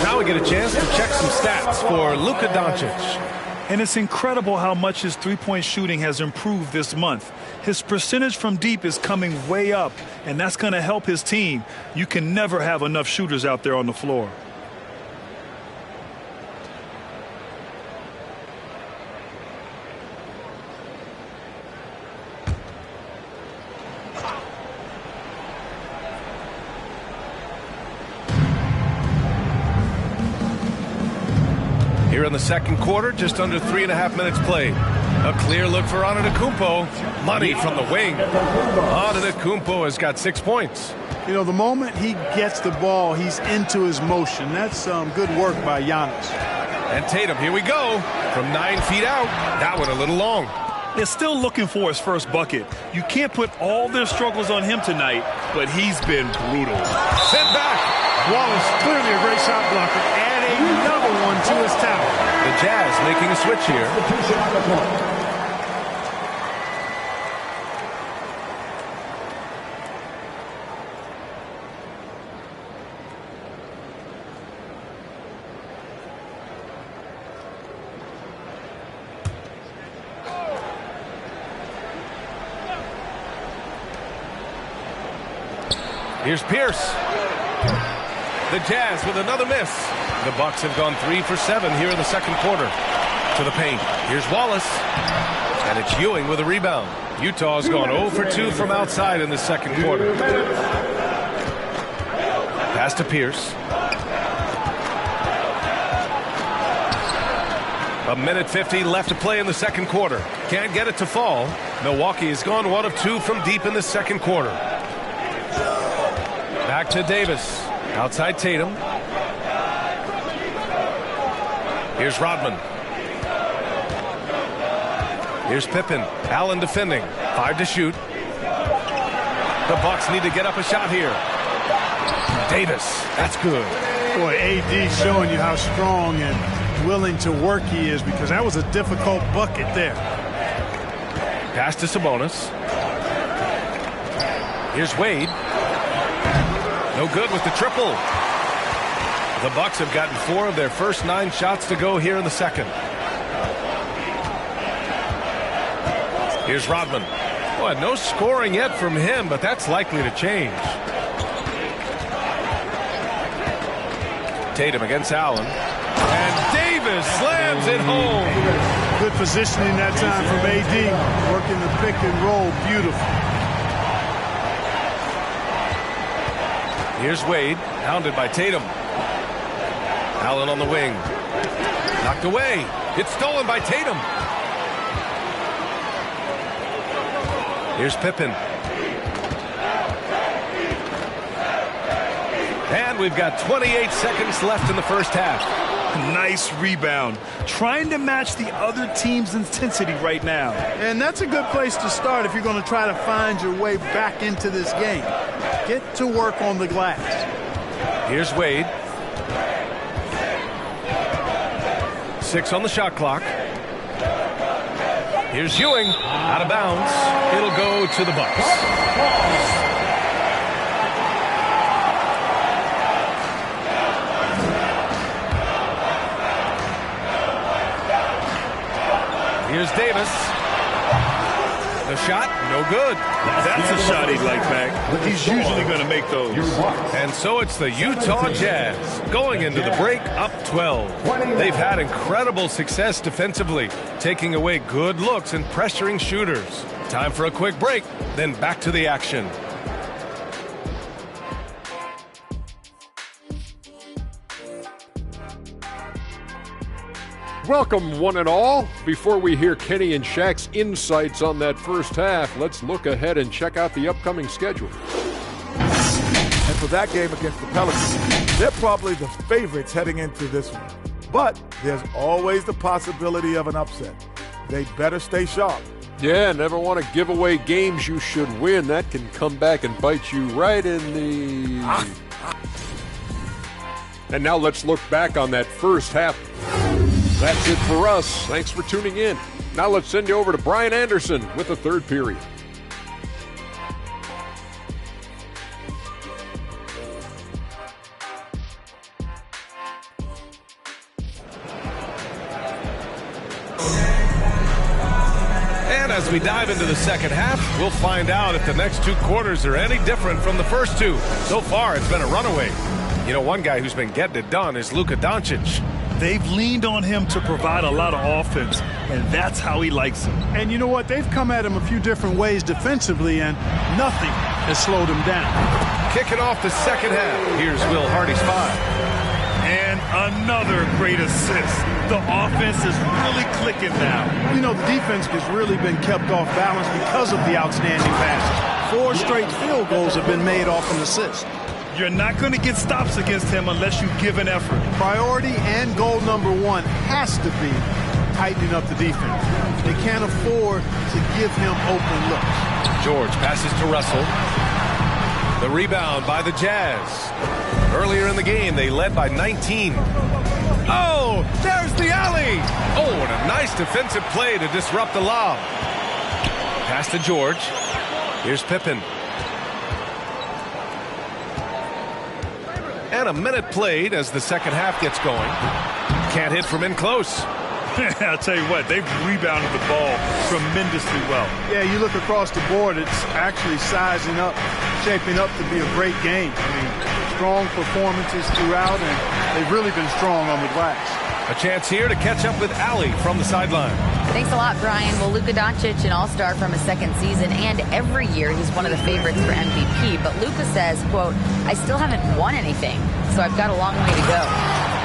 A: Now we get a chance to check some stats for Luka Doncic.
C: And it's incredible how much his three-point shooting has improved this month. His percentage from deep is coming way up, and that's going to help his team. You can never have enough shooters out there on the floor.
A: Here in the second quarter, just under 3.5 minutes played. A clear look for Antetokounmpo. Money from the wing. Antetokounmpo has got 6 points.
P: You know, the moment he gets the ball, he's into his motion. That's some good work by Giannis.
A: And Tatum, here we go. From 9 feet out. That one a little long.
C: They're still looking for his first bucket. You can't put all their struggles on him tonight, but he's been brutal.
A: Sent back.
P: Wallace, clearly a great shot blocker. Add another one to his tower.
A: The Jazz making a switch here. Here's Pierce. The Jazz with another miss. The Bucks have gone 3 for 7 here in the second quarter. To the paint. Here's Wallace. And it's Ewing with a rebound. Utah's gone 0 for 2 from outside in the second quarter. Pass to Pierce. A minute 50 left to play in the second quarter. Can't get it to fall. Milwaukee has gone 1 of 2 from deep in the second quarter. Back to Davis. Outside Tatum. Here's Rodman. Here's Pippen. Allen defending. 5 to shoot. The Bucks need to get up a shot here. Davis. That's good.
P: Boy, AD showing you how strong and willing to work he is, because that was a difficult bucket there.
A: Pass to Sabonis. Here's Wade. No good with the triple. The Bucks have gotten 4 of their first 9 shots to go here in the second. Here's Rodman. Boy, no scoring yet from him, but that's likely to change. Tatum against Allen. And Davis slams it home.
P: Good positioning that time from AD. Working the pick and roll. Beautiful.
A: Here's Wade, hounded by Tatum. Allen on the wing. Knocked away. It's stolen by Tatum. Here's Pippen. And we've got 28 seconds left in the first half.
C: Nice rebound. Trying to match the other team's intensity right now.
P: And that's a good place to start if you're going to try to find your way back into this game. Get to work on the glass.
A: Here's Wade. 6 on the shot clock. Here's Ewing. Out of bounds. It'll go to the Bucks. Here's Davis. The shot, no good.
C: That's a shot he'd like back. He's usually going to make those.
A: And so it's the Utah Jazz going into the break up 12. They've had incredible success defensively, taking away good looks and pressuring shooters. Time for a quick break, then back to the action.
G: Welcome, one and all. Before we hear Kenny and Shaq's insights on that first half, let's look ahead and check out the upcoming schedule.
B: And for that game against the Pelicans, they're probably the favorites heading into this one. But there's always the possibility of an upset. They better stay sharp.
G: Yeah, never want to give away games you should win. That can come back and bite you right in the... And now let's look back on that first half. That's it for us. Thanks for tuning in. Now let's send you over to Brian Anderson with the third period.
A: And as we dive into the second half, we'll find out if the next 2 quarters are any different from the first 2. So far, it's been a runaway. You know, one guy who's been getting it done is Luka Doncic.
C: They've leaned on him to provide a lot of offense, and that's how he likes it.
P: And you know what? They've come at him a few different ways defensively, and nothing has slowed him down.
A: Kicking off the second half, here's Will Hardy's 5.
C: And another great assist. The offense is really clicking now.
P: You know, the defense has really been kept off balance because of the outstanding passes. 4 straight field goals have been made off an assist.
C: You're not going to get stops against him unless you give an effort.
P: Priority and goal number 1 has to be tightening up the defense. They can't afford to give him open looks.
A: George passes to Russell. The rebound by the Jazz. Earlier in the game, they led by 19. Oh, there's the alley. Oh, and a nice defensive play to disrupt the lob. Pass to George. Here's Pippen. And a minute played as the second half gets going. Can't hit from in close.
C: I'll tell you what, they've rebounded the ball tremendously well.
P: Yeah, you look across the board, it's actually sizing up, shaping up to be a great game. I mean, strong performances throughout, and they've really been strong on the glass.
A: A chance here to catch up with Allie from the sideline.
E: Thanks a lot, Brian. Well, Luka Doncic, an all-star from his second season, and every year he's one of the favorites for MVP. But Luka says, quote, I still haven't won anything, so I've got a long way to go.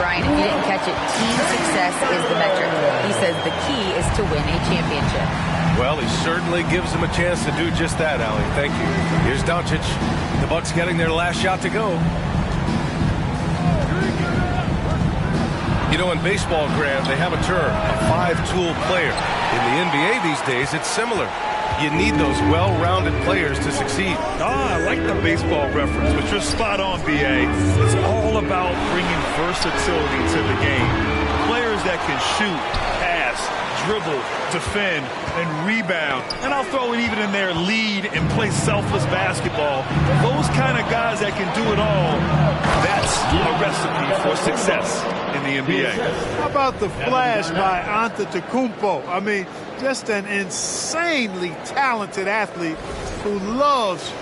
E: Brian, if you didn't catch it, team success is the metric. He says the key is to win a championship.
A: Well, he certainly gives them a chance to do just that, Allie. Thank you. Here's Doncic. The Bucks getting their last shot to go. You know, in baseball, Graham, they have a term, a 5-tool player. In the NBA these days, it's similar. You need those well-rounded players to succeed.
C: I like the baseball reference, but you're spot on, B.A. It's all about bringing versatility to the game. Players that can shoot, pass, dribble, defend, and rebound. And I'll throw it even in there, lead and play selfless basketball. Those kind of guys that can do it all, that's a recipe for success in the NBA.
P: How about the flash by Antetokounmpo? I mean, just an insanely talented athlete who loves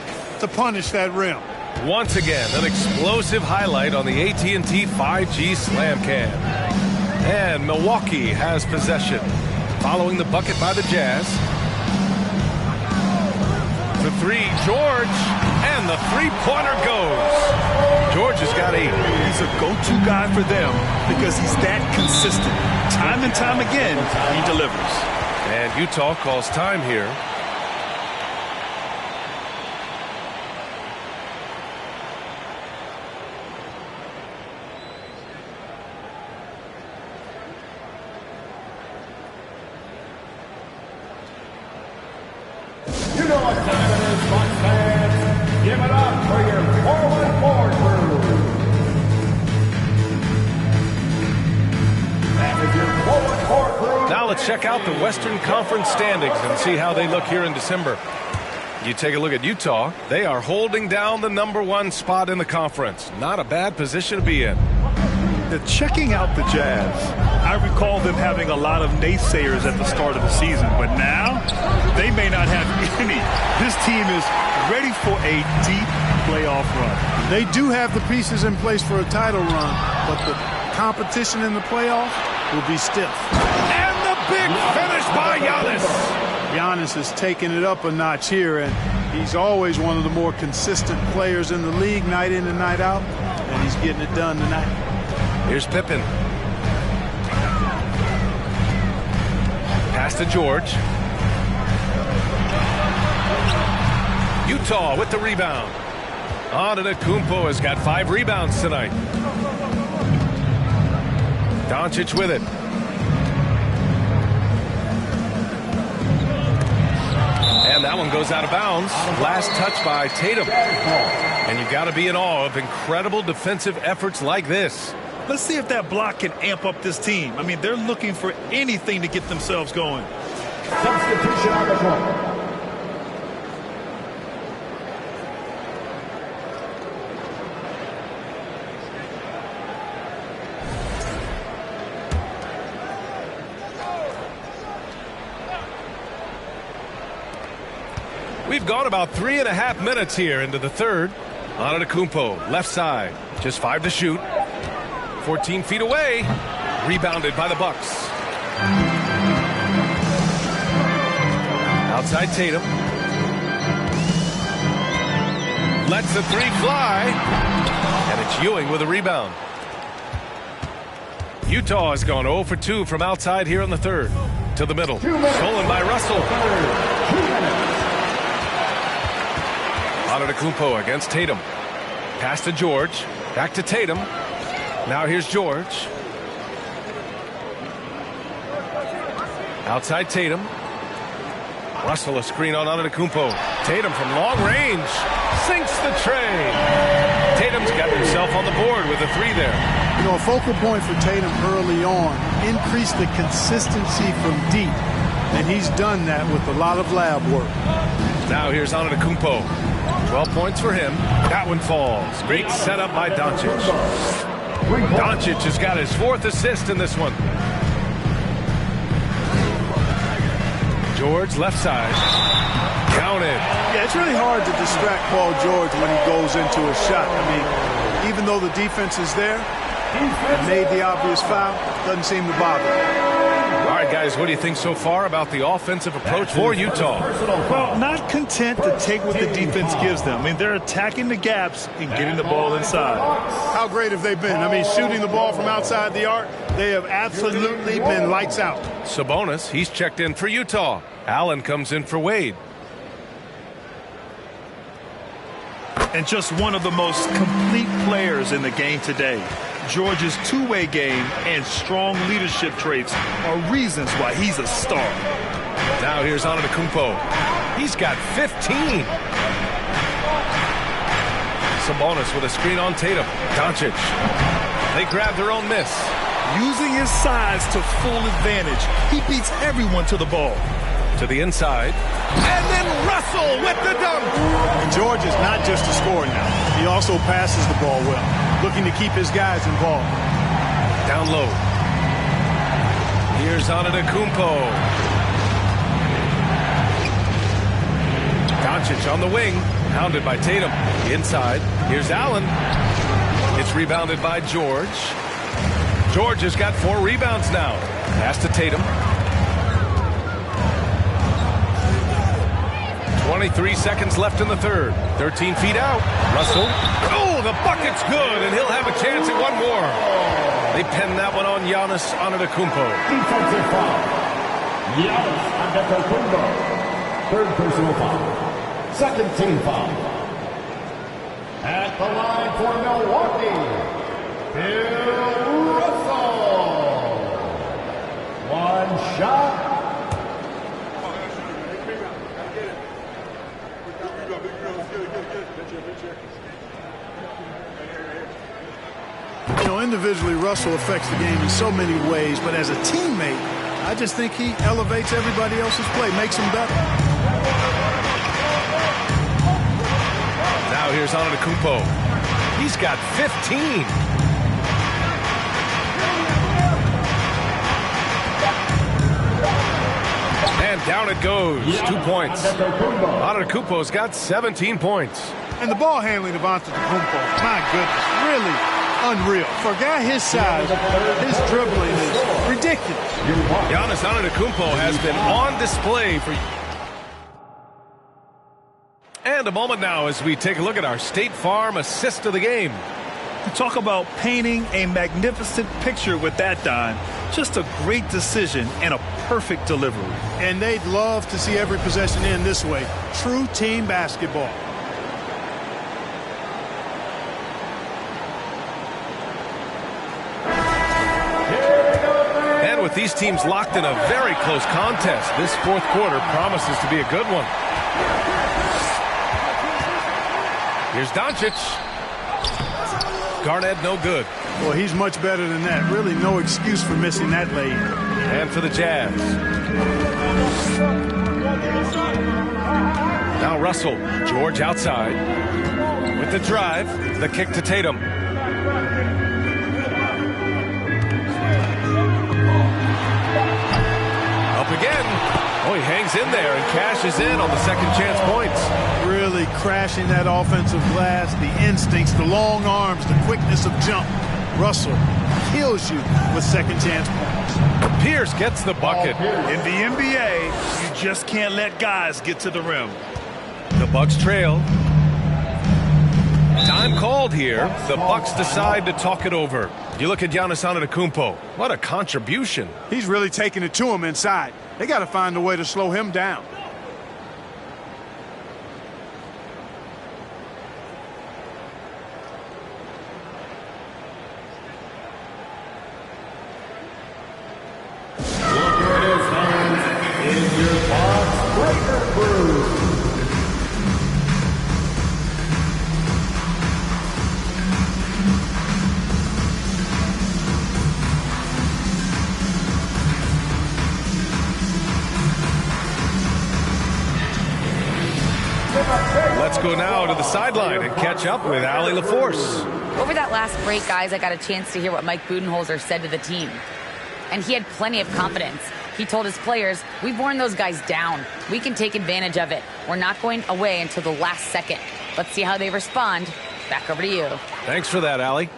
P: to punish that rim.
A: Once again, an explosive highlight on the AT&T 5G Slam Cam. And Milwaukee has possession. Following the bucket by the Jazz. The three, George, and the three-pointer goes. George has got 8.
C: He's a go-to guy for them because he's that consistent. Time and time again, he delivers.
A: And Utah calls time here.
I: You know what time it is, fun fans. Give it up for your 414 crew. That is your 414 crew.
A: Now let's check out the Western Conference standings and see how they look here in December. You take a look at Utah. They are holding down the #1 spot in the conference. Not a bad position to be in.
C: Checking out the Jazz, I recall them having a lot of naysayers at the start of the season, but now they may not have any. This team is ready for a deep playoff run.
P: They do have the pieces in place for a title run, but the competition in the playoff will be stiff.
A: And the big finish by Giannis.
P: Giannis is taking it up a notch here, and he's always one of the more consistent players in the league night in and night out, and he's getting it done tonight.
A: Here's Pippen. Pass to George. Utah with the rebound. Antetokounmpo has got 5 rebounds tonight. Doncic with it. And that one goes out of bounds. Last touch by Tatum. And you've got to be in awe of incredible defensive efforts like this.
C: Let's see if that block can amp up this team. I mean, they're looking for anything to get themselves going.
I: Substitution on the court.
A: We've gone about 3.5 minutes here into the third. Antetokounmpo, left side, just 5 to shoot. 14 feet away, rebounded by the Bucks. Outside Tatum. Lets the 3 fly. And it's Ewing with a rebound. Utah has gone 0 for 2 from outside here in the third. To the middle. Stolen by Russell. Antetokounmpo against Tatum. Pass to George. Back to Tatum. Now here's George. Outside Tatum. Russell a screen on Antetokounmpo. Tatum from long range. Sinks the tray. Tatum's got himself on the board with a 3 there.
P: You know, a focal point for Tatum early on, increase the consistency from deep. And he's done that with a lot of lab work.
A: Now here's Antetokounmpo. 12 points for him. That one falls. Great setup by Doncic. Doncic has got his 4th assist in this one. George left side. Counted.
P: Yeah, it's really hard to distract Paul George when he goes into a shot. I mean, even though the defense is there, and made the obvious foul, doesn't seem to bother him.
A: All right, guys, what do you think so far about the offensive approach for Utah?
C: Well, not content to take what the defense gives them. I mean, they're attacking the gaps and getting the ball inside.
P: How great have they been? I mean, shooting the ball from outside the arc, they have absolutely been lights out.
A: Sabonis, he's checked in for Utah. Allen comes in for Wade.
C: And just one of the most complete players in the game today. George's two-way game and strong leadership traits are reasons why he's a star.
A: Now here's Antetokounmpo. He's got 15. Sabonis with a screen on Tatum. Doncic. They grab their own miss.
C: using his size to full advantage. He beats everyone to the ball.
A: To the inside. And then Russell with the dunk.
P: And George is not just a scorer now. He also passes the ball well, looking to keep his guys involved.
A: Down low. Here's Antetokounmpo. Doncic on the wing, hounded by Tatum. Inside, here's Allen. It's rebounded by George. George has got 4 rebounds now. Pass to Tatum. 23 seconds left in the third. 13 feet out. Russell. Oh, the bucket's good, and he'll have a chance at one more. They pin that one on Giannis Antetokounmpo.
I: Defensive foul. Giannis Antetokounmpo. Third personal foul. Second team foul. At the line for Milwaukee, Bill Russell. One shot.
P: You know, individually, Russell affects the game in so many ways, but as a teammate, I just think he elevates everybody else's play, makes them better.
A: Now here's Antetokounmpo. He's got 15. And down it goes. 2 points. Antetokounmpo's got 17 points.
P: And the ball handling of Antetokounmpo, my goodness, really unreal. For a guy his size, his dribbling is ridiculous.
A: Giannis Antetokounmpo has been on display for... And a moment now as we take a look at our State Farm assist of the game.
C: You talk about painting a magnificent picture with that, Don. Just a great decision and a perfect delivery.
P: And they'd love to see every possession end this way. True team basketball.
A: And with these teams locked in a very close contest, this fourth quarter promises to be a good one. Here's Doncic. Garnett no good.
P: Well, he's much better than that. Really no excuse for missing that lay.
A: And for the Jazz. Now Russell. George outside. With the drive. The kick to Tatum. Up again. Oh, he hangs in there and cashes in on the second chance points.
P: Really crashing that offensive glass, the instincts, the long arms, the quickness of jump. Russell kills you with second chance points.
A: Pierce gets the bucket.
C: In the NBA, you just can't let guys get to the rim.
A: The Bucks trail. Time called here. The Bucks decide to talk it over. You look at Giannis Antetokounmpo. What a contribution.
P: He's really taking it to him inside. They got to find a way to slow him down.
I: Look at his hands in your box breaker crew.
A: Let's go now to the sideline and catch up with Allie LaForce.
E: Over that last break, guys, I got a chance to hear what Mike Budenholzer said to the team. And he had plenty of confidence. He told his players, we've worn those guys down. We can take advantage of it. We're not going away until the last second. Let's see how they respond. Back over to you.
A: Thanks for that, Allie.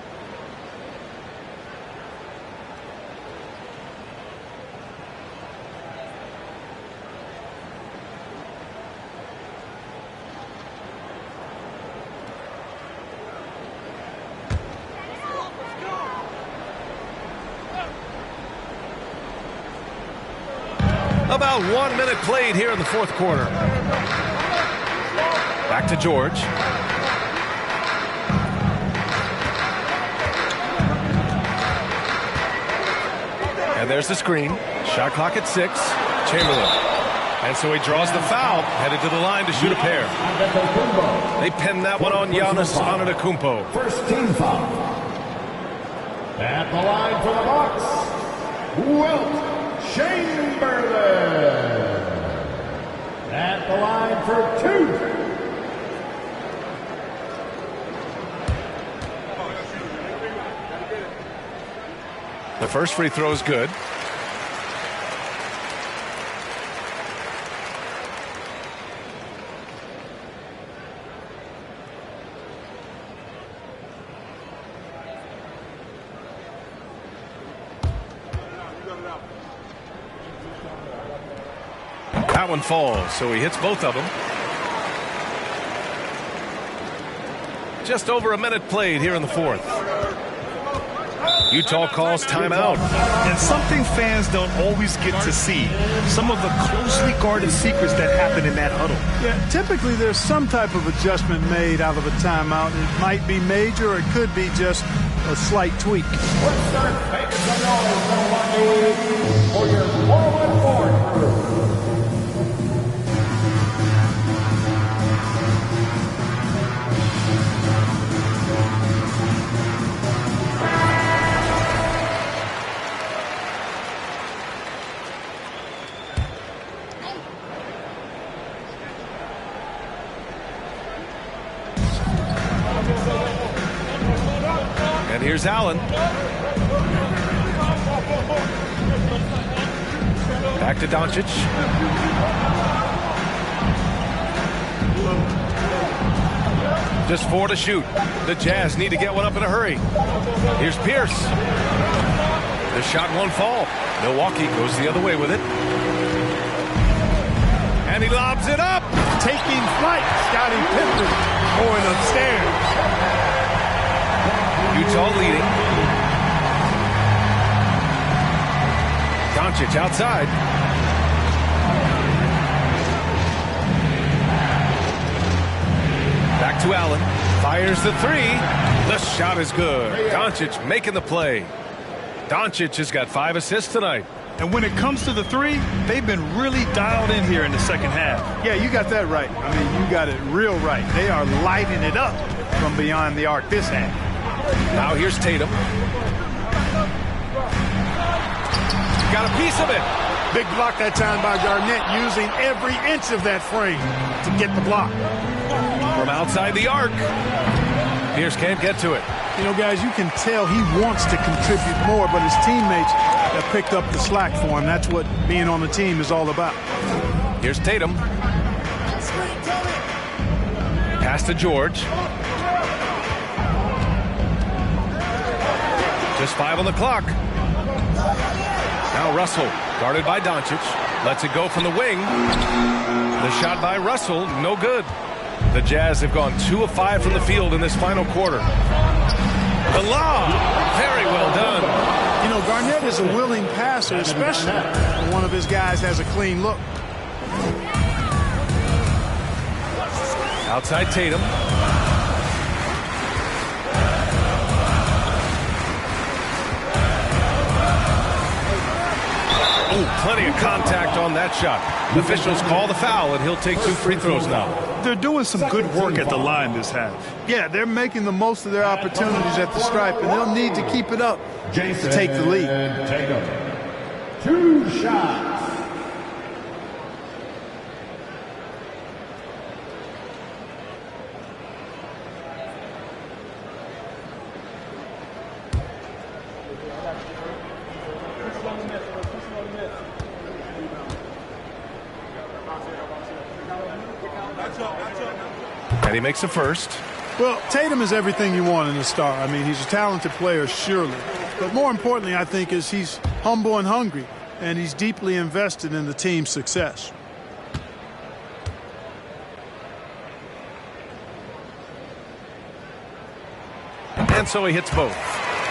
A: About 1 minute played here in the fourth quarter. Back to George. And there's the screen. Shot clock at 6. Chamberlain. And so he draws the foul, headed to the line to shoot a pair. They pin that one on Giannis Antetokounmpo.
I: First team foul. At the line for the Bucks, Wilt Chamberlain. At the line for 2.
A: The first free throw is good. That one falls, so he hits both of them. Just over a minute played here in the fourth. Utah calls timeout.
C: And something fans don't always get to see, some of the closely guarded secrets that happen in that huddle.
P: Yeah, typically there's some type of adjustment made out of a timeout. It might be major or it could be just a slight tweak.
I: Let's start making some noise for your forward crew.
A: And here's Allen. Back to Doncic. Just 4 to shoot. The Jazz need to get one up in a hurry. Here's Pierce. The shot won't fall. Milwaukee goes the other way with it. And he lobs it up.
P: Taking flight, Scottie Pippen going upstairs.
A: Utah leading. Doncic outside. Back to Allen. Fires the 3. The shot is good. Doncic making the play. Doncic has got 5 assists tonight.
C: And when it comes to the 3, they've been really dialed in here in the second half.
P: Yeah, you got that right. I mean, you got it real right. They are lighting it up from beyond the arc this half.
A: Now here's Tatum. Got a piece of it.
P: Big block that time by Garnett, using every inch of that frame to get the block.
A: From outside the arc. Pierce can't get to it.
P: You know, guys, you can tell he wants to contribute more, but his teammates have picked up the slack for him. That's what being on the team is all about.
A: Here's Tatum. Pass to George. Just 5 on the clock. Now Russell, guarded by Doncic. Lets it go from the wing. The shot by Russell, no good. The Jazz have gone 2 of 5 from the field in this final quarter. The lob, very well done.
P: You know, Garnett is a willing passer, especially when one of his guys has a clean look.
A: Outside Tatum. Oh, plenty of contact on that shot. Officials call the foul, and he'll take 2 free throws now.
C: They're doing some good work at the line this half.
P: Yeah, they're making the most of their opportunities at the stripe, and they'll need to keep it up to take the lead.
I: Tatum. 2 shots.
A: And he makes a first.
P: Well, Tatum is everything you want in a star. I mean, he's a talented player, surely. But more importantly, I think, is he's humble and hungry, and he's deeply invested in the team's success.
A: And so he hits both.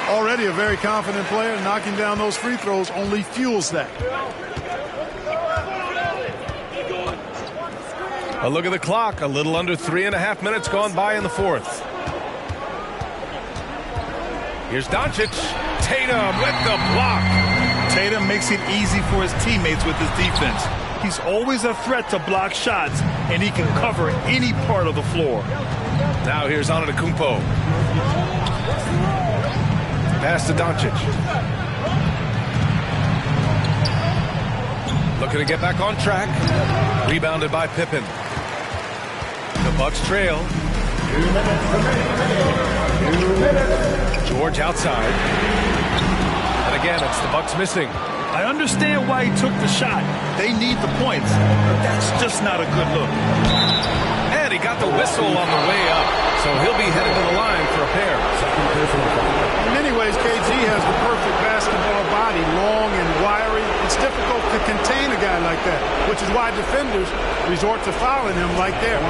P: Already a very confident player. Knocking down those free throws only fuels that.
A: A look at the clock. A little under 3.5 minutes gone by in the fourth. Here's Doncic. Tatum with the block.
C: Tatum makes it easy for his teammates with his defense. He's always a threat to block shots, and he can cover any part of the floor.
A: Now here's Antetokounmpo. Pass to Doncic. Looking to get back on track. Rebounded by Pippen. The Bucks trail. George outside. And again, it's the Bucks missing.
C: I understand why he took the shot. They need the points, but that's just not a good look.
A: And he got the whistle on the way up, so he'll be headed to the line for a pair.
P: In many ways, KG has the perfect basketball body, long and wiry. It's difficult to contain a guy like that, which is why defenders resort to fouling him right there.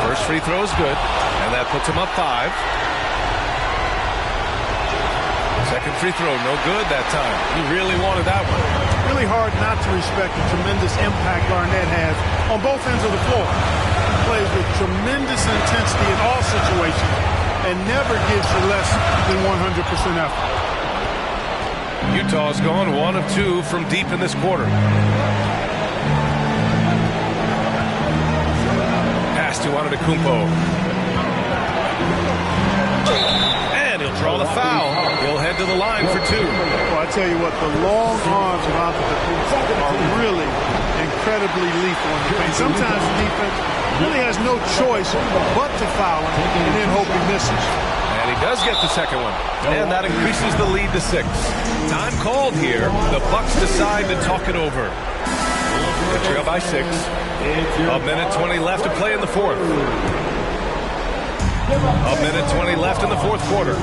A: First free throw is good, and that puts him up 5. Second free throw, no good that time. He really wanted that one.
P: Really hard not to respect the tremendous impact Garnett has on both ends of the floor. He plays with tremendous intensity in all situations and never gives you less than 100% effort.
A: Utah's gone 1 of 2 from deep in this quarter. Pass to Antetokounmpo. And he'll draw the foul. He'll head to the line for 2.
P: Well, I tell you what, the long arms of Antetokounmpo are really incredibly lethal in the paint. Sometimes the defense really has no choice but to foul him and then hope he misses.
A: And he does get the second one. And that increases the lead to 6. Time called here. The Bucks decide to talk it over. The trail by 6. A minute 20 left to play in the fourth. A minute 20 left in the fourth quarter.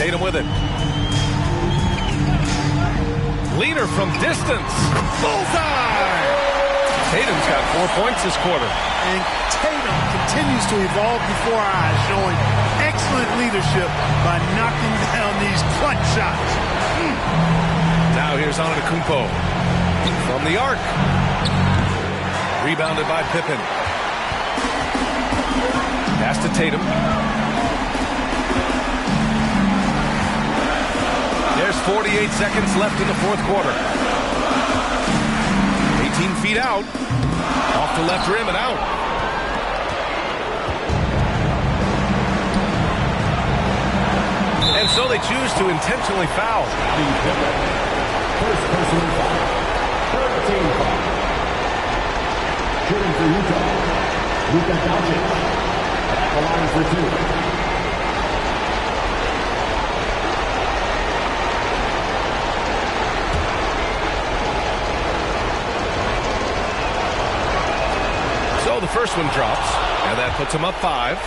A: Tatum with it. Leader from distance. Bullseye! Tatum's got 4 points this quarter.
P: And Tatum continues to evolve before our eyes, showing excellent leadership by knocking down these clutch shots.
A: Now here's Antetokounmpo from the arc. Rebounded by Pippen. Pass to Tatum. There's 48 seconds left in the fourth quarter. 18 feet out. Off the left rim and out. And so they choose to intentionally foul.
I: First personal foul. 13 foul. Shooting for Utah. Luka Doncic. At the line for 2.
A: So the first one drops, and that puts him up 5.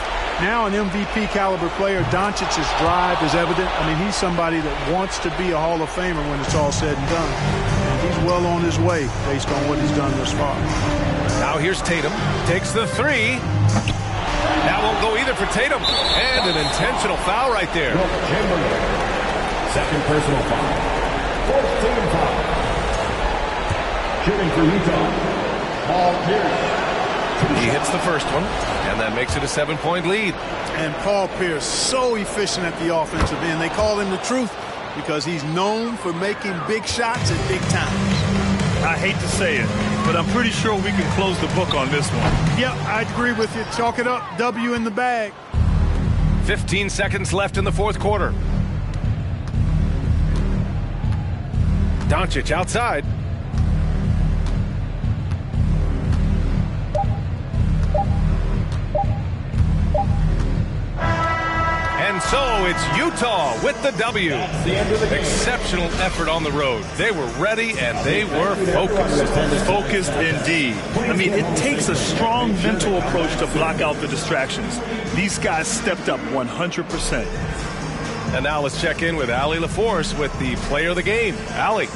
P: Now an MVP caliber player, Doncic's drive is evident. I mean, he's somebody that wants to be a Hall of Famer when it's all said and done. And he's well on his way based on what he's done thus far.
A: Now here's Tatum. Takes the 3. That won't go either for Tatum. And an intentional foul right there.
I: Chamberlain. Second personal foul. 4th team foul. Shooting for Utah. Paul Pierce.
A: He hits the first one, and that makes it a 7-point lead.
P: And Paul Pierce, so efficient at the offensive end. They call him the truth because he's known for making big shots at big times.
C: I hate to say it, but I'm pretty sure we can close the book on this one.
P: Yep, I agree with you. Chalk it up. W in the bag.
A: 15 seconds left in the fourth quarter. Doncic outside. And so it's Utah with the W. Exceptional effort on the road. They were ready and they were focused.
C: Focused indeed. I mean, it takes a strong mental approach to block out the distractions. These guys stepped up 100%.
A: And now let's check in with Allie LaForce with the player of the game. Allie.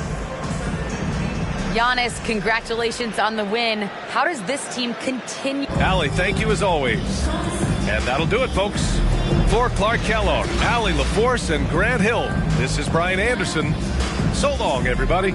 E: Giannis, congratulations on the win. How does this team continue?
A: Allie, thank you as always. And that'll do it, folks. For Clark Kellogg, Allie LaForce, and Grant Hill, this is Brian Anderson. So long, everybody.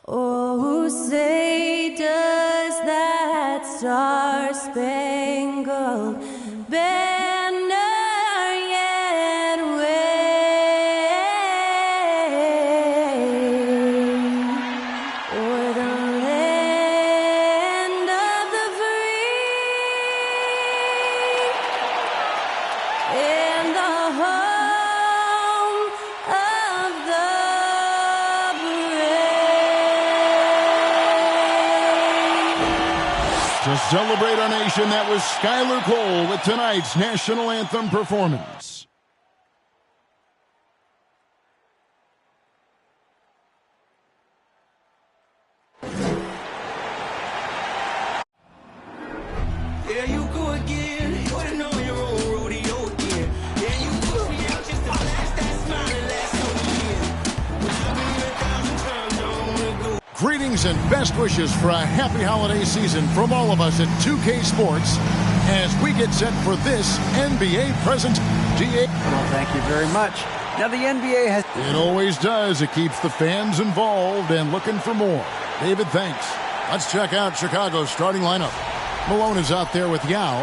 S: Oh, say does that star-spangled banner yet wave o'er the land of the free and the home of the
L: To celebrate our nation, that was Skylar Cole with tonight's national anthem performance.
R: Yeah, you go again. Putting on your own rodeo again. Yeah, you put me out just to blast that smile and last so years. But I've been here 1,000 times, I don't wanna go.
L: Greetings and best wishes for a happy holiday season from all of us at 2K Sports as we get set for this NBA present GA.
O: Well, thank you very much. Now the NBA has...
L: It always does. It keeps the fans involved and looking for more. David, thanks. Let's check out Chicago's starting lineup. Malone is out there with Yao,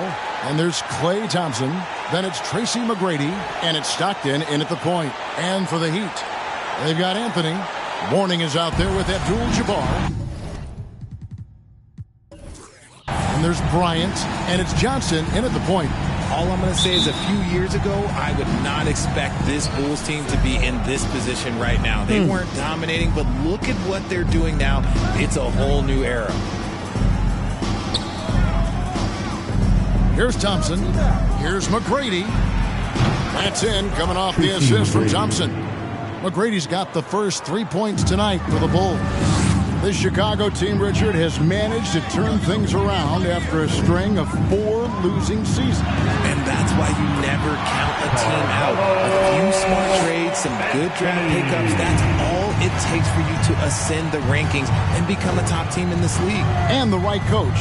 L: and there's Klay Thompson. Then it's Tracy McGrady, and it's Stockton in at the point. And for the Heat, they've got Anthony. Mourning is out there with Abdul-Jabbar. And there's Bryant, and it's Johnson in at the point.
T: All I'm going to say is a few years ago, I would not expect this Bulls team to be in this position right now. They weren't dominating, but look at what they're doing now. It's a whole new era.
L: Here's Thompson. Here's McGrady. That's in, coming off the assist from Thompson. McGrady's got the first 3 points tonight for the Bulls. This Chicago team, Richard, has managed to turn things around after a string of 4 losing seasons.
T: And that's why you never count a team out. A few smart trades, some good draft pickups, that's all it takes for you to ascend the rankings and become a top team in this league.
L: And the right coach.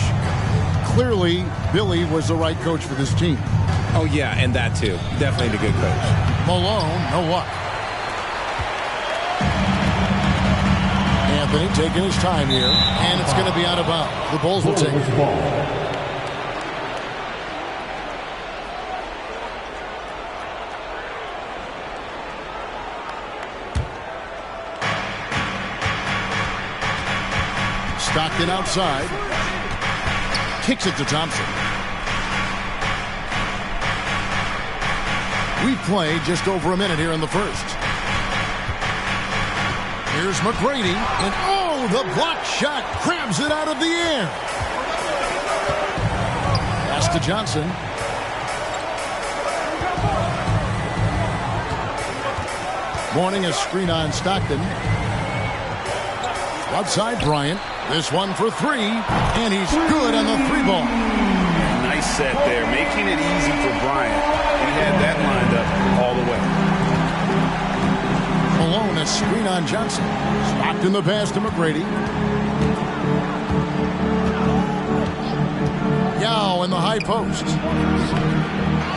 L: Clearly, Billy was the right coach for this team.
T: Oh, yeah, and that too. Definitely the good coach.
L: Malone, no luck. Anthony taking his time here, and it's going to be out of bounds. The Bulls will take it. Stockton outside. Kicks it to Thompson. We've played just over a minute here in the first. Here's McGrady, and oh, the block shot grabs it out of the air. Pass to Johnson. Morning a screen on Stockton. Outside Bryant. This one for 3, and he's good on the 3-ball.
N: Nice set there, making it easy for Bryant. He had that lined up all the way.
L: Malone, a screen on Johnson. Stockton the pass to McGrady. Yao in the high post.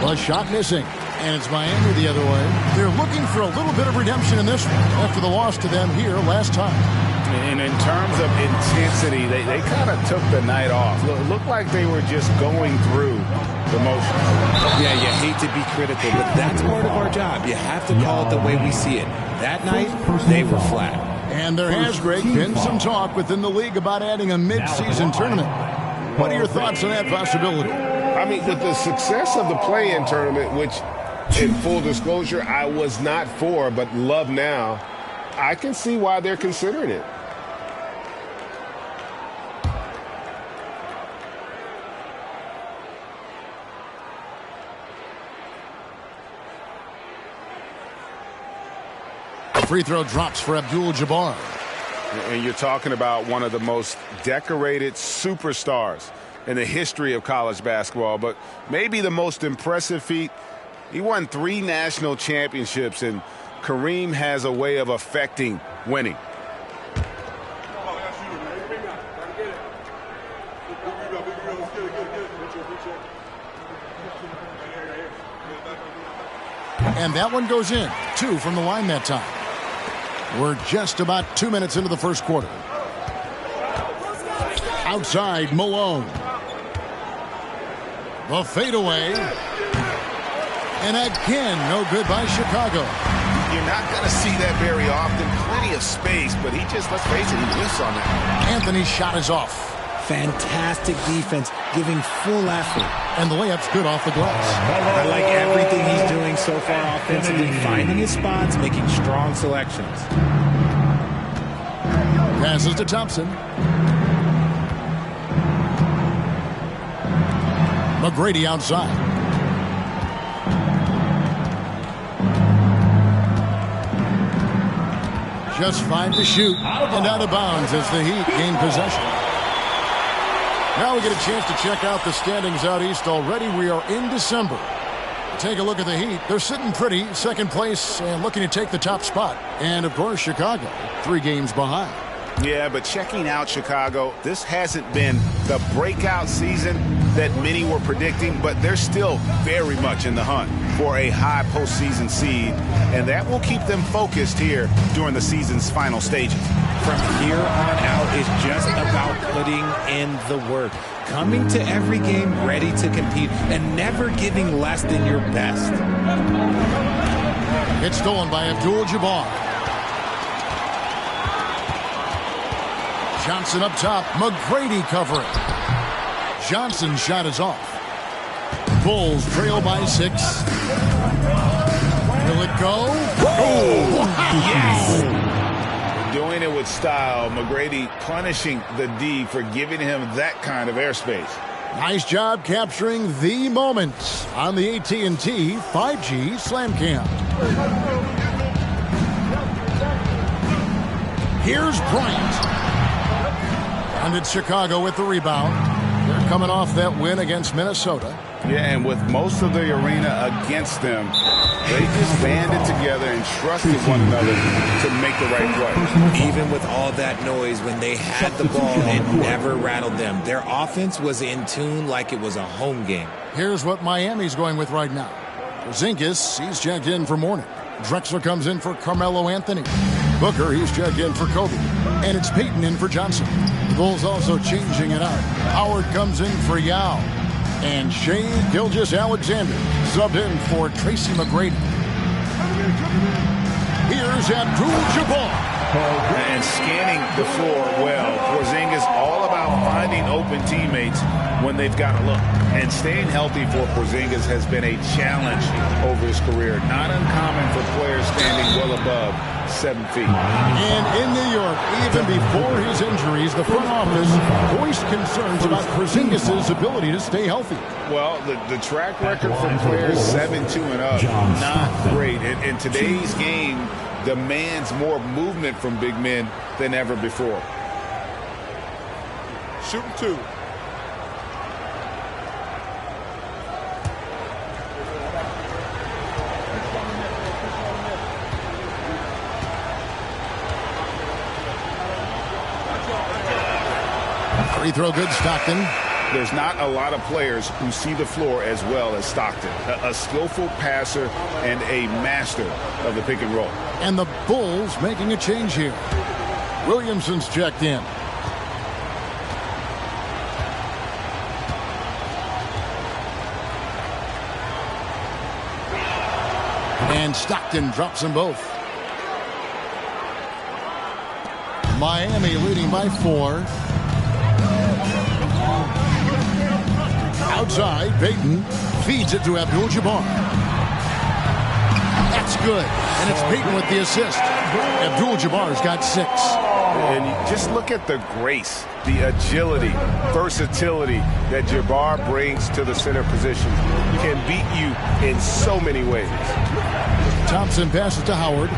L: The shot missing. And it's Miami the other way. They're looking for a little bit of redemption in this one after the loss to them here last time.
N: And in terms of intensity, they kind of took the night off. Looked like they were just going through the motions.
T: Yeah, you hate to be critical, but that's part of our job. You have to call it the way we see it. That night, they were flat.
L: And there has, Greg, been some talk within the league about adding a mid-season tournament. What are your thoughts on that possibility?
Q: I mean, with the success of the play-in tournament, which, in full disclosure, I was not for, but love now, I can see why they're considering it.
L: Free throw drops for Abdul-Jabbar.
N: And you're talking about one of the most decorated superstars in the history of college basketball, but maybe the most impressive feat. He won 3 national championships, and Kareem has a way of affecting winning.
L: And that one goes in. 2 from the line that time. We're just about 2 minutes into the first quarter. Outside, Malone. The fadeaway. And again, no good by Chicago.
N: You're not going to see that very often. Plenty of space, but he just, let's face it, he whiffs on that.
L: Anthony's shot is off.
T: Fantastic defense, giving full effort.
L: And the layup's good off the glass.
T: I like everything he's doing so far offensively, finding his spots, making strong selections.
L: Passes to Thompson. McGrady outside. Just 5 to shoot, and out of bounds as the Heat gain possession. Now we get a chance to check out the standings out east already. We are in December. Take a look at the Heat. They're sitting pretty, second place, and looking to take the top spot. And, of course, Chicago, 3 games behind.
N: Yeah, but checking out Chicago, this hasn't been the breakout season that many were predicting, but they're still very much in the hunt for a high postseason seed, and that will keep them focused here during the season's final stages.
T: From here on out is just about putting in the work, coming to every game ready to compete, and never giving less than your best.
L: It's stolen by Abdul-Jabbar. Johnson up top. McGrady covering. Johnson's shot is off. Bulls trail by 6. Will it go?
N: Oh, yes! Doing it with style. McGrady punishing the D for giving him that kind of airspace.
L: Nice job capturing the moments on the AT&T 5G Slam Cam. Here's Bryant. And it's Chicago with the rebound. They're coming off that win against Minnesota.
N: Yeah, and with most of the arena against them, they just banded together and trusted one another to make the right play.
T: Even with all that noise, when they had the ball, it never rattled them. Their offense was in tune like it was a home game.
L: Here's what Miami's going with right now. Porzingis, he's checked in for Mourning. Drexler comes in for Carmelo Anthony. Booker, he's checked in for Kobe. And it's Peyton in for Johnson. The Bulls also changing it up. Howard comes in for Yao. And Shai Gilgeous-Alexander subbed in for Tracy McGrady. Here's Abdul-Jabbar.
N: And scanning the floor well. Porzingis all about finding open teammates when they've got a look. And staying healthy for Porzingis has been a challenge over his career. Not uncommon for players standing well above 7 feet.
L: And in New York, even before his injuries, the front office voiced concerns about Porzingis' ability to stay healthy.
N: Well, the track record for players 7-2 and up, not great. In today's game, demands more movement from big men than ever before.
J: Shooting 2.
L: Free throw good, Stockton.
N: There's not a lot of players who see the floor as well as Stockton. A skillful passer and a master of the pick and roll.
L: And the Bulls making a change here. Williamson's checked in. And Stockton drops them both. Miami leading by 4. Outside, Peyton feeds it to Abdul-Jabbar. That's good. And it's Peyton with the assist. Abdul-Jabbar's got 6.
N: And you just look at the grace, the agility, versatility that Jabbar brings to the center position. Can beat you in so many ways.
L: Thompson passes to Howard.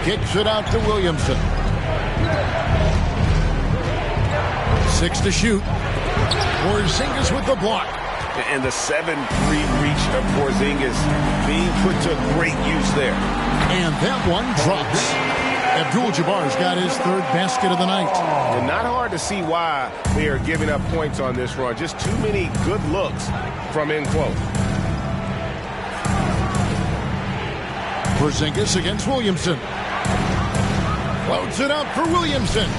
L: Kicks it out to Williamson. 6 to shoot. Porzingis with the block.
N: And the 7-3 reach of Porzingis being put to great use there.
L: And that one drops. Abdul-Jabbar's got his 3rd basket of the night.
N: And not hard to see why they are giving up points on this run. Just too many good looks from in close.
L: Porzingis against Williamson. Floats it up for Williamson.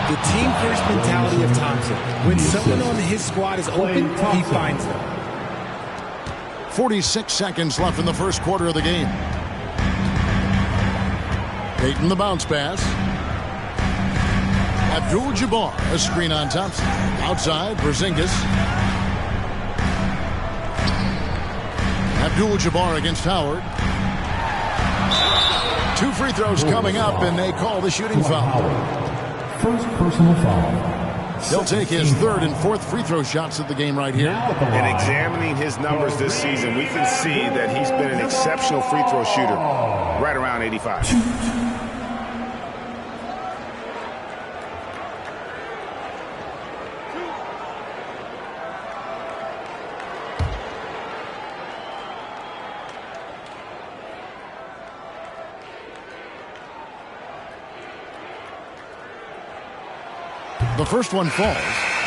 T: The team-first mentality of Thompson. When someone on his squad is open, he finds them.
L: 46 seconds left in the first quarter of the game. Peyton the bounce pass. Abdul-Jabbar, a screen on Thompson. Outside, Porzingis. Abdul-Jabbar against Howard. 2 free throws coming up, and they call the shooting foul.
I: First personal foul.
L: He'll take his 3rd and 4th free throw shots of the game right here.
N: And examining his numbers this season, we can see that he's been an exceptional free throw shooter, right around 85.
L: The first one falls.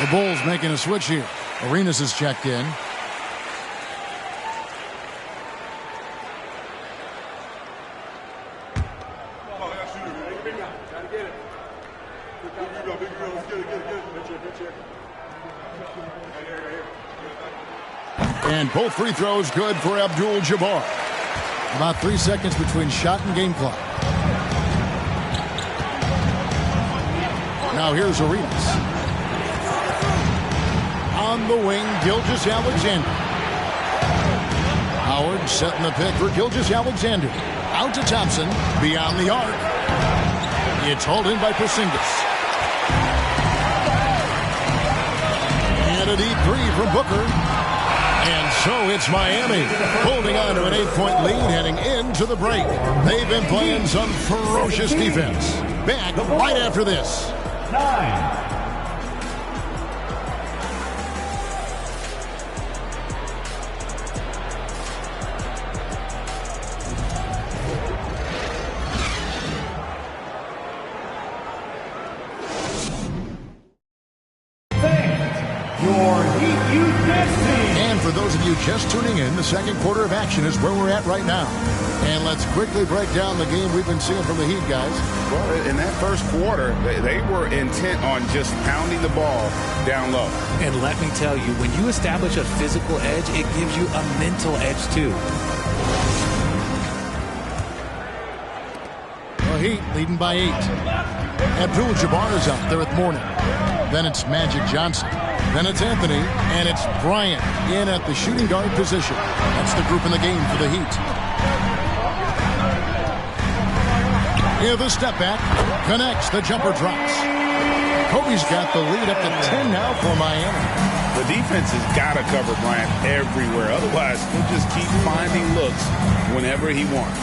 L: The Bulls making a switch here. Arenas is checked in. And both free throws good for Abdul-Jabbar. About 3 seconds between shot and game clock. Now here's Arenas. On the wing, Gilgeous-Alexander. Howard setting the pick for Gilgeous-Alexander. Out to Thompson, beyond the arc. It's hauled in by Porzingis. And And a deep three from Booker. And so it's Miami holding on to an 8-point lead heading into the break. They've been playing some ferocious defense. Back right after this.
I: 9.
L: And for those of you just tuning in, the second quarter of action is where we're at right now. And let's quickly break down the game we've been seeing from the Heat, guys.
N: Well, in that first quarter, they were intent on just pounding the ball down low.
T: And let me tell you, when you establish a physical edge, it gives you a mental edge too.
L: The Heat leading by 8. Abdul-Jabbar is out there with Mourning. Then it's Magic Johnson. Then it's Anthony, and it's Bryant in at the shooting guard position. That's the group in the game for the Heat. Yeah, the step back connects. The jumper drops. Kobe's got the lead up to 10 now for Miami.
N: The defense has got to cover Bryant everywhere. Otherwise, he'll just keep finding looks whenever he wants.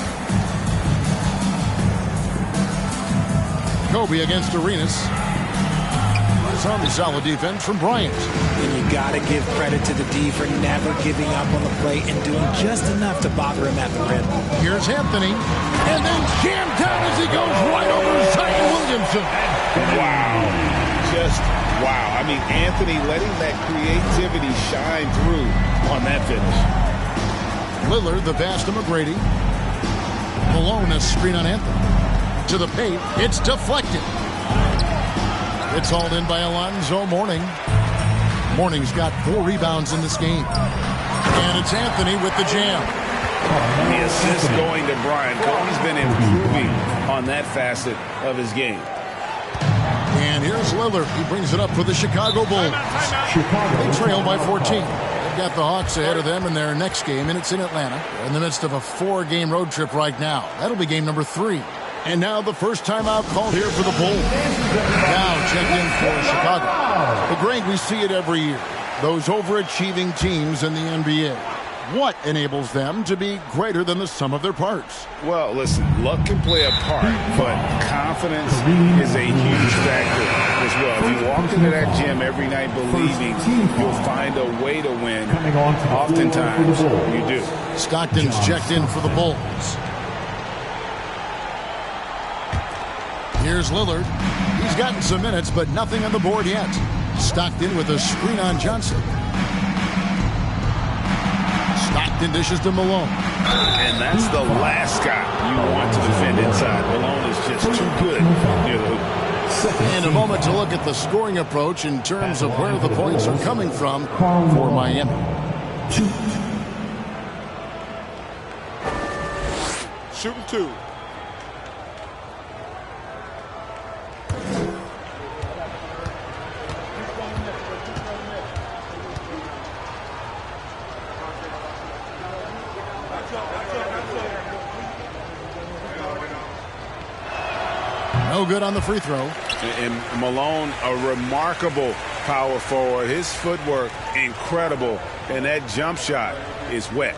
L: Kobe against Arenas. Some solid defense from Bryant.
T: And you got to give credit to the D for never giving up on the play and doing just enough to bother him at the rim.
L: Here's Anthony. And then jammed down as he goes right over Zion Williamson.
N: Wow. Just wow. I mean, Anthony letting that creativity shine through on that finish.
L: Lillard, the pass to McGrady. Malone, a screen on Anthony. To the paint. It's deflected. It's hauled in by Alonzo Mourning. Mourning's got 4 rebounds in this game. And it's Anthony with the jam.
N: The assist going to Bryant. Kobe's been improving on that facet of his game.
L: And here's Lillard. He brings it up for the Chicago Bulls. They trail by 14. They've got the Hawks ahead of them in their next game, and it's in Atlanta. They're in the midst of a 4-game road trip right now. That'll be game number 3. And now the first timeout called here for the Bulls. Now checked in for Chicago. But Greg, we see it every year. Those overachieving teams in the NBA. What enables them to be greater than the sum of their parts?
N: Well, listen, luck can play a part, but confidence is a huge factor as well. If you walk into that gym every night believing you'll find a way to win, oftentimes you do.
L: Stockton's checked in for the Bulls. Here's Lillard. He's gotten some minutes, but nothing on the board yet. Stockton with a screen on Johnson. Stockton dishes to Malone.
N: And that's the last guy you want to defend inside. Malone is just too good near the hoop.
L: And a moment to look at the scoring approach in terms of where the points are coming from for Miami.
B: Shooting 2.
L: No good on the free throw.
N: And Malone, a remarkable power forward. His footwork, incredible. And that jump shot is wet.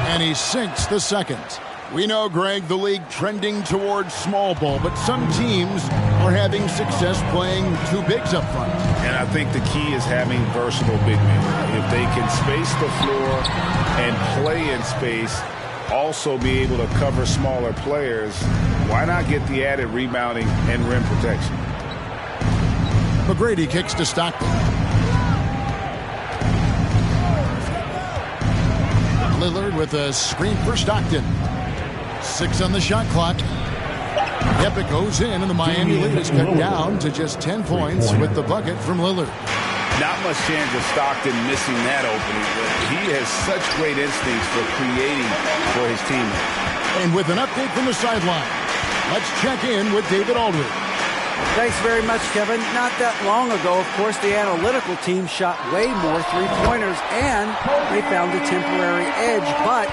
L: And he sinks the second. We know, Greg, the league trending towards small ball, but some teams are having success playing 2 bigs up front.
N: And I think the key is having versatile big men. If they can space the floor and play in space, also be able to cover smaller players, why not get the added rebounding and rim protection?
L: McGrady kicks to Stockton. Lillard with a screen for Stockton. 6 on the shot clock. Yep, it goes in, and the Miami lead is cut down to just 10 points with the bucket from Lillard.
N: Not much chance of Stockton missing that opening, but he has such great instincts for creating for his team.
L: And with an update from the sideline, let's check in with David Aldridge.
O: Thanks very much, Kevin. Not that long ago, of course, the analytical team shot way more three-pointers, and they found a temporary edge. But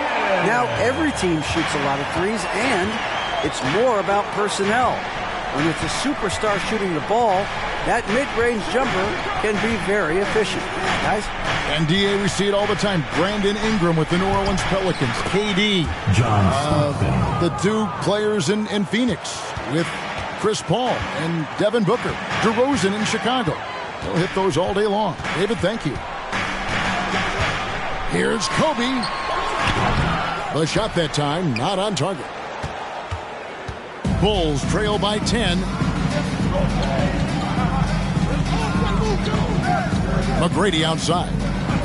O: now every team shoots a lot of threes, and it's more about personnel. When it's a superstar shooting the ball, that mid-range jumper can be very efficient. Guys?
L: And DA, we see it all the time. Brandon Ingram with the New Orleans Pelicans. KD. The two players in Phoenix with Chris Paul and Devin Booker. DeRozan in Chicago. They'll hit those all day long. David, thank you. Here's Kobe. The shot that time, not on target. Bulls trail by 10. McGrady outside.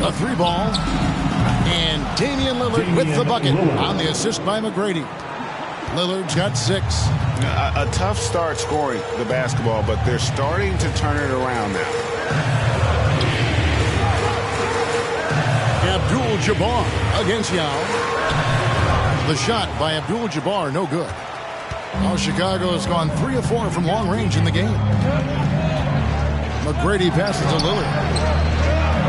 L: The three ball. And Damian Lillard with the bucket on the assist by McGrady. Lillard's got 6.
N: A tough start scoring the basketball, but they're starting to turn it around now.
L: Abdul-Jabbar against Yao. The shot by Abdul-Jabbar, no good. Now Chicago has gone 3 of 4 from long range in the game. McGrady passes to Lillard.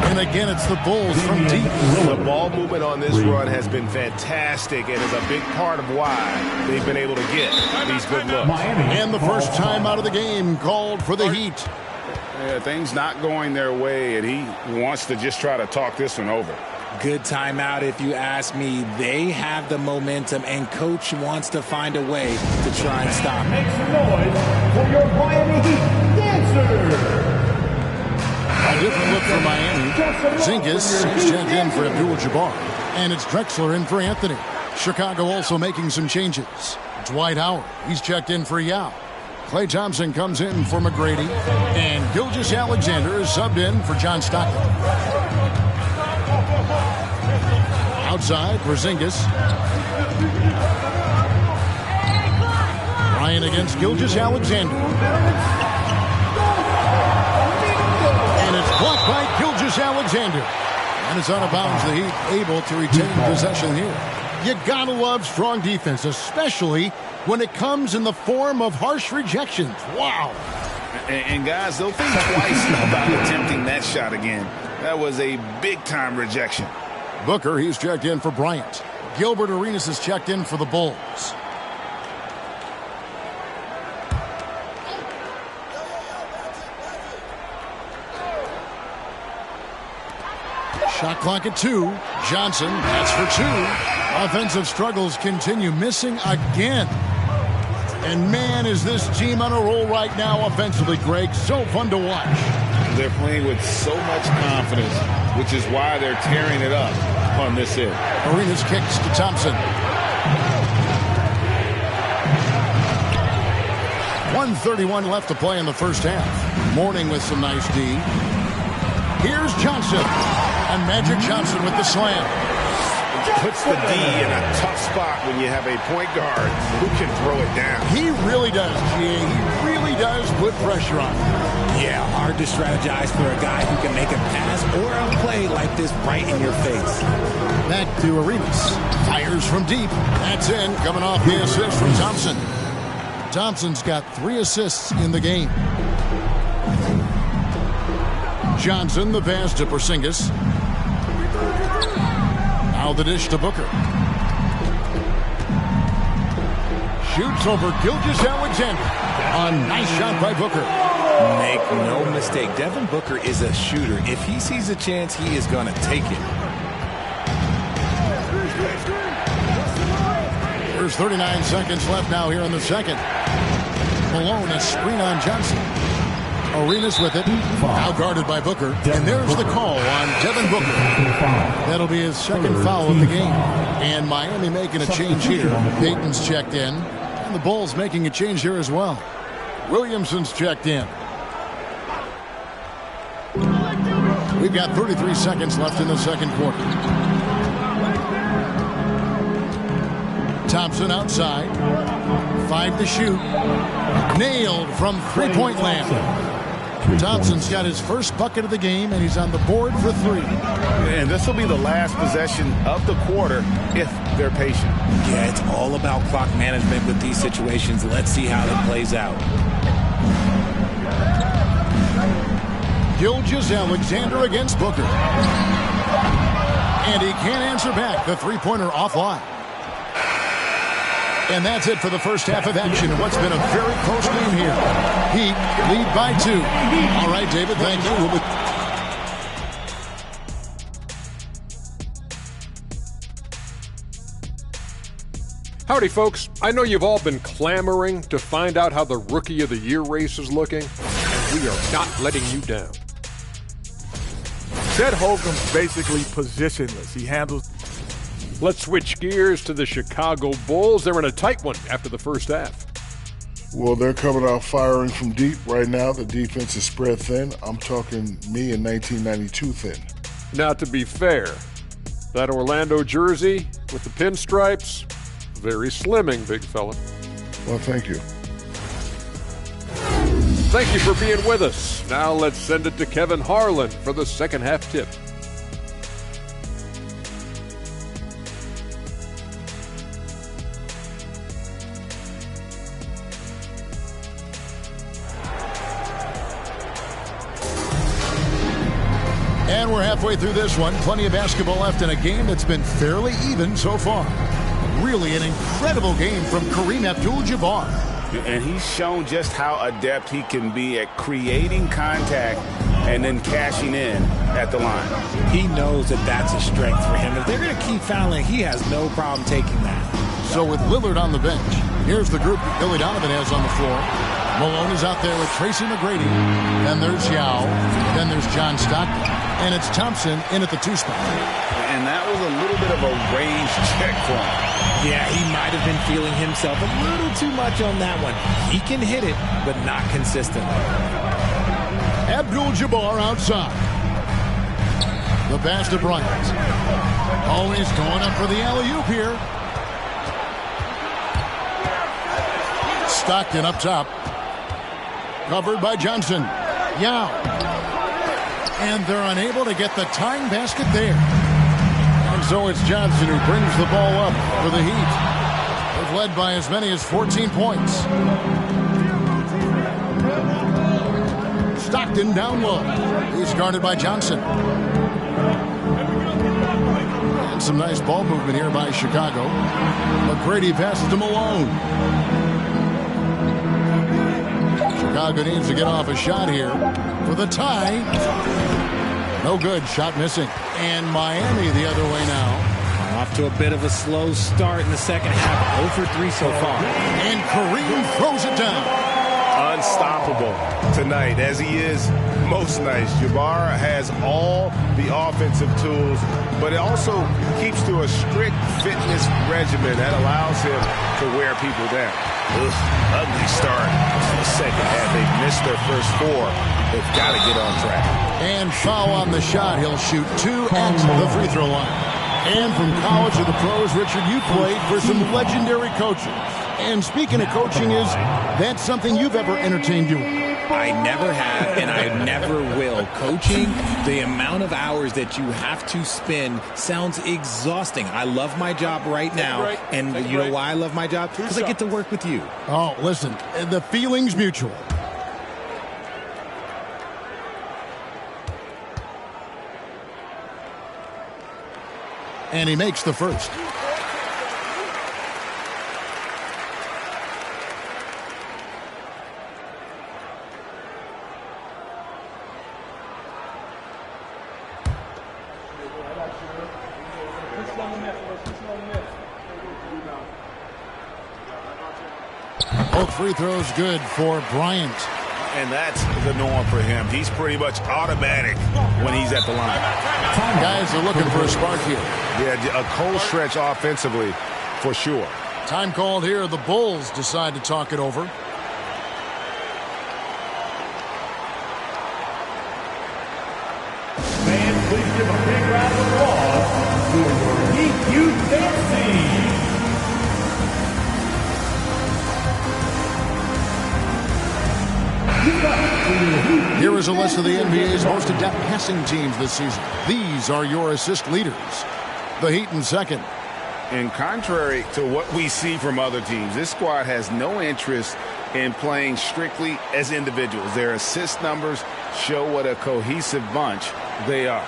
L: And again, it's the Bulls from deep.
Q: The ball movement on this run has been fantastic and is a big part of why they've been able to get these good looks.
L: And the first time out of the game called for the Heat.
N: Yeah, things not going their way, and he wants to just try to talk this one over.
T: Good timeout, if you ask me. They have the momentum, and Coach wants to find a way to try and stop it.
I: Make some noise for your Miami Heat dancers.
L: A different look for Miami. Zinkis is checked in for Abdul-Jabbar. And it's Drexler in for Anthony. Chicago also making some changes. Dwight Howard, he's checked in for Yao. Klay Thompson comes in for McGrady. And Gilgeous-Alexander is subbed in for John Stockton. Outside for Zinkis. Ryan against Gilgeous-Alexander. And it's blocked by Gilgeous-Alexander. And it's out of bounds. The Heat able to retain possession here. You gotta love strong defense, especially when it comes in the form of harsh rejections. Wow.
N: And guys, they'll think twice about attempting that shot again. That was a big-time rejection.
L: Booker, he's checked in for Bryant. Gilbert Arenas is checked in for the Bulls. Shot clock at 2. Johnson, that's for 2. Offensive struggles continue, missing again. And man, is this team on a roll right now offensively, Greg. So fun to watch.
N: They're playing with so much confidence, which is why they're tearing it up on this hit.
L: Arenas kicks to Thompson. 1:31 left to play in the first half. Mourning with some nice D. Here's Johnson. And Magic Johnson with the slam.
N: Puts the D in a tough spot when you have a point guard who can throw it down.
L: He really does, G.A. He really does put pressure on him.
T: Yeah, hard to strategize for a guy who can make a pass or a play like this right in your face.
L: Back to Arenas. Fires from deep. That's in. Coming off the assist from Thompson. Thompson's got 3 assists in the game. Johnson, the pass to Porzingis. Now the dish to Booker. Shoots over Gilgeous-Alexander. A nice shot by Booker.
T: Make no mistake, Devin Booker is a shooter. If he sees a chance, he is going to take it.
L: There's 39 seconds left now here in the second. Malone, a screen on Johnson. Arenas with it, now guarded by Booker. And there's the call on Devin Booker. That'll be his second foul of the game. And Miami making a change here. Payton's checked in. And the Bulls making a change here as well. Williamson's checked in. We've got 33 seconds left in the second quarter. Thompson outside. 5 to shoot. Nailed from three-point land. Thompson's got his first bucket of the game, and he's on the board for 3.
N: And this will be the last possession of the quarter if they're patient.
T: Yeah, it's all about clock management with these situations. Let's see how it plays out.
L: Gilgeous-Alexander against Booker. And he can't answer back. The three-pointer offline. And that's it for the first half of action. What's been a very close game here. Heat lead by 2. All right, David, thank you.
G: Howdy, folks. I know you've all been clamoring to find out how the Rookie of the Year race is looking, and we are not letting you down.
B: Chet Holmgren's basically positionless. He handles...
G: Let's switch gears to the Chicago Bulls. They're in a tight one after the first half.
H: Well, they're coming out firing from deep right now. The defense is spread thin. I'm talking me in 1992 thin.
G: Now, to be fair, that Orlando jersey with the pinstripes, very slimming, big fella.
H: Well, thank you.
G: Thank you for being with us. Now let's send it to Kevin Harlan for the second half tip.
L: And we're halfway through this one. Plenty of basketball left in a game that's been fairly even so far. Really an incredible game from Kareem Abdul-Jabbar.
N: And he's shown just how adept he can be at creating contact and then cashing in at the line.
T: He knows that that's a strength for him. If they're going to keep fouling, he has no problem taking that.
L: So with Lillard on the bench, here's the group that Billy Donovan has on the floor. Malone is out there with Tracy McGrady. Then there's Yao. Then there's John Stockton. And it's Thompson in at the 2 spot.
N: And that was a little bit of a range check for him.
T: Yeah, he might have been feeling himself a little too much on that one. He can hit it, but not consistently.
L: Abdul-Jabbar outside. The pass to Bryant. Oh, he's going up for the alley-oop here. Stockton up top. Covered by Johnson. Yao. And they're unable to get the tying basket there. And so it's Johnson who brings the ball up for the Heat. They've led by as many as 14 points. Stockton down low. He's guarded by Johnson. And some nice ball movement here by Chicago. McGrady passes to Malone. Chicago needs to get off a shot here for the tie. No good. Shot missing. And Miami the other way now.
T: Off to a bit of a slow start in the second half. 0 for 3 so far.
L: And Kareem throws it down.
Q: Unstoppable tonight, as he is most nights. Jabbar has all the offensive tools, but it also keeps to a strict fitness regimen that allows him to wear people down.
N: Ugly start to the second half. They've missed their first 4. They've got to get on track.
L: And foul on the shot. He'll shoot 2 at the free throw line. And from college to the pros, Richard, you played for some legendary coaches. And speaking of coaching, is that something you've ever entertained doing?
T: I never have, and I never will. Coaching, the amount of hours that you have to spend sounds exhausting. I love my job right now, and you know why I love my job? Because I get to work with you.
L: Oh, listen, the feeling's mutual. And he makes the first. Both free throws good for Bryant.
N: And that's the norm for him. He's pretty much automatic when he's at the line.
L: Guys are looking for a spark here.
Q: Yeah, a cold stretch offensively for sure.
L: Time called here. The Bulls decide to talk it over.
I: Fans, please give a big round of applause for your Heat Youth Dance Team.
L: Here is a list of the NBA's most adept passing teams this season. These are your assist leaders. The Heat in second.
N: And contrary to what we see from other teams, this squad has no interest in playing strictly as individuals. Their assist numbers show what a cohesive bunch they are.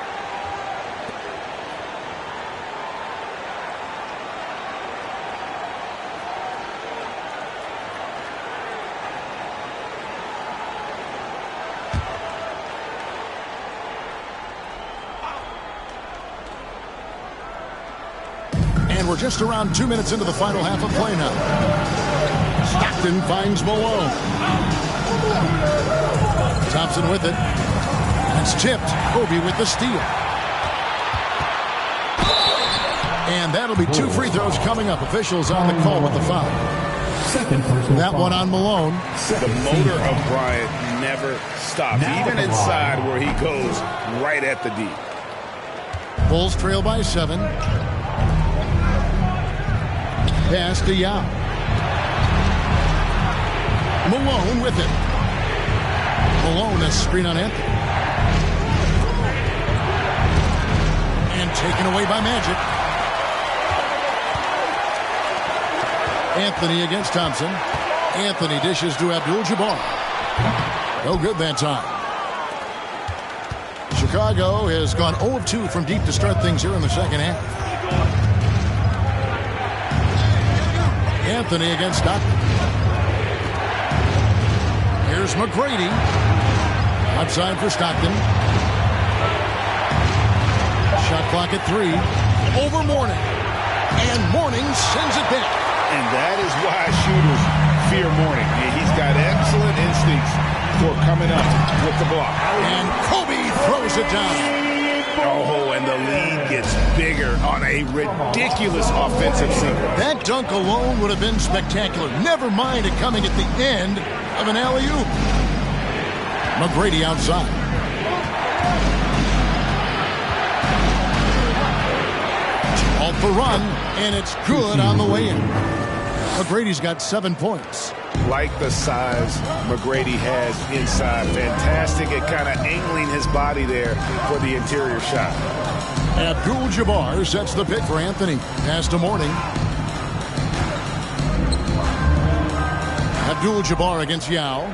L: We're just around 2 minutes into the final half of play now. Stockton finds Malone. Thompson with it. It's tipped. Kobe with the steal. And that'll be 2 free throws coming up. Officials on the call with the foul. That one on Malone.
N: The motor of Bryant never stops, even inside where he goes right at the D.
L: Bulls trail by 7. Pass to Yao. Malone with it. Malone, a screen on Anthony. And taken away by Magic. Anthony against Thompson. Anthony dishes to Abdul-Jabbar. No good that time. Chicago has gone 0 of 2 from deep to start things here in the second half. Anthony against Stockton. Here's McGrady. Outside for Stockton. Shot clock at 3. Over Mourning. And Mourning sends it back.
N: And that is why shooters fear Mourning. He's got excellent instincts for coming up with the block.
L: And Kobe throws it down.
N: Oh, and the lead gets bigger on a ridiculous offensive sequence.
L: That dunk alone would have been spectacular. Never mind it coming at the end of an alley-oop. McGrady outside. Off the run, and it's good on the way in. McGrady's got 7 points.
N: Like the size McGrady has inside. Fantastic at kind of angling his body there for the interior shot.
L: Abdul-Jabbar sets the pick for Anthony. Pass to Mourning. Abdul-Jabbar against Yao.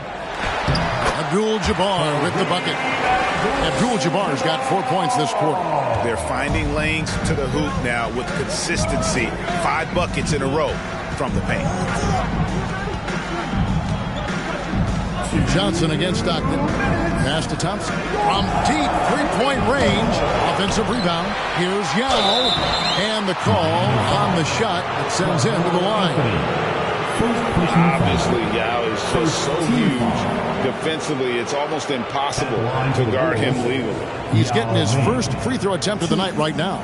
L: Abdul-Jabbar with the bucket. Abdul-Jabbar's got 4 points this quarter.
N: They're finding lanes to the hoop now with consistency. 5 buckets in a row from the paint.
L: Johnson against Stockton. Pass to Thompson. From deep 3-point range. Offensive rebound. Here's Yao. And the call on the shot that sends him to the line.
N: Obviously, Yao is just so huge. Defensively, it's almost impossible to guard him legally.
L: He's getting his first free throw attempt of the night right now.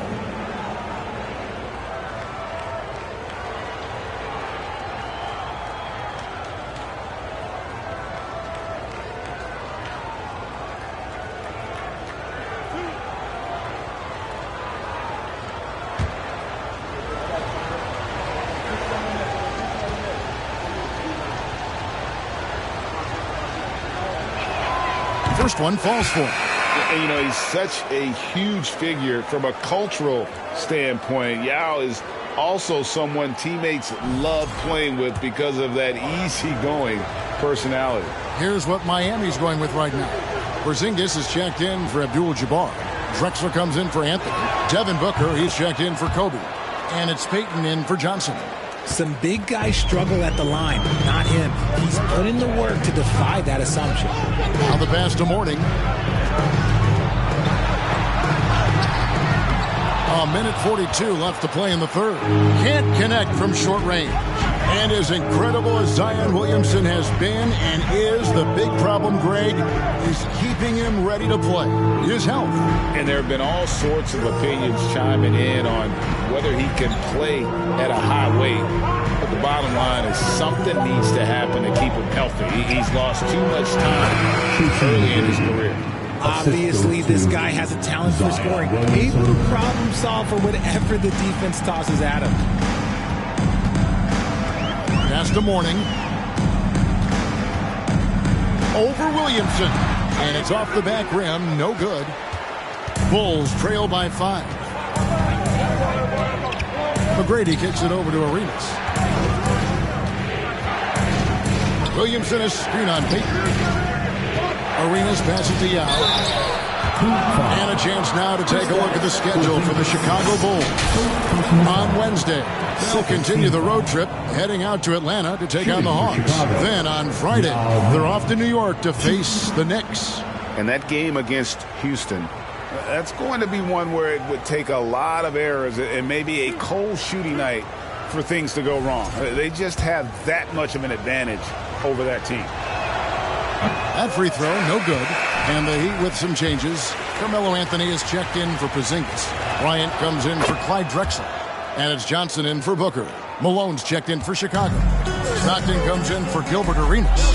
L: First one falls for him.
N: And, you know, he's such a huge figure from a cultural standpoint. Yao is also someone teammates love playing with because of that easygoing personality.
L: Here's what Miami's going with right now. Porzingis is checked in for Abdul-Jabbar. Drexler comes in for Anthony. Devin Booker, he's checked in for Kobe. And it's Peyton in for Johnson.
T: Some big guys struggle at the line, not him. He's put in the work to defy that assumption.
L: On the pass to Mourning. A minute 42 left to play in the third. Can't connect from short range. And as incredible as Zion Williamson has been and is, the big problem, Greg, is keeping him ready to play. His health.
N: And there have been all sorts of opinions chiming in on whether he can play at a high weight. But the bottom line is something needs to happen to keep him healthy. He's lost too much time early in his career.
T: Obviously, this guy has a talent for scoring. Able to problem solve for whatever the defense tosses at him.
L: Pass to Mourning. Over Williamson. And it's off the back rim. No good. Bulls trail by 5. McGrady kicks it over to Arenas. Williamson is screen on Peyton. Arenas passes to Yao. And a chance now to take a look at the schedule for the Chicago Bulls. On Wednesday, they'll continue the road trip, heading out to Atlanta to take on the Hawks. Then on Friday, they're off to New York to face the Knicks.
N: And that game against Houston, that's going to be one where it would take a lot of errors and maybe a cold shooting night for things to go wrong. They just have that much of an advantage over that team.
L: That free throw, no good. And the Heat with some changes. Carmelo Anthony is checked in for Porzingis. Bryant comes in for Clyde Drexler. And it's Johnson in for Booker. Malone's checked in for Chicago. Stockton comes in for Gilbert Arenas.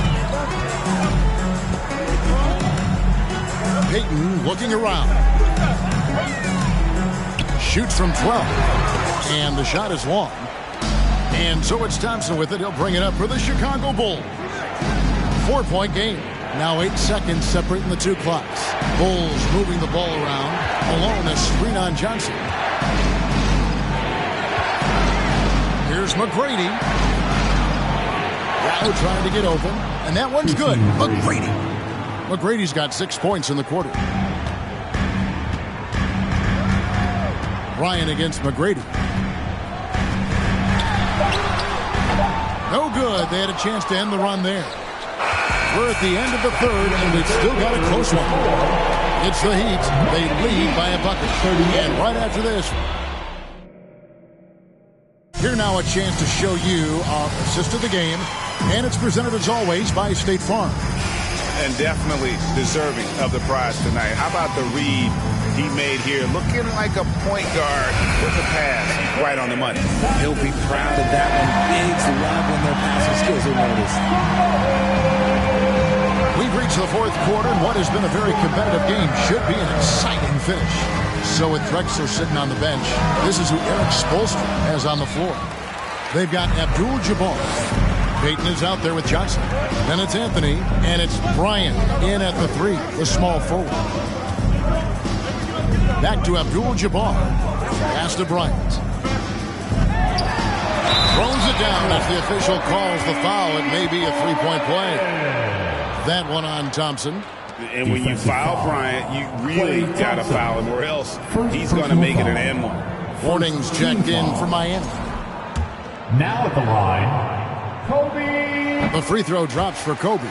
L: Payton looking around. Shoots from 12. And the shot is long. And so it's Thompson with it. He'll bring it up for the Chicago Bulls. 4-point game. Now 8 seconds separating the two clocks. Bulls moving the ball around. Malone a screen on Johnson. Here's McGrady. Rao trying to get open. And that one's good. McGrady. McGrady's got 6 points in the quarter. Ryan against McGrady. No good. They had a chance to end the run there. We're at the end of the third, and we've still got a close one. It's the Heat. They lead by a bucket. And right after this, here now a chance to show you our assist of the game. And it's presented, as always, by State Farm.
N: And definitely deserving of the prize tonight. How about the read he made here? Looking like a point guard with a pass right on the money.
T: He'll be proud of that one. Bigs love when their passing skills are noticed.
L: We've reached the fourth quarter, and what has been a very competitive game should be an exciting finish. So with Drexler sitting on the bench, this is who Eric Spoelstra has on the floor. They've got Abdul-Jabbar. Payton is out there with Johnson. Then it's Anthony, and it's Bryant in at the 3, the small forward. Back to Abdul-Jabbar. Pass to Bryant. Throws it down as the official calls the foul. It may be a 3-point play. That one on Thompson.
N: And when you foul Bryant, you really got to foul him, or else he's going to make it an and one.
L: Warnings checked in for Miami.
I: Now at the line, Kobe.
L: The free throw drops for Kobe.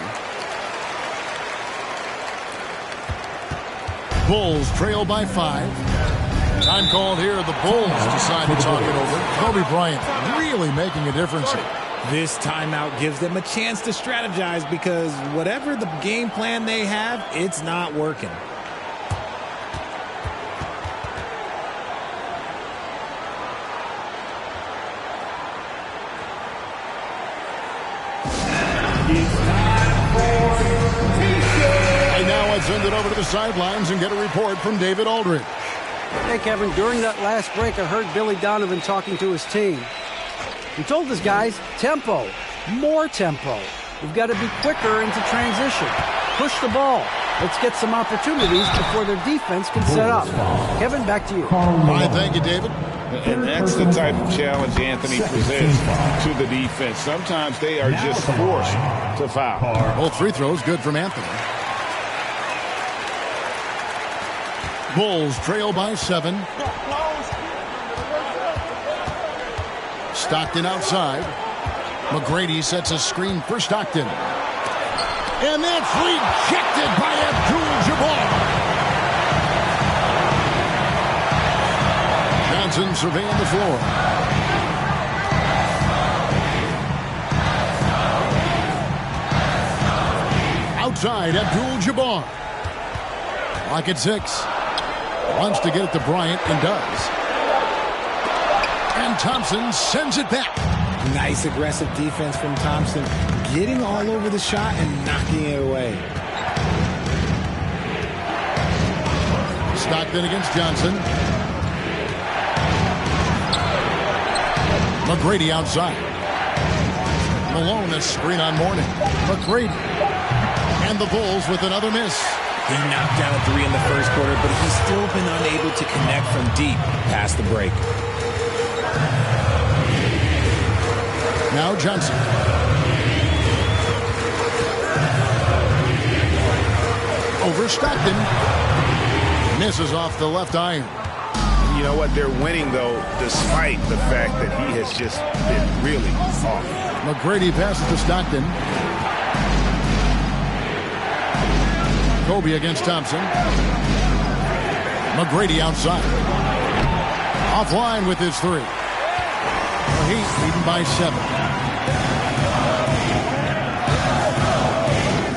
L: Bulls trail by 5. Time called here. The Bulls decide to talk it over. Kobe Bryant really making a difference here.
T: This timeout gives them a chance to strategize because whatever the game plan they have, it's not working.
L: And now let's send it over to the sidelines and get a report from David Aldridge.
O: Hey, Kevin, during that last break, I heard Billy Donovan talking to his team. He told his guys, tempo, more tempo. We've got to be quicker into transition. Push the ball. Let's get some opportunities before their defense can set up. Kevin, back to you.
L: All right, thank you, David.
N: And that's the type of challenge Anthony presents to the defense. Sometimes they are just forced to foul.
L: Both free throws good from Anthony. Bulls trail by 7. Stockton outside. McGrady sets a screen for Stockton. And that's rejected by Abdul-Jabbar. Johnson surveying the floor. Outside, Abdul-Jabbar. Clock at 6. Wants to get it to Bryant and does. And Thompson sends it back.
T: Nice aggressive defense from Thompson, getting all over the shot and knocking it away.
L: Stockton against Johnson. McGrady outside. Malone a screen on Mourning. McGrady. And the Bulls with another miss.
T: He knocked down a 3 in the first quarter, but he's still been unable to connect from deep past the break.
L: Now Johnson. Here's Stockton. Misses off the left iron.
N: You know what? They're winning, though, despite the fact that he has just been really off.
L: McGrady passes to Stockton. Kobe against Thompson. McGrady outside. Offline with his three. The Heat leading by 7.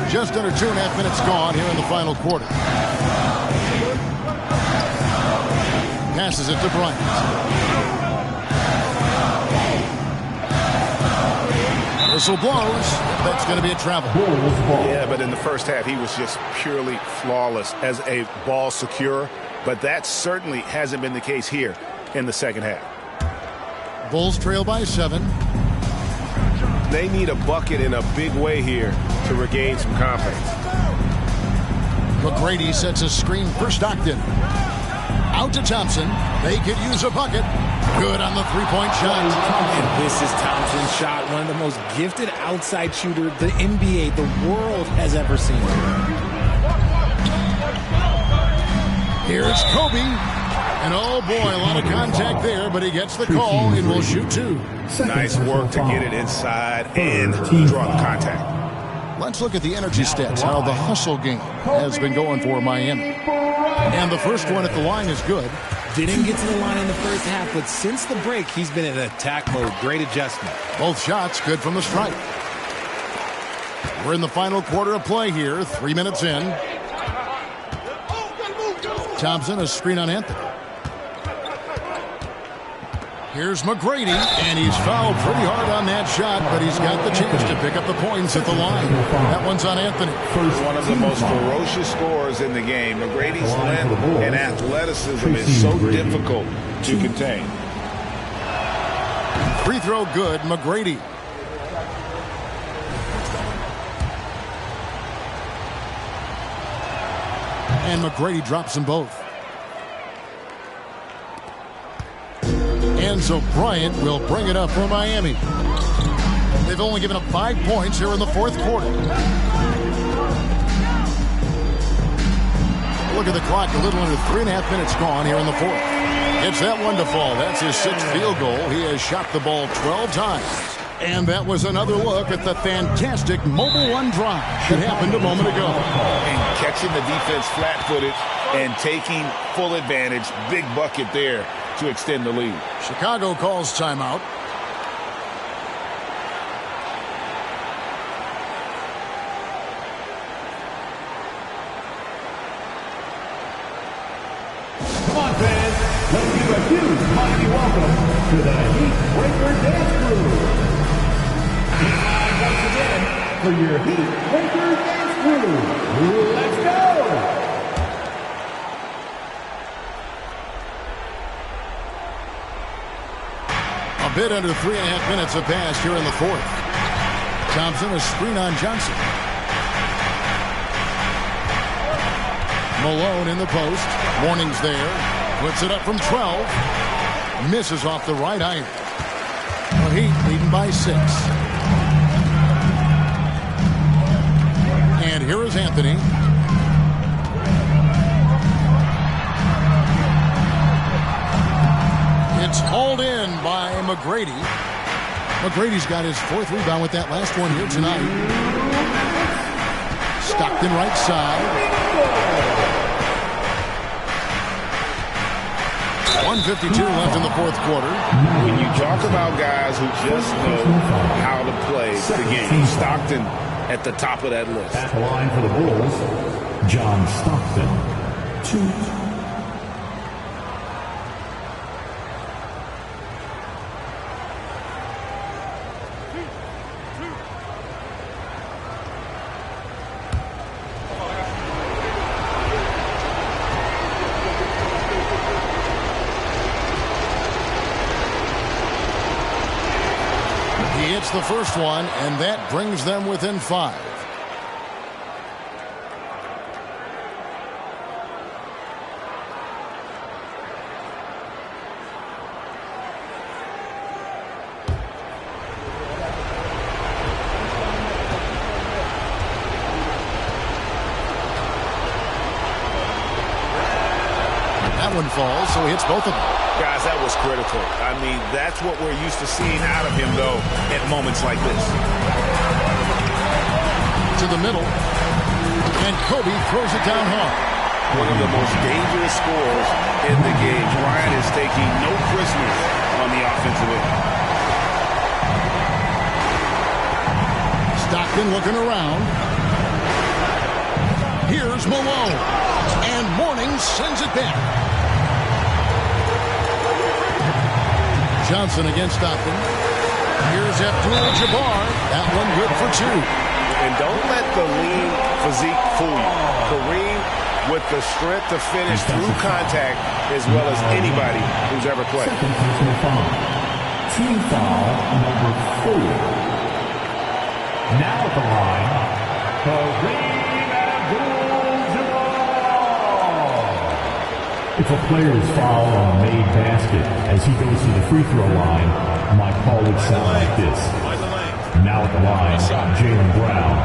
L: Just under 2.5 minutes gone here in the final quarter. Passes it to Bryant. Whistle blows. That's going to be a travel.
N: Yeah, but in the first half, he was just purely flawless as a ball securer. But that certainly hasn't been the case here in the second half.
L: Bulls trail by 7.
Q: They need a bucket in a big way here to regain some confidence.
L: McGrady sets a screen for Stockton. Out to Thompson. They could use a bucket. Good on the three-point shot.
T: And this is Thompson's shot, one of the most gifted outside shooter the NBA, the world has ever seen.
L: Here's Kobe. And oh boy, a lot of contact there, but he gets the call and will shoot 2.
N: Nice work to get it inside and draw the contact.
L: Let's look at the energy stats, how the hustle game has been going for Miami. And the first one at the line is good.
T: Didn't get to the line in the first half, but since the break, he's been in attack mode. Great adjustment.
L: Both shots good from the stripe. We're in the final quarter of play here, 3 minutes in. Thompson, a screen on Anthony. Here's McGrady, and he's fouled pretty hard on that shot, but he's got the chance to pick up the points at the line. That one's on Anthony.
N: One of the most ferocious scorers in the game. McGrady's length and athleticism is so difficult to contain.
L: Free throw good, McGrady. And McGrady drops them both. And so Bryant will bring it up for Miami. They've only given up 5 points here in the fourth quarter. Look at the clock, a little under 3.5 minutes gone here in the fourth. Gets that one to fall. That's his 6th field goal. He has shot the ball 12 times. And that was another look at the fantastic mobile one drive that happened a moment ago.
N: And catching the defense flat-footed and taking full advantage. Big bucket there to extend the lead.
L: Chicago calls timeout.
I: Come on, fans. Let's give a huge mighty welcome to the Heat Breaker Dance Crew. And once again, for your Heat Breaker Dance Crew. Let's go!
L: A bit under 3.5 minutes have passed here in the fourth. Thompson, a screen on Johnson. Malone in the post. Warning's there. Puts it up from 12. Misses off the right iron. The Heat leading by 6. And here is Anthony. It's hauled in by McGrady. McGrady's got his 4th rebound with that last one here tonight. Stockton right side. 1:52 left in the fourth quarter.
N: When you talk about guys who just know how to play the game, Stockton at the top of that list.
I: At the line for the Bulls, John Stockton. 2.
L: He hits the first one, and that brings them within 5. one falls, so he hits both of them.
Q: Guys, that was critical. I mean, that's what we're used to seeing out of him, though, at moments like this.
L: To the middle, and Kobe throws it down hard.
Q: One of the most dangerous scorers in the game. Bryant is taking no prisoners on the offensive end.
L: Stockton looking around. Here's Malone. And Mourning sends it back. Johnson against Stockton. Here's Abdul-Jabbar. That one good for two.
Q: And don't let the lean physique fool you. Kareem with the strength to finish through contact as well as anybody who's ever played.
I: Team foul number 4. Now at the line, Kareem Abdul-Jabbar. It's a player's foul on a made basket. As he goes to the free throw line, my call would sound like this. Now at the line, Jaylen Brown.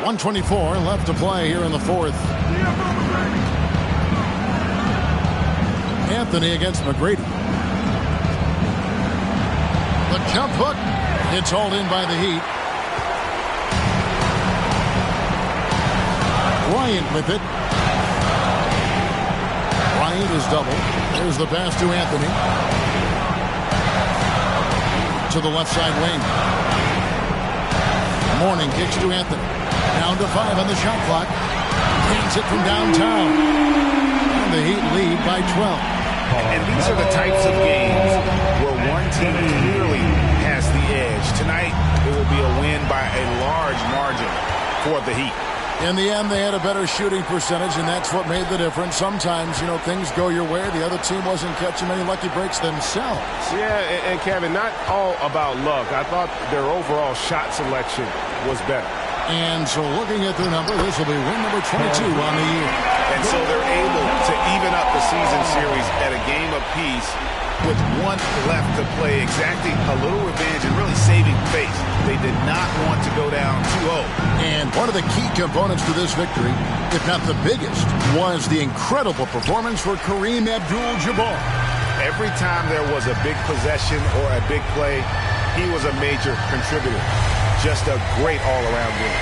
I: 1.
L: .124 left to play here in the fourth. Anthony against McGrady. The count hook. It's hauled in by the Heat. Bryant with it. Bryant is double. There's the pass to Anthony. To the left side wing. Mourning kicks to Anthony. Down to 5 on the shot clock. Hands it from downtown. And the Heat lead by 12.
Q: And these are the types of games where one team clearly has the edge. Tonight, it will be a win by a large margin for the Heat.
L: In the end, they had a better shooting percentage, and that's what made the difference. Sometimes, things go your way. The other team wasn't catching many lucky breaks themselves.
Q: Yeah, and Kevin, not all about luck. I thought their overall shot selection was better.
L: And so looking at their number, this will be win number 22 on the year.
Q: And so they're able to even up the season series at a game apiece with one left to play, exacting a little revenge and really saving face. They did not want to go down 2-0.
L: And one of the key components to this victory, if not the biggest, was the incredible performance for Kareem Abdul-Jabbar.
Q: Every time there was a big possession or a big play, he was a major contributor. Just a great all-around game.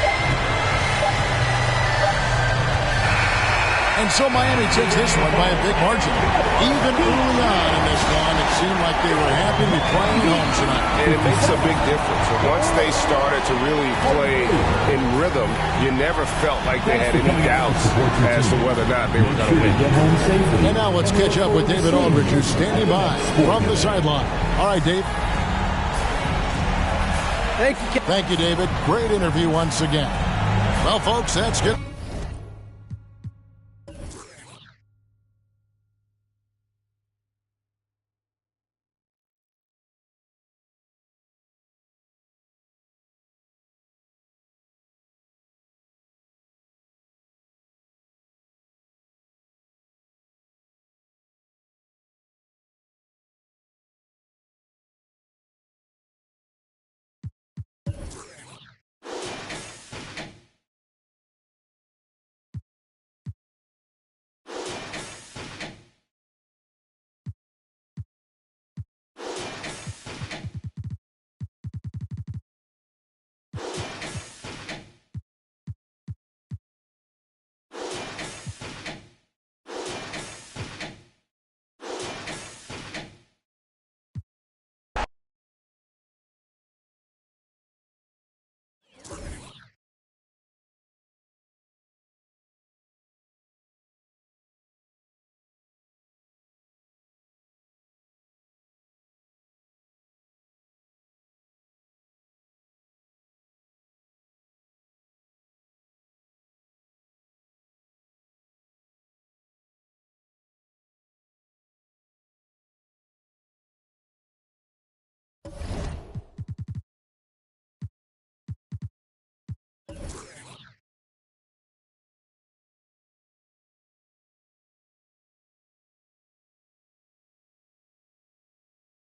L: And so Miami takes this one by a big margin. Even early on in this one, it seemed like they were happy to be playing home tonight.
Q: And it makes a big difference. Once they started to really play in rhythm, you never felt like they had any doubts as to whether or not they were going to win.
L: And now let's catch up with David Aldridge, who's standing by from the sideline. All right, Dave.
O: Thank you,
L: David. Great interview once again. Well, folks, that's good.